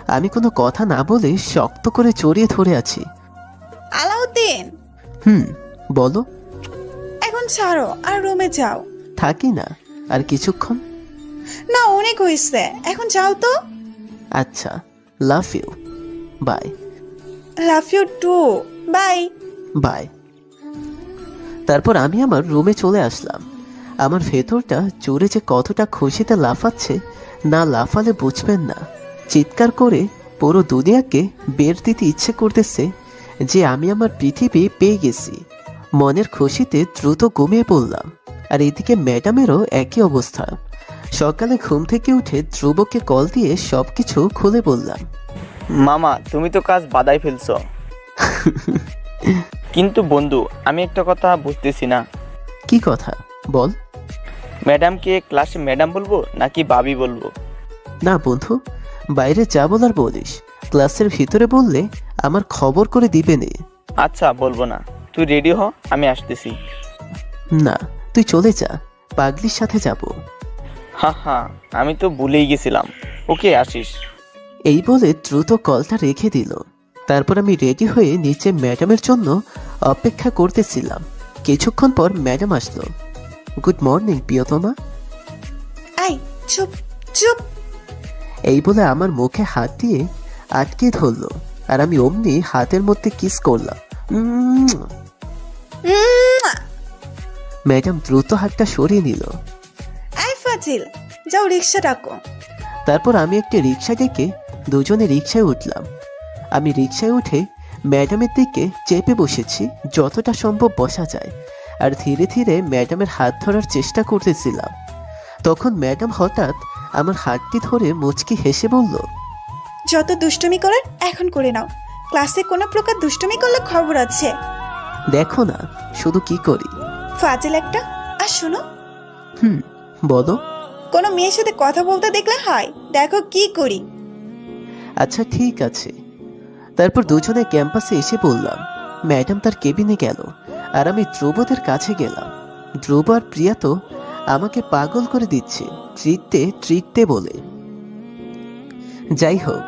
আমি কোনো কথা না বলে শক্ত করে জড়িয়ে ধরে আছি। আলাউদ্দিন। বলো। এখন ছাড়ো আর রুমে যাও। থাকি না আর কিছুক্ষণ? না, অনেক হয়েছে, এখন যাও তো। আচ্ছা, love you, bye. Love you too, bye. Bye. তারপর আমি আমার রুমে চলে আসলাম। আমার ভেতরটা জুড়ে যে কতটা খুশিতে লাফাচ্ছে, না লাফালে বুঝবেন না। চিৎকার করে পুরো দুনিয়াকে বের দিতে ইচ্ছে করতেছে যে আমি আমার পৃথিবী পেয়ে গেছি। মনের খুশিতে দ্রুত ঘুমিয়ে পড়লাম। আর এদিকে ম্যাডামেরও একই অবস্থা। সকালে ঘুম থেকে উঠে ধ্রুবকে কল দিয়ে সবকিছু খুলে বললাম। মামা, তুমি তো কাজ বাদাই ফেলছো। কিন্তু বন্ধু, আমি একটা কথা বুঝতেছি না। কি কথা বল। ম্যাডামকে ক্লাসে ম্যাডাম বলবো নাকি ভাবি বলবো? না বন্ধু, বাইরে যা বলার বলিস, ক্লাসের ভিতরে বললে আমার খবর করে দিবে নে। আচ্ছা, বলবো না। তুই রেডি হ, আমি আসতেছি। না, তুই চলে যা, পাগলির সাথে যাব। হা, আমি তো ভুলেই গেছিলাম। ওকে, আসিস। এই বলে দ্রুত কলটা রেখে দিল। তারপর আমি রেডি হয়ে নিচে ম্যাডামের জন্য অপেক্ষা করতেছিলাম। কিছুক্ষণ পর ম্যাডাম আসলো। গুড মর্নিং প্রিয়তমা। এই চুপ চুপ। এই বলে আমার মুখে হাত দিয়ে আটকে ধরলো আর আমি অমনি হাতের মধ্যে কিস করলাম। ম্যাডাম দ্রুত হাতটা সরিয়ে নিল। এই ফাজিল, যাও রিক্সা ডাকো। তারপর আমি একটা রিক্সা ডেকে দুজনে রিক্সায় উঠলাম। আমি রিক্সায় উঠে ম্যাডামের দিকে চেপে বসেছি, যতটা সম্ভব বসা যায়, আর ধীরে ধীরে ম্যাডামের হাত ধরার চেষ্টা করতেছিলাম। তখন ম্যাডাম হঠাৎ আমার হাতটি ধরে মুচকি হেসে বলল, যত দুষ্টুমি করার এখন করে নাও, ক্লাসে কোনো প্রকার দুষ্টুমি করলে খবর আছে। দেখো না শুধু কি করি। ফাজিল একটা। আর শোনো, বলো। কোনো মেয়ের সাথে কথা বলতে দেখলে হয়, দেখো কি করি। আচ্ছা ঠিক আছে। তারপর দুজনে ক্যাম্পাসে এসে বললাম। ম্যাডাম তার কেবিনে গেল আর আমি ধ্রুবদের কাছে গেলাম। ধ্রুব আর প্রিয়া তো আমাকে পাগল করে দিচ্ছে ট্রিটতে ট্রিটতে বলে। যাই হোক,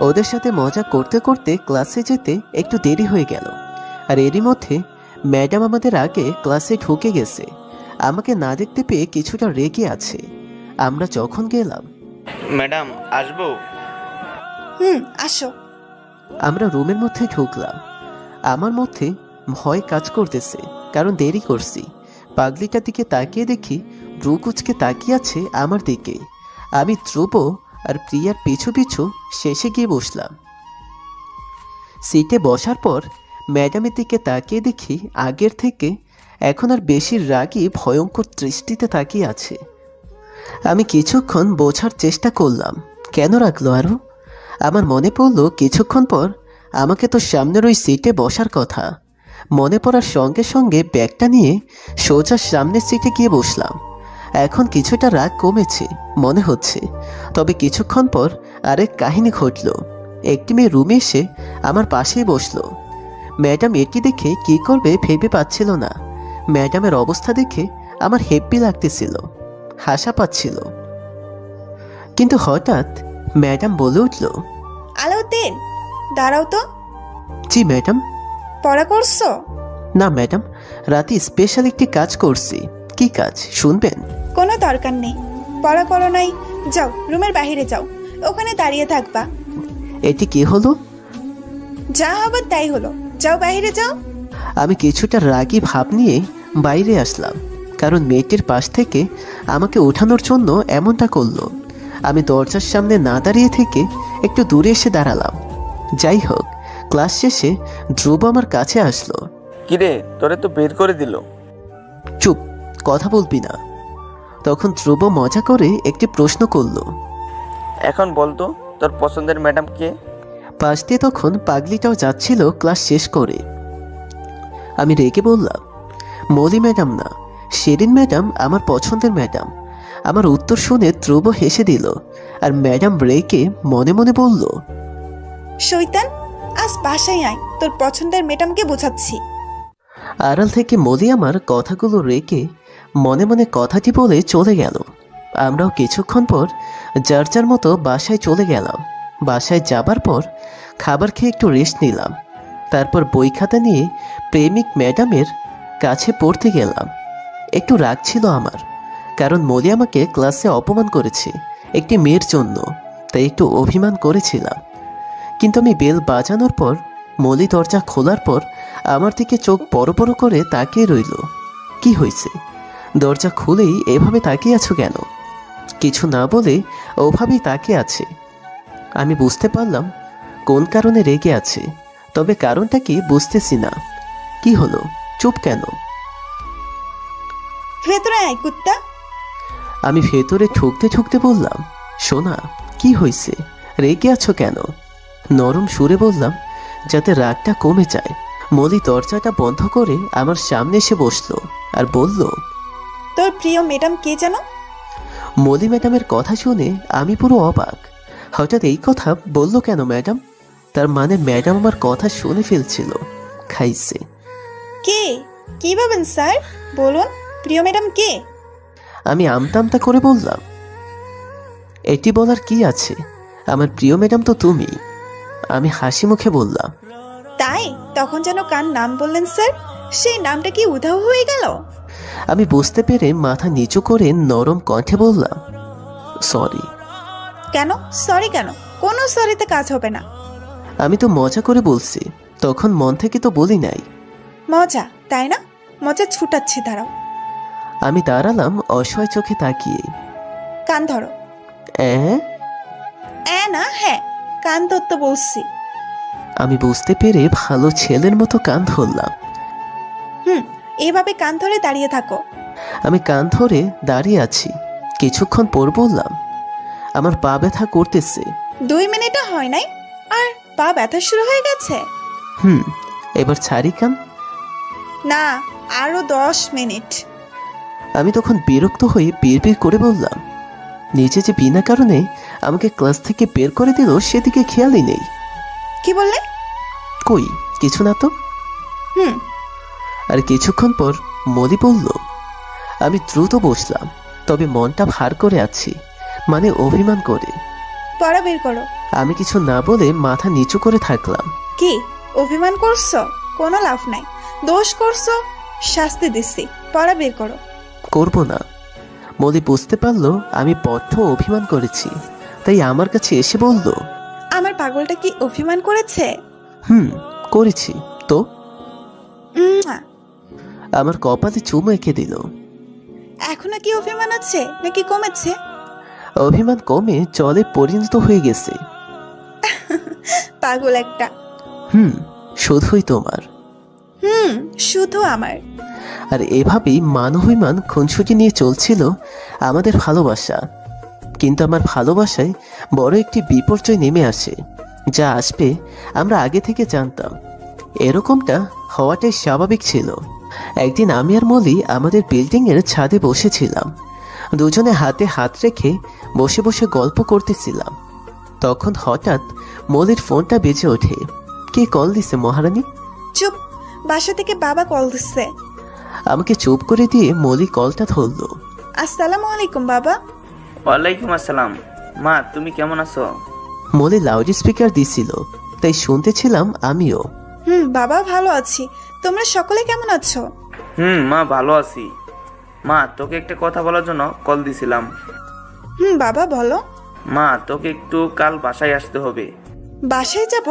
ওদের সাথে মজা করতে করতে ক্লাসে যেতে একটু দেরি হয়ে গেল। আর এরই মধ্যে ম্যাডাম আমাদের আগে ক্লাসে ঢুকে গেছে। আমাকে না দেখতে পেয়ে কিছুটা রেগে আছে। আমরা যখন গেলাম, ম্যাডাম আসবো? আসো। আমরা রুমের মধ্যে ঢুকলাম। আমার মধ্যে ভয় কাজ করতেছে, কারণ দেরি করছি। পাগলিটার দিকে তাকিয়ে দেখি ব্রু কুচকে তাকিয়ে আছে আমার দিকে। আমি ধ্রুব আর প্রিয়ার পিছু পিছু শেষে গিয়ে বসলাম। সিটে বসার পর ম্যাডামের দিকে তাকিয়ে দেখি আগের থেকে এখন আর বেশি রাগী ভয়ঙ্কর দৃষ্টিতে তাকিয়ে আছে। আমি কিছুক্ষণ বোঝার চেষ্টা করলাম কেন রাখলো আরও। আমার মনে পড়ল কিছুক্ষণ পর আমাকে তো সামনের ওই সিটে বসার কথা। মনে পড়ার সঙ্গে সঙ্গে ব্যাগটা নিয়ে সোজা সামনের সিটে গিয়ে বসলাম। এখন কিছুটা রাগ কমেছে মনে হচ্ছে। তবে কিছুক্ষণ পর আরেক কাহিনী ঘটল। একটি মেয়ে রুমে এসে আমার পাশেই বসলো। ম্যাডাম এটি দেখে কি করবে ভেবে পাচ্ছিল না। ম্যাডামের অবস্থা দেখে আমার হেব্বি লাগতেছিল, হাসা পাচ্ছিল। কিন্তু হঠাৎ ম্যাডাম বলে উঠল, আলাউদ্দিন দাঁড়াও তো। জি ম্যাডাম। পড়া করছো? না ম্যাডাম, রাতে স্পেশাল একটি কাজ করছি। কি কাজ শুনবেন? কোনো দরকার নেই, পড়া করো নাই। যাও রুমের বাইরে যাও, ওখানে দাঁড়িয়ে থাকবা। এটি কি হলো? যা হবার তাই হলো, যাও বাইরে যাও। আমি কিছুটা রাগী ভাব নিয়ে বাইরে আসলাম, কারণ মেয়েটির পাশ থেকে আমাকে ওঠানোর জন্য এমনটা করলো। আমি দরজার সামনে না দাঁড়িয়ে থেকে একটু দূরে এসে দাঁড়ালাম। যাই হোক, ক্লাস শেষে ধ্রুব আমার কাছে আসলো। কিরে, তোরে তো বের করে দিল। চুপ, কথা বলবি না। তখন ধ্রুব মজা করে একটি প্রশ্ন করলো, এখন বলতো তোর পছন্দের ম্যাডাম কে? পাশ দিয়ে তখন পাগলিটাও যাচ্ছিল ক্লাস শেষ করে। আমি রেগে বললাম, মলি ম্যাডাম না, শেরিন ম্যাডাম আমার পছন্দের ম্যাডাম। আমার উত্তর শুনে ধ্রুব হেসে দিল, আর ম্যাডাম রেগে মনে মনে বলল, শয়তান, আজ বাসায় আয়, তোর পছন্দের ম্যাডামকে বোঝাচ্ছি। আড়াল থেকে মলি আমার কথাগুলো রেখে মনে মনে কথাটি বলে চলে গেল। আমরাও কিছুক্ষণ পর যার যার মতো বাসায় চলে গেলাম। বাসায় যাবার পর খাবার খেয়ে একটু রেস্ট নিলাম। তারপর বই খাতা নিয়ে প্রেমিক ম্যাডামের কাছে পড়তে গেলাম। একটু রাগ ছিল আমার, কারণ মলি আমাকে ক্লাসে অপমান করেছে একটি মেয়ের জন্য, তাই একটু অভিমান করেছিলাম। কিন্তু আমি বেল বাজানোর পর মলি দরজা খোলার পর আমার দিকে চোখ বড় বড় করে তাকিয়ে রইল। কি হয়েছে? দরজা খুলেই এভাবে তাকিয়ে আছো কেন? কিছু না বলে ওভাবেই তাকিয়ে আছে। আমি বুঝতে পারলাম কোন কারণে রেগে আছে, তবে কারণটা কি বুঝতেছি না। কি হলো, চুপ কেন? ভেতরে আয় কুত্তা। আমি ভেতরে ঠুকতে ঠুকতে বললাম, সোনা কি হয়েছে, রেগে আছো কেন? নরম সুরে বললাম যাতে রাগটা কমে যায়। মলি দরজাটা বন্ধ করে আমার সামনে এসে বসলো আর বলল, তোর প্রিয় ম্যাডাম কে যেন? মলি ম্যাডামের কথা শুনে আমি পুরো অবাক। হঠাৎ এই কথা বললো কেন ম্যাডাম? তার মানে ম্যাডাম আমার কথা শুনে ফেলছিল। খাইছে। কে? কি ভাবেন স্যার, বলুন প্রিয় ম্যাডাম কে? আমি আমতা করে বললাম, এটি বলার কি আছে, আমার প্রিয় ম্যাডাম তো তুমি। আমি হাসি মুখে বললাম, তাই? তখন যেন কার নাম বললেন স্যার, সেই নামটা কি উধাও হয়ে গেল? আমি বুঝতে পেরে মাথা নিচু করে নরম কণ্ঠে বললাম, সরি। কেন সরি কেন? কোনো সরিতে কাজ হবে না। আমি তো মজা করে বলছি, তখন মন থেকে তো বলি নাই। মজা তাই না? মজা ছুটাচ্ছি, দাঁড়াও। আমি দাঁড়ালাম অসহায় চোখে তাকিয়ে। কান ধরো। না, হ্যাঁ কান ধরতে বলছি। আমি বুঝতে পেরে ভালো ছেলের মতো কান ধরলাম। এভাবে কান ধরে দাঁড়িয়ে থাকো। আমি কান ধরে দাঁড়িয়ে আছি। কিছুক্ষণ পর বললাম, আমার পা ব্যথা করতেছে। 2 মিনিটও হয় নাই আর পা ব্যথা শুরু হয়ে গেছে? এবার ছাড়ি কান। না, আরো 10 মিনিট। আমি তখন বিরক্ত হয়ে বিড়বিড় করে বললাম, নিজে যে বিনা কারণে আমাকে ক্লাস থেকে বের করে দিল সেদিকে খেয়ালই নেই। কি বললে? কই কিছু না তো। আর কিছুক্ষণ পর মলি বলল। আমি দ্রুত বসলাম, তবে মনটা ভার করে আছি, মানে অভিমান করে। পড়া বের করো। আমি কিছু না বলে মাথা নিচু করে থাকলাম। কি অভিমান করছো? কোনো লাভ নাই, দোষ করছো, শাস্তি দিচ্ছি, পড়া বের করো। করব না। মলি বুঝতে পারলো আমি বড্ড অভিমান করেছি, তাই আমার কাছে এসে বলল, আমার পাগলটা কি অভিমান করেছে? করেছি তো। উম্মা। আমার কপালে চুমু এঁকে দিল। এখনো কি অভিমান আছে নাকি কমেছে? অভিমান কমে জলে পরিণত হয়ে গেছে। পাগল একটা। শুধুই তোমার। শুধু আমার। আর এভাবেই মান অভিমান খুনসুটি নিয়ে চলছিল আমাদের ভালোবাসা। কিন্তু আমার ভালোবাসায় বড় একটি বিপর্যয় নেমে আসে, যা আসবে আমরা আগে থেকে জানতাম। এরকমটা হওয়াটাই স্বাভাবিক ছিল। একদিন আমি আর মলি আমাদের বিল্ডিংয়ের ছাদে বসেছিলাম। দুজনে হাতে হাত রেখে বসে বসে গল্প করতেছিলাম। তখন হঠাৎ মলির ফোনটা বেজে ওঠে। কে কল দিছে মহারানী? চুপ, বাসা থেকে বাবা কল দিচ্ছে। আমাকে চুপ করে দিয়ে মলি কলটা ধরল। আসসালামু আলাইকুম বাবা। ওয়ালাইকুম আসসালাম। মা তুমি কেমন আছো? মলি লাউড স্পিকার দিছিল, তাই শুনতেছিলাম আমিও। বাবা ভালো আছি, তোমরা সকলে কেমন আছো? মা ভালো আছি। মা তোকে একটা কথা বলার জন্য কল দিছিলাম। বাবা বলো। মা তোকে একটু কাল বাসায় আসতে হবে। বাসায় যাব?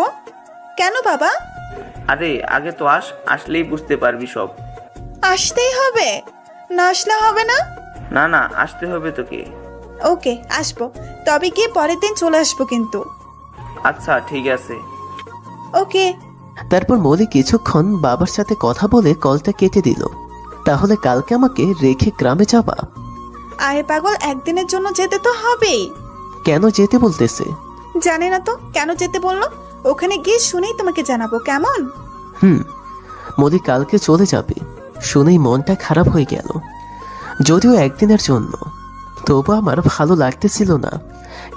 কেন বাবা? আরে আগে তো আসলেই বুঝতে পারবি সব। আসতেই হবে? না আসলে হবে না? না না, আসতে হবে তোকে। ওকে, আসবো। তবে কি পরের দিন চলে আসবো কিন্তু। আচ্ছা ঠিক আছে। ওকে। তারপর মলি কিছুক্ষণ বাবার সাথে কথা বলে কলটা কেটে দিল। তাহলে কালকে আমাকে রেখে গ্রামে যাবা? আরে পাগল, একদিনের জন্য যেতে তো হবেই। কেন যেতে বলতেছে? জানি না তো কেন যেতে বললো, ওখানে গিয়ে শুনেই তোমাকে জানাবো, কেমন? মলি কালকে চলে যাবে শুনেই মনটা খারাপ হয়ে গেল। যদিও একদিনের জন্য, তবু আমার ভালো লাগতেছিল না।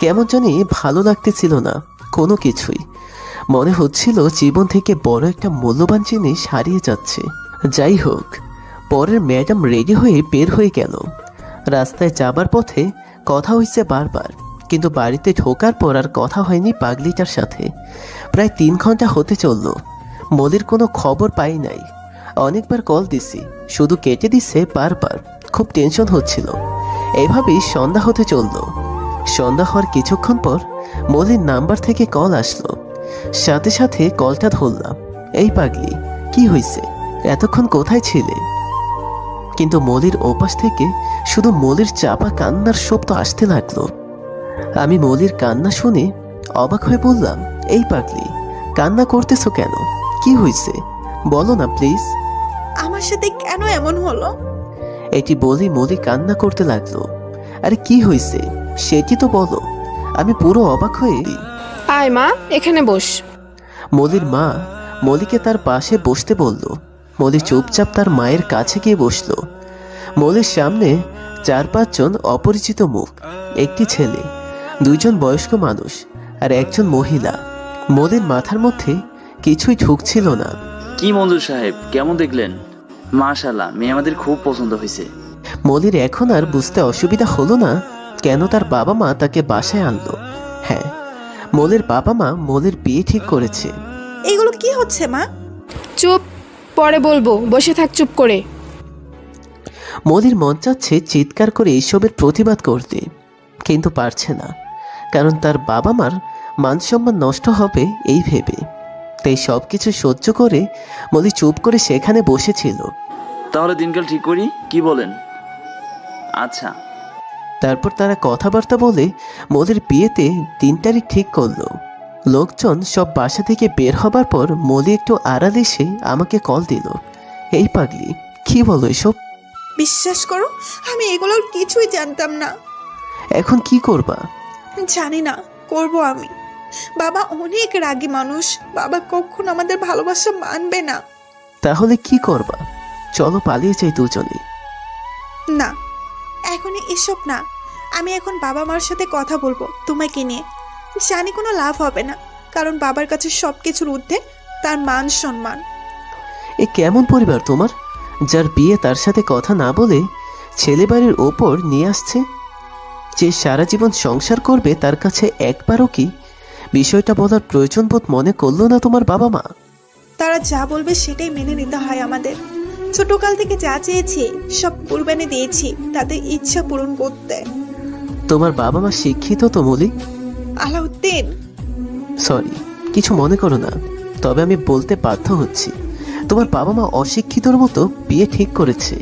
কেমন জানি ভালো লাগতেছিল না কোনো কিছুই। মনে হচ্ছিল জীবন থেকে বড় একটা মূল্যবান জিনিস হারিয়ে যাচ্ছে। যাই হোক, পরের ম্যাডাম রেডি হয়ে বের হয়ে গেল। রাস্তায় যাবার পথে কথা হয়েছে বারবার, কিন্তু বাড়িতে ঢোকার পর আর কথা হয়নি পাগলিটার সাথে। প্রায় 3 ঘন্টা হতে চলল, মলির কোনো খবর পাই নাই। অনেকবার কল দিছি, শুধু কেটে দিচ্ছে বারবার। খুব টেনশন হচ্ছিল। এভাবেই সন্ধ্যা হতে চলল। সন্ধ্যা হওয়ার কিছুক্ষণ পর মলির নাম্বার থেকে কল আসলো। সাথে সাথে কলটা ধরলাম। এই পাগলি, কি হয়েছে? এতক্ষণ কোথায় ছিলে? কিন্তু মলির ওপাশ থেকে শুধু মলির চাপা কান্নার শব্দ আসতে লাগলো। আমি মলির কান্না শুনে অবাক হয়ে বললাম, এই পাগলি, কান্না করতেছো কেন? কি হয়েছে বলো না প্লিজ। আমার সাথে কেন এমন হলো? এটি বলে মলি কান্না করতে লাগলো। আরে কি হয়েছে সেটি তো বলো। আমি পুরো অবাক হয়ে। আয় মা, এখানে বস। মলির মা মলিকে তার পাশে বসতে বলল। মলি চুপচাপ তার মায়ের কাছে গিয়ে বসলো। মলির সামনে 4-5 জন অপরিচিত মুখ, একটি ছেলে, 2 জন বয়স্ক মানুষ আর একজন মহিলা। মলির মাথার মধ্যে কিছুই ঢুকছিল না। কি মঞ্জুর সাহেব, কেমন দেখলেন? মাশাআল্লাহ, মেয়ে আমাদের খুব পছন্দ হয়েছে। মলির এখন আর বুঝতে অসুবিধা হলো না কেন তার বাবা মা তাকে বাসায় আনলো। হ্যাঁ, মলির বাবা মা মলির বিয়ে ঠিক করেছে। এগুলো কি হচ্ছে মা? চুপ, পরে বলবো, বসে থাক চুপ করে। মলির মন চাচ্ছে চিৎকার করে এইসবের প্রতিবাদ করতে, কিন্তু পারছে না, কারণ তার বাবা মার মান সম্মান নষ্ট হবে এই ভেবে। তাই সবকিছু সহ্য করে মলি চুপ করে সেখানে বসেছিল। তাহলে দিনকাল ঠিক করি, কি বলেন? আচ্ছা। তারপর তারা কথাবার্তা বলে মলির বিয়েতে 3 তারিখ ঠিক করলো। লোকজন সব বাসা থেকে বের হবার পর মলি একটু আড়াল এসে আমাকে কল দিল। এই পাগলি, কি বলো এসব? বিশ্বাস করো, আমি এগুলোর কিছুই জানতাম না। এখন কি করবা? জানি না, করব আমি। বাবা অনেক রাগী মানুষ, বাবা কখনো আমাদের ভালোবাসা মানবে না। তাহলে কি করবা? চলো পালিয়ে যাই দুজনে। না, এখন এসব না। আমি এখন বাবা মার সাথে কথা বলবো তোমাকে নিয়ে। জানি কোনো লাভ হবে না, কারণ বাবার কাছে সবকিছুর ঊর্ধ্বে তার মান সম্মান। এ কেমন পরিবার তোমার, যার বিয়ে তার সাথে কথা না বলে ছেলে বাড়ির ওপর নিয়ে আসছে? যে সারা জীবন সংসার করবে তার কাছে একবারও কি বিষয়টা বলার প্রয়োজন বোধ মনে করলো না তোমার বাবা মা? তারা যা বলবে সেটাই মেনে নিতে হয় আমাদের। ছোটকাল থেকে যা চেয়েছি সব কুরবানি দিয়েছি তাদের ইচ্ছা পূরণ করতে। তোমার বাবা মা শিক্ষিত তো মলি? আলাউদ্দিন, সরি, কিছু মনে করো না, তবে আমি বলতে বাধ্য হচ্ছি, তোমার বাবা মা অশিক্ষিতর মতো বিয়ে ঠিক করেছে।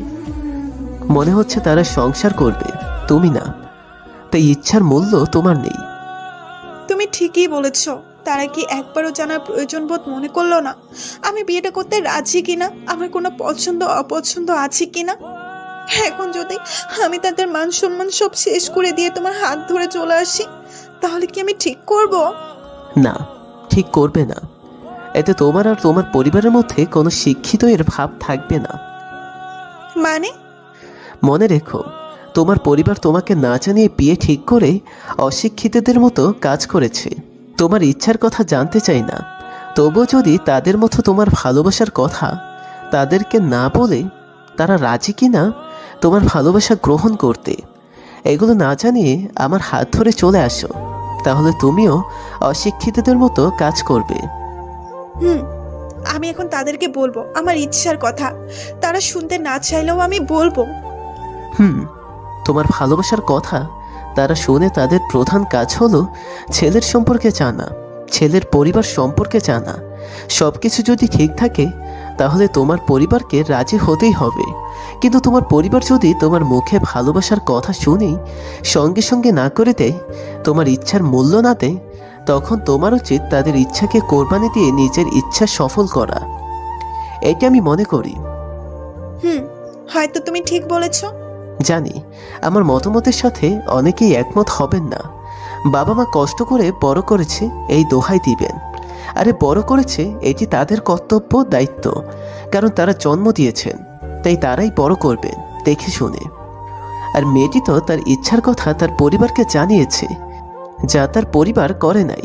মনে হচ্ছে তারা সংসার করবে, তুমি না। তাই ইচ্ছার মূল্য তোমার নেই। তুমি ঠিকই বলেছ। তারা কি একবারও জানার প্রয়োজন বোধ মনে করলো না আমি বিয়েটা করতে রাজি কিনা, আমার কোনো পছন্দ অপছন্দ আছে কিনা? এখন যদি আমি তাদের মান সম্মান সব শেষ করে দিয়ে তোমার হাত ধরে চলে আসি, তাহলে কি আমি ঠিক করব? না, ঠিক করবে না। এতে তোমার আর তোমার পরিবারের মধ্যে কোনো শিক্ষিত এর ভাব থাকবে না। মানে? মনে রেখো, তোমার পরিবার তোমাকে না জানিয়ে বিয়ে ঠিক করে অশিক্ষিতদের মতো কাজ করেছে। তোমার ইচ্ছার কথা জানতে চাই না, তবুও যদি তাদের মতো তোমার ভালোবাসার কথা তাদেরকে না বলে তারা রাজি কিনা তোমার ভালোবাসা গ্রহণ করতে, এগুলো না জানিয়ে আমার হাত ধরে চলে আসো, তাহলে তুমিও অশিক্ষিতদের মতো কাজ করবে। আমি এখন তাদেরকে বলবো আমার ইচ্ছার কথা। তারা শুনতে না চাইলেও আমি বলবো। তোমার ভালোবাসার কথা তারা শুনে তাদের প্রধান কাজ হলো ছেলের সম্পর্কে জানা, ছেলের পরিবার সম্পর্কে জানা। সব কিছু যদি ঠিক থাকে তাহলে তোমার পরিবারকে রাজি হতেই হবে। কিন্তু তোমার পরিবার যদি তোমার মুখে ভালোবাসার কথা শুনেই সঙ্গে সঙ্গে না করে দেয়, তোমার ইচ্ছার মূল্য না দেয়, তখন তোমার উচিত তাদের ইচ্ছাকে কোরবানি দিয়ে নিজের ইচ্ছা সফল করা। এটা আমি মনে করি। হয়তো তুমি ঠিক বলেছ। জানি আমার মতামতের সাথে অনেকেই একমত হবেন না। বাবা মা কষ্ট করে বড় করেছে, এই দোহাই দিবেন। আরে বড় করেছে, এটি তাদের কর্তব্য, দায়িত্ব। কারণ তারা জন্ম দিয়েছেন, তাই তারাই বড় করবেন দেখে শুনে। আর মেয়েটি তো তার ইচ্ছার কথা তার পরিবারকে জানিয়েছে, যা তার পরিবার করে নাই।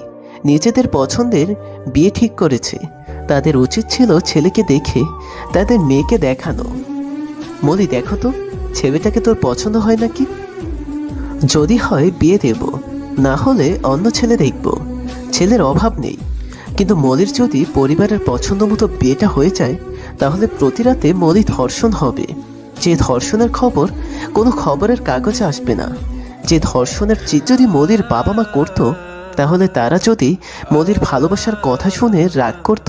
নিজেদের পছন্দের বিয়ে ঠিক করেছে। তাদের উচিত ছিল ছেলেকে দেখে তাদের মেয়েকে দেখানো। মলি, দেখো তো ছেলেটাকে তোর পছন্দ হয় নাকি? যদি হয় বিয়ে দেব, না হলে অন্য ছেলে দেখব। ছেলের অভাব নেই, কিন্তু মলির যদি পরিবারের পছন্দ মতো বিয়েটা হয়ে যায়, তাহলে প্রতি রাতে মলি ধর্ষণ হবে। যে ধর্ষণের খবর কোনো খবরের কাগজে আসবে না। যে ধর্ষণের চিৎ যদি মলির বাবা মা করত, তাহলে তারা যদি মলির ভালোবাসার কথা শুনে রাগ করত,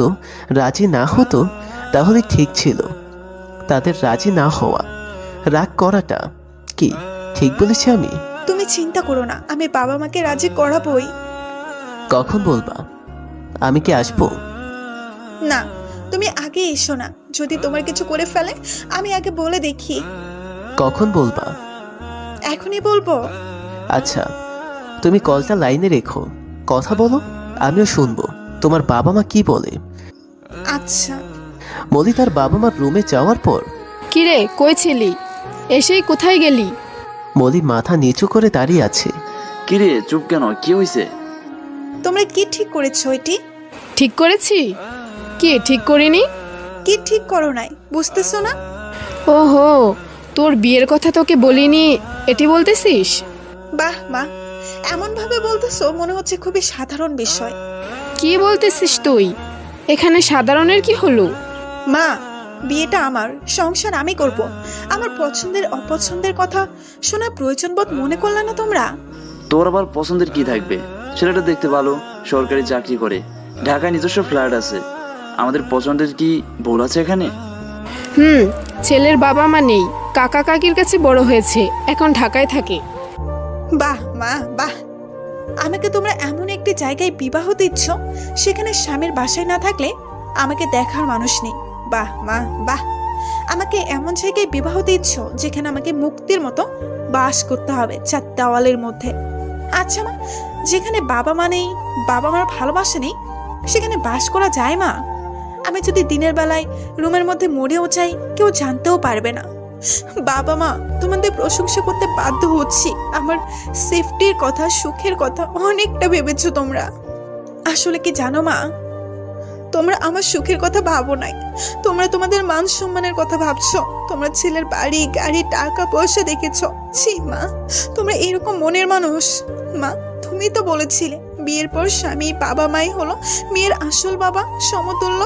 রাজি না হতো, তাহলে ঠিক ছিল। তাদের রাজি না হওয়া, রাগ করাটা কি ঠিক বলেছি আমি? তুমি চিন্তা করো না, আমি বাবা মাকে রাজি করাবোই। কখন বলবা? আমি কি আসবো? না, তুমি আগে এসো না। যদি তোমার কিছু করে ফেলে আমি আগে বলে দেখি। কখন বলবা? এখনই বলবো। আচ্ছা, তুমি কলটা লাইনে রেখো, কথা বলো, আমিও শুনবো তোমার বাবা মা কি বলে। আচ্ছা। মলি তার বাবা মার রুমে যাওয়ার পর, কিরে কই ছিলি? এসেই কোথায় গেলি? মলি মাথা নিচু করে দাঁড়িয়ে আছে। কিরে চুপ কেন, কি হয়েছে? তোমরা কি ঠিক করেছো? এটি ঠিক করেছি? কি ঠিক করিনি? কি ঠিক করো নাই বুঝতেছো না? ওহো, তোর বিয়ের কথা তোকে বলিনি, এটি বলতেছিস? বাহ মা, এমন ভাবে বলতেছো মনে হচ্ছে খুবই সাধারণ বিষয়। কি বলতেছিস তুই? এখানে সাধারণের কি হলো? মা, বিয়েটা আমার, সংসার আমি করব। আমার পছন্দের অপছন্দের কথা শোনার প্রয়োজন বোধ মনে করলে না তোমরা? তোর আবার পছন্দের কি থাকবে? ছেলেটা দেখতে ভালো, সরকারি চাকরি করে, ঢাকায় নিজস্ব ফ্ল্যাট আছে। আমাদের পছন্দের কি ভুল আছে এখানে? ছেলের বাবা মা নেই, কাকা কাকির কাছে বড় হয়েছে, এখন ঢাকায় থাকে। বাহ মা বাহ। আমাকে তোমরা এমন একটি জায়গায় বিবাহ দিচ্ছ সেখানে স্বামীর বাসায় না থাকলে আমাকে দেখার মানুষ নেই। বাহ মা বাহ, আমাকে এমন জায়গায় বিবাহ দিচ্ছ যেখানে আমাকে মুক্তির মতো বাস করতে হবে চার দেওয়ালের মধ্যে। আচ্ছা মা, যেখানে বাবা মা নেই, বাবা মার ভালোবাসা নেই, সেখানে বাস করা যায় মা? আমি যদি দিনের বেলায় রুমের মধ্যে মরেও যাই কেউ জানতেও পারবে না। বাবা মা, তোমাদের প্রশংসা করতে বাধ্য হচ্ছি। আমার সেফটির কথা, সুখের কথা অনেকটা ভেবেছো তোমরা। আসলে কি জানো মা, তোমরা আমার সুখের কথা ভাবো নাই, তোমরা তোমাদের মান সম্মানের কথা ভাবছো। তোমরা ছেলের বাড়ি গাড়ি টাকা পয়সা দেখেছো। ছি মা, তোমরা এরকম মনের মানুষ? মা, তুমি তো বলেছিলে বিয়ের পর স্বামী বাবা মাই হলো মেয়ের আসল বাবা, সমতুল্য।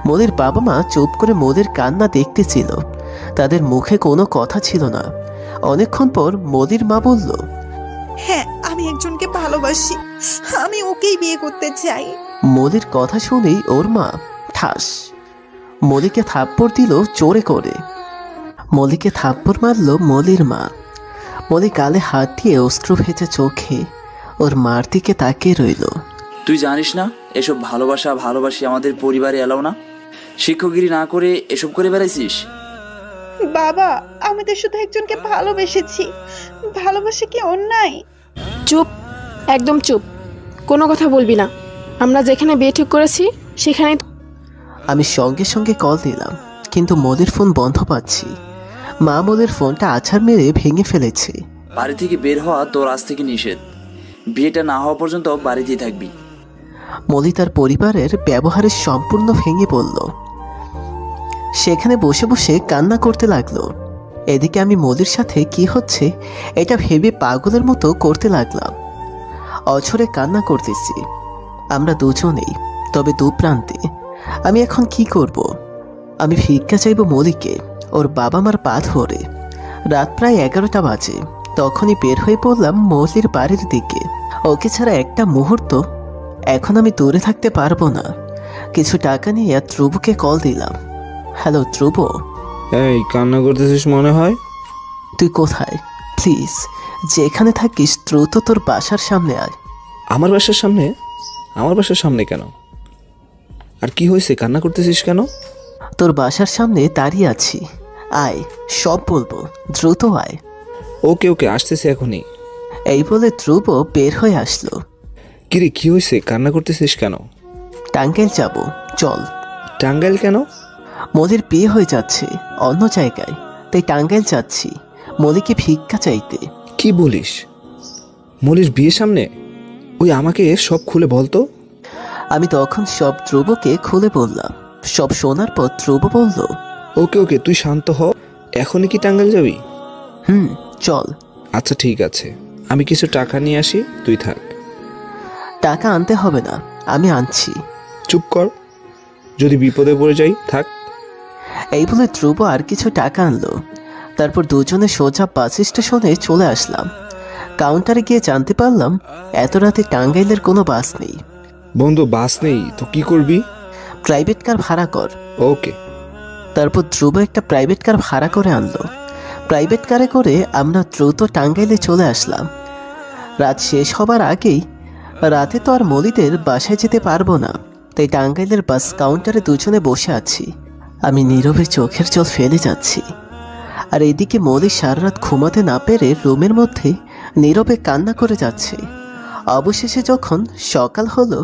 মলির বাবা মা চুপ করে মলির কান্না দেখতেছিল, তাদের মুখে কোনো কথা ছিল না। অনেকক্ষণ পর মলির মা বলল, হ্যাঁ, আমি একজনকে ভালোবাসি, আমি ওকেই বিয়ে করতে চাই। মলির কথা শুনেই ওর মা ঠাস মলিকে থাপ্পড় দিল জোরে করে। মলিকে থাপ্পড় মারল মলির মা। মলি গালে হাত দিয়ে অস্ত্র ভেজা চোখে ওর মার দিকে তাকিয়ে রইল। তুই জানিস না এসব ভালোবাসি আমাদের পরিবারে এলাও না? শিক্ষকগিরি না করে এসব করে বেড়াইছিস? বাবা, আমি তো শুধু একজনকে ভালোবেসেছি, ভালোবাসা কি অন্যায়? চুপ, একদম চুপ, কোনো কথা বলবি না। আমরা যেখানে বিয়ে ঠিক করেছি সেখানে। আমি সঙ্গে সঙ্গে কল দিলাম, কিন্তু মলির ফোন বন্ধ পাচ্ছি। মা মলির ফোনটা আছাড় মেরে ভেঙে ফেলেছে। বাড়ি থেকে বের হওয়া তোর আজ থেকে নিষেধ। বিয়েটা না হওয়া পর্যন্ত বাড়িতেই থাকবি। মলি তার পরিবারের ব্যবহারে সম্পূর্ণ ভেঙে পড়ল। সেখানে বসে বসে কান্না করতে লাগলো। এদিকে আমি মলির সাথে কি হচ্ছে এটা ভেবে পাগলের মতো করতে লাগলাম। অঝরে কান্না করতেছি। আমরা দুজনেই, তবে দু প্রান্তে। আমি এখন কি করব? আমি ভিক্ষা চাইব মলিকে, ওর বাবা মার পা ধরে। রাত প্রায় 11টা বাজে। তখনই বের হয়ে পড়লাম মলির বাড়ির দিকে। ওকে ছাড়া একটা মুহূর্ত এখন আমি দূরে থাকতে পারবো না। কিছু টাকা নিয়ে ধ্রুবকে কল দিলাম। হ্যালো ধ্রুব। এই কান্না করতেছিস মনে হয়? তুই কোথায়? প্লিজ যেখানে থাকিস দ্রুত তোর বাসার সামনে আয়। আমার বাসার সামনে? আমার বাসার সামনে কেন? আর কি হয়েছে, কান্না করতেছিস কেন? তোর বাসার সামনে দাঁড়িয়ে আছি, আয়, সব বলবো, দ্রুত আয়। ওকে ওকে, আসতেছে এখনই। এই বলে ধ্রুব বের হয়ে আসলো। কিরে কি হয়েছে, কান্না করতেছিস কেন? টাঙ্গাইল যাব, চল। টাঙ্গাইল কেন? মলির বিয়ে হয়ে যাচ্ছে অন্য জায়গায়, তাই টাঙ্গাইল যাচ্ছি মলিকে ভিক্ষা চাইতে। কি বলিস? মলির বিয়ে সামনে? ওই আমাকে সব খুলে বলতো। আমি তখন সব ধ্রুবকে খুলে বললাম। সব শোনার পর ধ্রুব বলল, ওকে ওকে, তুই শান্ত হ। এখনই কি টাঙ্গাইল যাবি? চল। আচ্ছা ঠিক আছে, আমি কিছু টাকা নিয়ে আসি, তুই থাক। টাকা আনতে হবে না, আমি আনছি। চুপ কর, যদি বিপদে পড়ে যাই থাক। এই বলে ধ্রুব আর কিছু টাকা আনলো। তারপর দুজনে সোজা বাস স্টেশনে চলে আসলাম। কাউন্টারে গিয়ে জানতে পারলাম এত রাতে টাঙ্গাইলের কোনো বাস নেই। বন্ধু, বাস নেই তো কি করবি? প্রাইভেট কার ভাড়া কর। ওকে। তারপর ধ্রুব একটা প্রাইভেট কার ভাড়া করে আনলো। প্রাইভেট কারে করে আমরা দ্রুত টাঙ্গাইলে চলে আসলাম। রাত শেষ হবার আগেই, রাতে তো আর মলিদের বাসায় যেতে পারবো না, তাই টাঙ্গাইলের বাস কাউন্টারে দুজনে বসে আছি। আমি নীরবে চোখের জল ফেলে যাচ্ছি। আর এদিকে মলি সারা রাত ঘুমাতে না পেরে রুমের মধ্যে নীরবে কান্না করে যাচ্ছে। অবশেষে যখন সকাল হলো,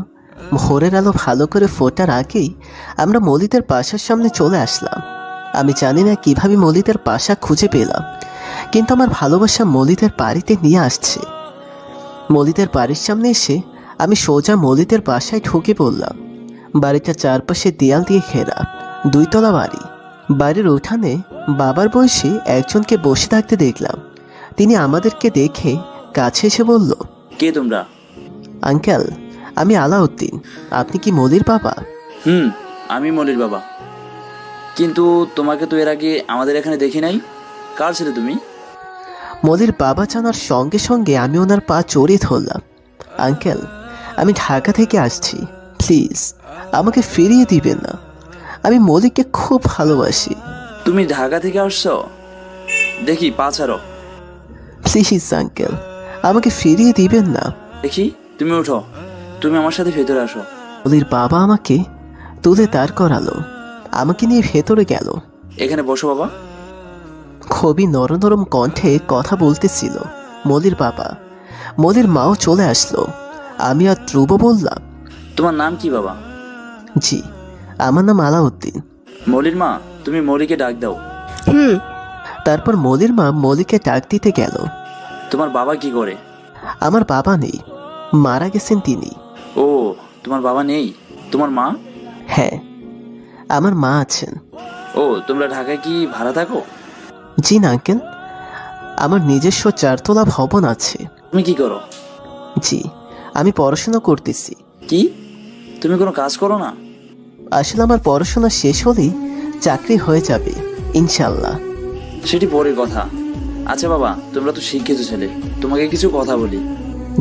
ভোরের আলো ভালো করে ফোটার আগেই আমরা মলিদের বাসার সামনে চলে আসলাম। আমি জানি না কিভাবে মলিদের বাসা খুঁজে পেলাম, কিন্তু আমার ভালোবাসা মলিদের বাড়িতে নিয়ে আসছে। মলিদের বাড়ির সামনে এসে আমি সোজা মলিদের বাসায় ঢুকে পড়লাম। বাড়িটা চারপাশে দেয়াল দিয়ে ঘেরা, 2 তলা বাড়ি। বাড়ির উঠানে বাবার বয়সী একজনকে বসে থাকতে দেখলাম। তিনি আমাদেরকে দেখে কাছে এসে বলল, কে তোমরা? আঙ্কেল, আমি আলাউদ্দিন। আপনি কি মলির বাবা? আমি মলির বাবা, কিন্তু তোমাকে তো এর আগে আমাদের এখানে দেখি নাই। কার ছেলে তুমি? মলির বাবা জানার সঙ্গে সঙ্গে আমি ওনার পা জড়িয়ে ধরলাম। আঙ্কেল, আমি ঢাকা থেকে আসছি, প্লিজ আমাকে ফিরিয়ে দিবেন না। আমি মলিকে খুব ভালোবাসি। তুমি ঢাকা থেকে আসছো? দেখি পা ছাড়ো। প্লিজ আঙ্কেল, আমাকে ফিরিয়ে দিবেন না। দেখি তুমি ওঠো, তুমি আমার সাথে ভেতরে আসো। মলির বাবা আমাকে তুলে দাঁড় করালো, আমাকে নিয়ে ভেতরে গেল। এখানে বসো বাবা। খুবই নরম নরম কণ্ঠে কথা বলতেছিল মলির বাবা। মলির মাও চলে আসলো। আমি আর ধ্রুব বললাম, তোমার নাম কি বাবা? জি, আমার নাম আলাউদ্দিন। মলির মা, তুমি মলিকে ডাক দাও। তারপর মলির মা মলিকে ডাক দিতে গেল। তোমার বাবা কি করে? আমার বাবা নেই, মারা গেছেন তিনি। ও, তোমার বাবা নেই, তোমার মা? হ্যাঁ, আমার মা আছেন। ও, তোমরা ঢাকায় কি ভাড়া থাকো? জি না আঙ্কেল, আমার নিজস্ব 4 তলা ভবন আছে। তুমি কি করো? জি, আমি পড়াশোনা করতেছি। কি, তুমি কোনো কাজ করো না? আসলে আমার পড়াশোনা শেষ হলেই চাকরি হয়ে যাবে ইনশাল্লাহ। সেটি পরের কথা। আচ্ছা বাবা, তোমরা তো শিক্ষিত ছেলে, তোমাকে কিছু কথা বলি।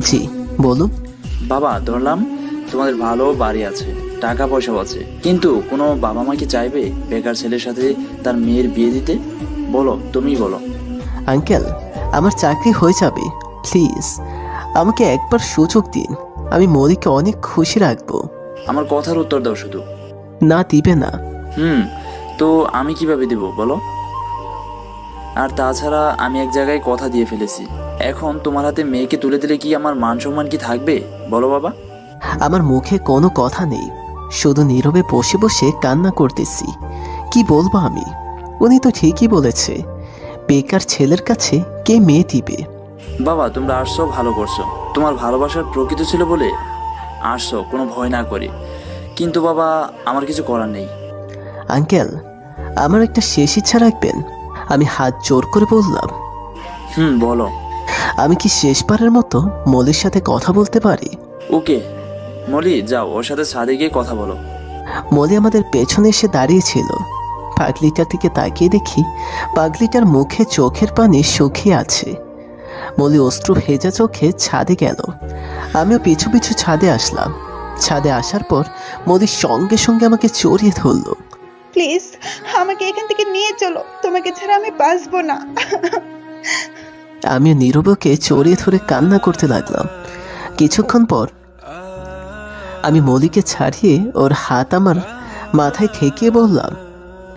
জি বলুন। বাবা, ধরলাম তোমাদের ভালো বাড়ি আছে, টাকা পয়সাও আছে, কিন্তু কোনো বাবা মা কি চাইবে বেকার ছেলের সাথে তার মেয়ের বিয়ে দিতে? বলো, তুমি বলো। আঙ্কেল, আমার চাকরি হয়ে যাবে, প্লিজ আমাকে একবার সুযোগ দিন, আমি মলিকে অনেক খুশি রাখবো। আমার কথার উত্তর দাও শুধু। না দিবে না? তো আমি কিভাবে দেব বলো? আর তাছাড়া আমি এক জায়গায় কথা দিয়ে ফেলেছি, এখন তোমার হাতে মেয়েকে তুলে দিলে কি আমার মান সম্মান কি থাকবে বলো বাবা? আমার মুখে কোনো কথা নেই, শুধু নীরবে বসে বসে কান্না করতেছি। কি বলবো আমি? উনি তো ঠিকই বলেছে, বেকার ছেলের কাছে কে মেয়ে দিবে। বাবা, তোমরা আসছো ভালো করছো, তোমার ভালোবাসার প্রকৃত ছিল বলে আসছো, কোনো ভয় না করে। কিন্তু বাবা, আমার কিছু করার নেই। আঙ্কেল, আমার একটা শেষ ইচ্ছা রাখবেন? আমি হাত জোর করে বললাম। বলো। আমি কি শেষবারের মতো মলির সাথে কথা বলতে পারি? ওকে মলি, যাও ওর সাথে ছাদে গিয়ে কথা বলো। মলি আমাদের পেছনে এসে দাঁড়িয়েছিল। পাগলিটার দিকে তাকিয়ে দেখি পাগলিটার মুখে চোখের পানি শুকিয়ে আছে। মলি অশ্রু ভেজা চোখে ছাদে গেল, আমিও পিছু পিছু ছাদে আসলাম। ছাদে আসার পর মলির সঙ্গে সঙ্গে আমাকে জড়িয়ে ধরলো। প্লিজ আমাকে এখান থেকে নিয়ে চলো, তোমাকে ছাড়া আমি বাঁচবো না। আমিও নীরবকে জড়িয়ে ধরে কান্না করতে লাগলাম। কিছুক্ষণ পর আমি মলিকে ছাড়িয়ে ওর হাত আমার মাথায় ঠেকিয়ে বললাম,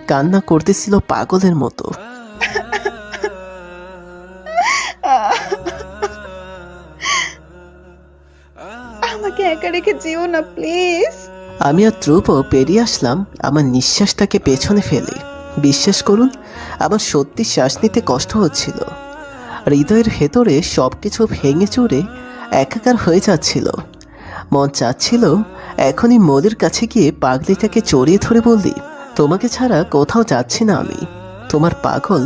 কান্না করতেছিল পাগলের মতো। আমাকে একা রেখে যেও না প্লিজ। আমি আর ধ্রুব পেরিয়ে আসলাম আমার নিঃশ্বাসটাকে পেছনে ফেলে। বিশ্বাস করুন, আমার সত্যি শ্বাস নিতে কষ্ট হচ্ছিল। হৃদয়ের ভেতরে সবকিছু ভেঙে চুরে একাকার হয়ে যাচ্ছিল। মন চাচ্ছিল এখনই মলির কাছে গিয়ে পাগলিটাকে জড়িয়ে ধরে বললি, তোমাকে ছাড়া কোথাও যাচ্ছি না আমি, তোমার পাগল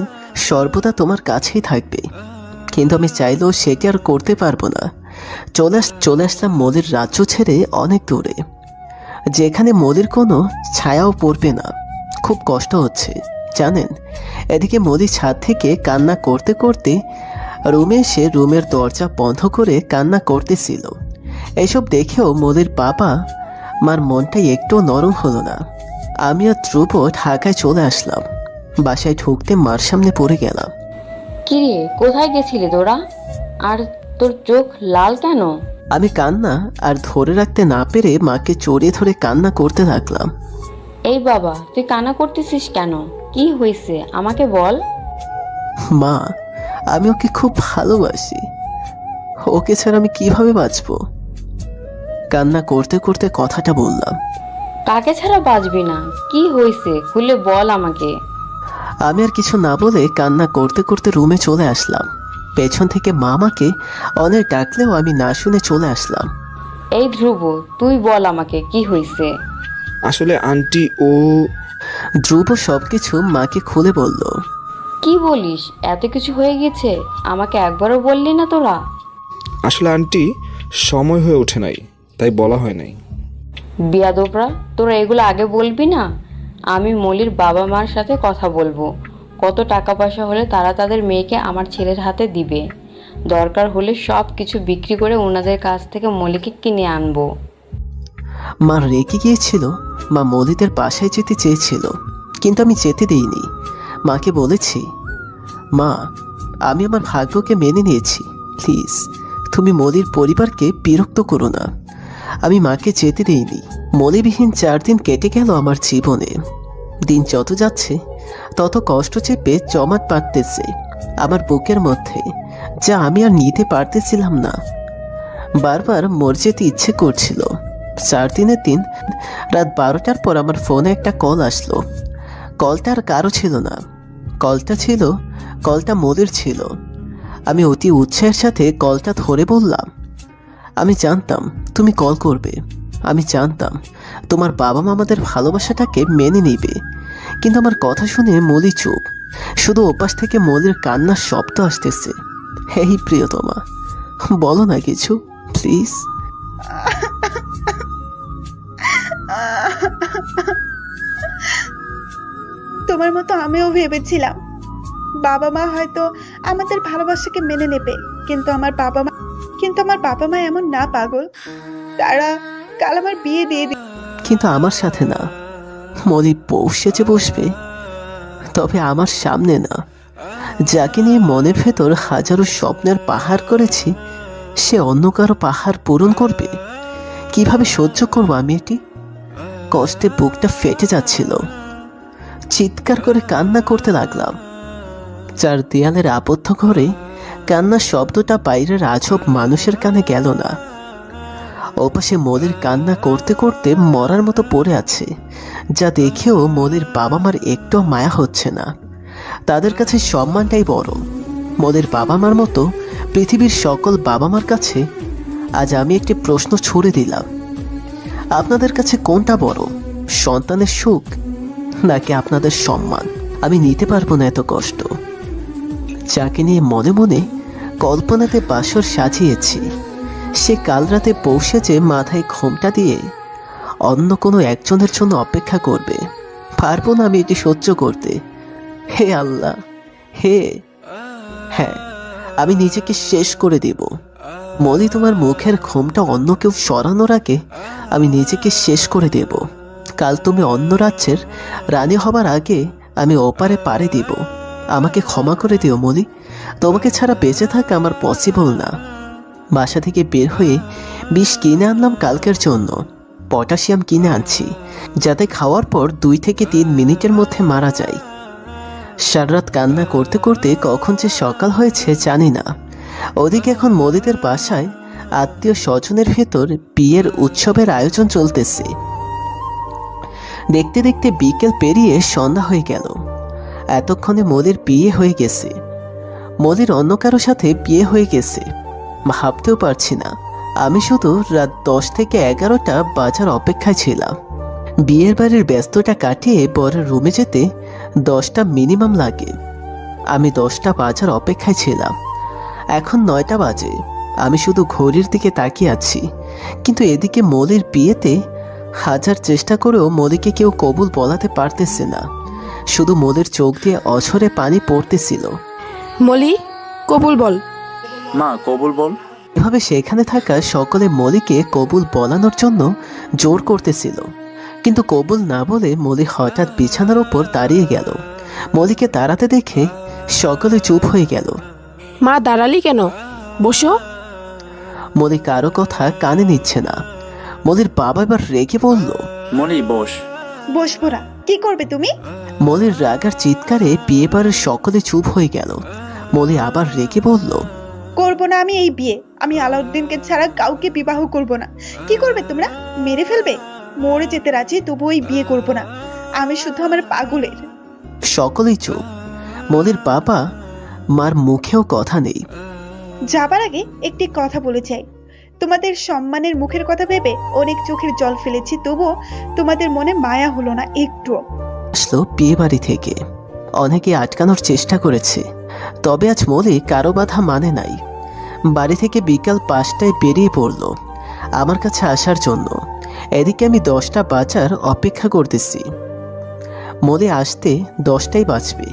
সর্বদা তোমার কাছেই থাকবে। কিন্তু আমি চাইলেও সেটি আর করতে পারবো না। চলে আসলাম মলির রাজ্য ছেড়ে অনেক দূরে, যেখানে মলির কোনো ছায়াও পড়বে না। খুব কষ্ট হচ্ছে জানেন। এদিকে মলি ছাদ থেকে কান্না করতে করতে রুমে এসে রুমের দরজা বন্ধ করে কান্না করতেছিল। এসব দেখেও মলির বাবা মার মনটা একটু নরম হলো না। আমি আর ধ্রুব ঢাকায় চলে আসলাম। বাসায় ঢুকতে মার সামনে পড়ে গেলাম। কিরে, কোথায় গেছিলি তোরা? আর তোর চোখ লাল কেন? আমি কান্না আর ধরে রাখতে না পেরে মাকে জড়িয়ে ধরে কান্না করতে লাগলাম। এই বাবা, তুই কান্না করতেছিস কেন? কি হয়েছে আমাকে বল। মা, আমি ওকে খুব ভালোবাসি, ওকে ছাড়া আমি কিভাবে বাঁচবো? কান্না করতে করতে কথাটা বললাম। কাকে ছাড়া বাঁচবি না? কি হয়েছে খুলে বল আমাকে। আমি আর কিছু না বলে কান্না করতে করতে রুমে চলে আসলাম। পেছন থেকে মা আমাকে অনেক ডাকলেও আমি না শুনে চলে আসলাম। এই ধ্রুব, তুই বল আমাকে কি হয়েছে। আসলে আন্টি ও... ধ্রুব সবকিছু মাকে খুলে বলল। কি বলিস? এত কিছু হয়ে গেছে, আমাকে একবারও বললি না তোরা? আসলে আন্টি, সময় হয়ে ওঠে নাই, তাই বলা হয় নাই। বিয়াদবরা, তোরা এগুলো আগে বলবি না? আমি মলির বাবা মার সাথে কথা বলবো, কত টাকা পয়সা হলে তারা তাদের মেয়েকে আমার ছেলের হাতে দিবে। দরকার হলে সব কিছু বিক্রি করে ওনাদের কাছ থেকে মলিকে কিনে আনবো। মা রেগে গিয়েছিল। মা মলিদের বাসায় যেতে চেয়েছিল, কিন্তু আমি যেতে দিইনি। মাকে বলেছি, মা আমি আমার ভাগ্যকে মেনে নিয়েছি, প্লিজ তুমি মলির পরিবারকে বিরক্ত করো না। আমি মাকে যেতে দেইনি। মলিবিহীন 4 দিন কেটে গেল আমার জীবনে। দিন যত যাচ্ছে তত কষ্ট চেপে জমাট বাঁধতেছে আমার বুকের মধ্যে, যা আমি আর নিতে পারতেছিলাম না। বারবার মরে যেতে ইচ্ছে করছিল। 4 দিনের দিন রাত 12টার পর আমার ফোনে একটা কল আসলো। কলটা আর কারো ছিল না, কলটা মলির ছিল। আমি অতি উৎসাহের সাথে কলটা ধরে বললাম, আমি জানতাম তুমি কল করবে। আমি জানতাম তোমার বাবা মা আমাদের ভালোবাসাটাকে মেনে নেবে। কিন্তু আমার কথা শুনে মলি চুপ। শুধু ওপাশ থেকে মলির কান্নার শব্দ আসতেছে। হেই প্রিয়তমা, বলো না কিছু প্লিজ। তোমার মতো আমিও ভেবেছিলাম বাবা মা হয়তো আমাদের ভালোবাসাকে মেনে নেবে, কিন্তু আমার বাবা মা এমন না পাগল। তারা কাল আমার বিয়ে দিয়ে দিবে। কিন্তু আমার সাথে না। মলি বউ সেজে বসবে, তবে আমার সামনে না। যাকে নিয়ে মনের ভেতর হাজারো স্বপ্নের পাহাড় করেছি, সে অন্য কারো পাহাড় পূরণ করবে। কিভাবে সহ্য করবো আমি এটি? কষ্টে বুকটা ফেটে যাচ্ছিল। চিৎকার করে কান্না করতে লাগলাম। 4 দেয়ালের আবদ্ধ ঘরে কান্নার শব্দটা বাইরের আজব মানুষের কানে গেল না। ওপাশে মলির কান্না করতে করতে মরার মতো পড়ে আছে, যা দেখেও মলির বাবা মার একটু মায়া হচ্ছে না। তাদের কাছে সম্মানটাই বড়। মলির বাবা মার মতো পৃথিবীর সকল বাবা মার কাছে আজ আমি একটি প্রশ্ন ছুড়ে দিলাম, আপনাদের কাছে কোনটা বড়, সন্তানের সুখ নাকি আপনাদের সম্মান? আমি নিতে পারবো না এত কষ্ট। যাকে নিয়ে মনে মনে কল্পনাতে বাসর সাজিয়েছি, সে কাল রাতে পৌঁছেছে মাথায় ঘোমটা দিয়ে অন্য কোনো একজনের জন্য অপেক্ষা করবে। পারবো না আমি এটি সহ্য করতে। হে আল্লাহ, হ্যাঁ, আমি নিজেকে শেষ করে দেব। মলি, তোমার মুখের ঘোমটা অন্য কেউ সরানোর আগে আমি নিজেকে শেষ করে দেব। কাল তুমি অন্য রাজ্যের রানী হবার আগে আমি ওপারে পাড়ি দিব। আমাকে ক্ষমা করে দিও মলি, তোমাকে ছাড়া বেঁচে থাকা আমার পসিবল না। বাসা থেকে বের হয়ে বিষ কিনে আনলাম কালকের জন্য। পটাশিয়াম কিনে আনছি, যাতে খাওয়ার পর 2 থেকে 3 মিনিটের মধ্যে মারা যায়। সারারাত কান্না করতে করতে কখন যে সকাল হয়েছে জানি না। ওদিকে এখন মলিদের বাসায় আত্মীয় স্বজনের ভেতর বিয়ের উৎসবের আয়োজন চলতেছে। দেখতে দেখতে বিকেল পেরিয়ে সন্ধ্যা হয়ে গেল। এতক্ষণে মলির বিয়ে হয়ে গেছে। মলির অন্য কারো সাথে বিয়ে হয়ে গেছে ভাবতেও পারছি না। আমি শুধু রাত 10 থেকে 11টা বাজার অপেক্ষায় ছিলাম। বিয়ের বাড়ির ব্যস্ততা কাটিয়ে বরের রুমে যেতে 10টা মিনিমাম লাগে। আমি 10টা বাজার অপেক্ষায় ছিলাম। এখন 9টা বাজে। আমি শুধু ঘড়ির দিকে তাকিয়ে আছি। কিন্তু এদিকে মলির বিয়েতে হাজার চেষ্টা করেও মলিকে কেউ কবুল বলাতে পারতেছে না। শুধু মলির চোখ দিয়ে অঝরে পানি পড়তেছিল। মলি, কবুল বল। মা, কবুল বল। এভাবে সেখানে থাকা সকলে মলিকে কবুল বলানোর জন্য জোর করতেছিল, কিন্তু কবুল না বলে মলি হঠাৎ বিছানার ওপর দাঁড়িয়ে গেল। মলিকে দাঁড়াতে দেখে সকলে চুপ হয়ে গেল। মা, দাঁড়ালি কেন? বসো। মলি কারো কথা কানে নিচ্ছে না। মলির বাবা এবার রেগে বলল, মলি বস। বসবো না। কি করবে তুমি? মলির রাগার চিৎকারে বিয়ে বাড়ির সকলে চুপ হয়ে গেল। মলি আবার রেগে বলল, করবো না আমি এই বিয়ে। আমি আলাউদ্দিনকে ছাড়া কাউকে বিবাহ করব না। কি করবে তোমরা? মেরে ফেলবে? মরে যেতে রাজি, তবু ওই বিয়ে করবো না। আমি শুধু আমার পাগলের। সকলেই চুপ। মলির বাবা মার মুখেও কথা নেই। যাবার আগে একটি কথা বলে যাই। তোমাদের সম্মানের মুখের কথা ভেবে অনেক চোখের জল ফেলেছি, তবুও তোমাদের মনে মায়া হলো না একটুও। আসলো বিয়ে বাড়ি থেকে। অনেকে আটকানোর চেষ্টা করেছে, তবে আজ মলি কারো বাধা মানে নাই। বাড়ি থেকে বিকাল 5টায় বেরিয়ে পড়ল আমার কাছে আসার জন্য। এদিকে আমি 10টা বাজার অপেক্ষা করতেছি। মলি আসতে 10টাই বাজবে।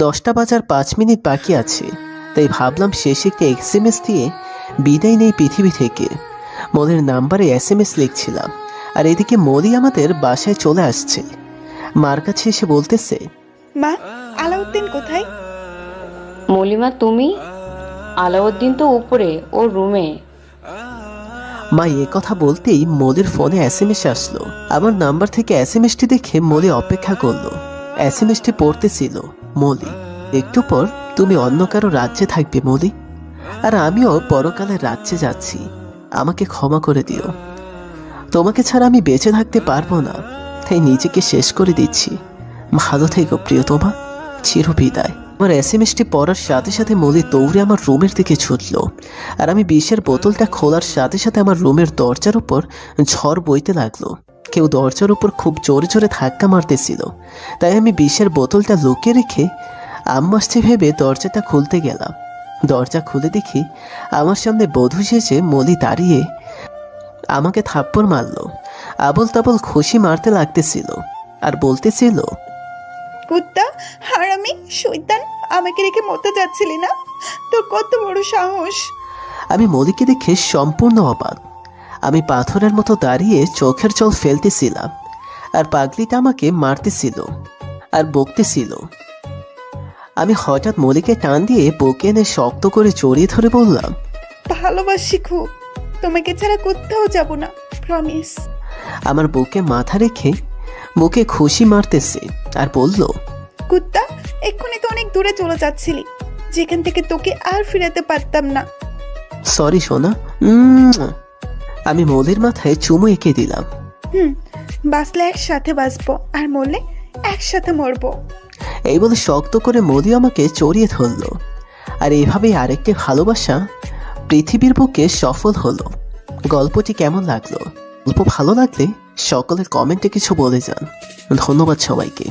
10টা বাজার 5 মিনিট বাকি আছে, তাই ভাবলাম শেষে একটা SMS দিয়ে বিদায় নেই পৃথিবী থেকে। মলির নাম্বারে SMS লিখছিলাম, আর এদিকে মলি আমাদের বাসায় চলে আসছে। মার কাছে এসে বলতেছে, মা, আলাউদ্দিন কোথায়? মলিমা, তুমি? আলাউদ্দিন তো উপরে ওর রুমে। মা এ কথা বলতেই মলির ফোনে SMS আসলো। আমার নাম্বার থেকে SMSটি দেখে মলি অপেক্ষা করলো। SMSটি পড়তেছিল, মলি, একটু পর তুমি অন্য কারো রাজ্যে থাকবে মলি, আর আমিও পরকালের রাজ্যে যাচ্ছি। আমাকে ক্ষমা করে দিও। তোমাকে ছাড়া আমি বেঁচে থাকতে পারবো না, তাই নিজেকে শেষ করে দিচ্ছি। ভালো থেকো প্রিয়তমা, চিরবিদায়। আমার SMSটি পড়ার সাথে সাথে মলি দৌড়ে আমার রুমের দিকে ছুটল, আর আমি বিষের বোতলটা খোলার সাথে সাথে আমার রুমের দরজার উপর ঝড় বইতে লাগলো। কেউ দরজার উপর খুব জোরে জোরে ধাক্কা মারতেছিল, তাই আমি বিষের বোতলটা লুকিয়ে রেখে আম্মু আসছে ভেবে দরজাটা খুলতে গেলাম। দরজা খুলে দেখি আমার সামনে বধূ সেজে মলি দাঁড়িয়ে আমাকে থাপ্পড় মারলো। আবল তাবল খুশি মারতে লাগতেছিল আর বলতেছিল, কুত্তা, হারামি, শয়তান, আমাকে রেখে মরতে যাচ্ছিলি না? তোর কত বড় সাহস! আমি মলিকে দেখে সম্পূর্ণ অবাক। আমি পাথরের মতো দাঁড়িয়ে চোখের জল ফেলতেছিলাম, আর পাগলিটা আমাকে মারতেছিল আর বকতেছিল। আমি হঠাৎ মলিকে টান দিয়ে বুকে এনে শক্ত করে জড়িয়ে ধরে বললাম, ভালোবাসি খুব, তোমাকে ছাড়া কোথাও যাব না, প্রমিস। আমার বুকে মাথা রেখে বুকে খুশি মারতেছে আর বলল, কুত্তা, এক্ষুনি তো অনেক দূরে চলে যাচ্ছিলি, যেখান থেকে তোকে আর ফিরাতে পারতাম না। সরি সোনা। আমি মলির মাথায় চুমু এঁকে দিলাম। বাঁচলে একসাথে বাঁচবো, আর মরলে একসাথে মরবো। এই বলে শক্ত করে মলি আমাকে জড়িয়ে ধরলো। আর এইভাবেই আরেকটি ভালোবাসা পৃথিবীর বুকে সফল হলো। গল্পটি কেমন লাগলো? গল্প ভালো লাগলে সকলের কমেন্টে কিছু বলে যান। ধন্যবাদ সবাইকে।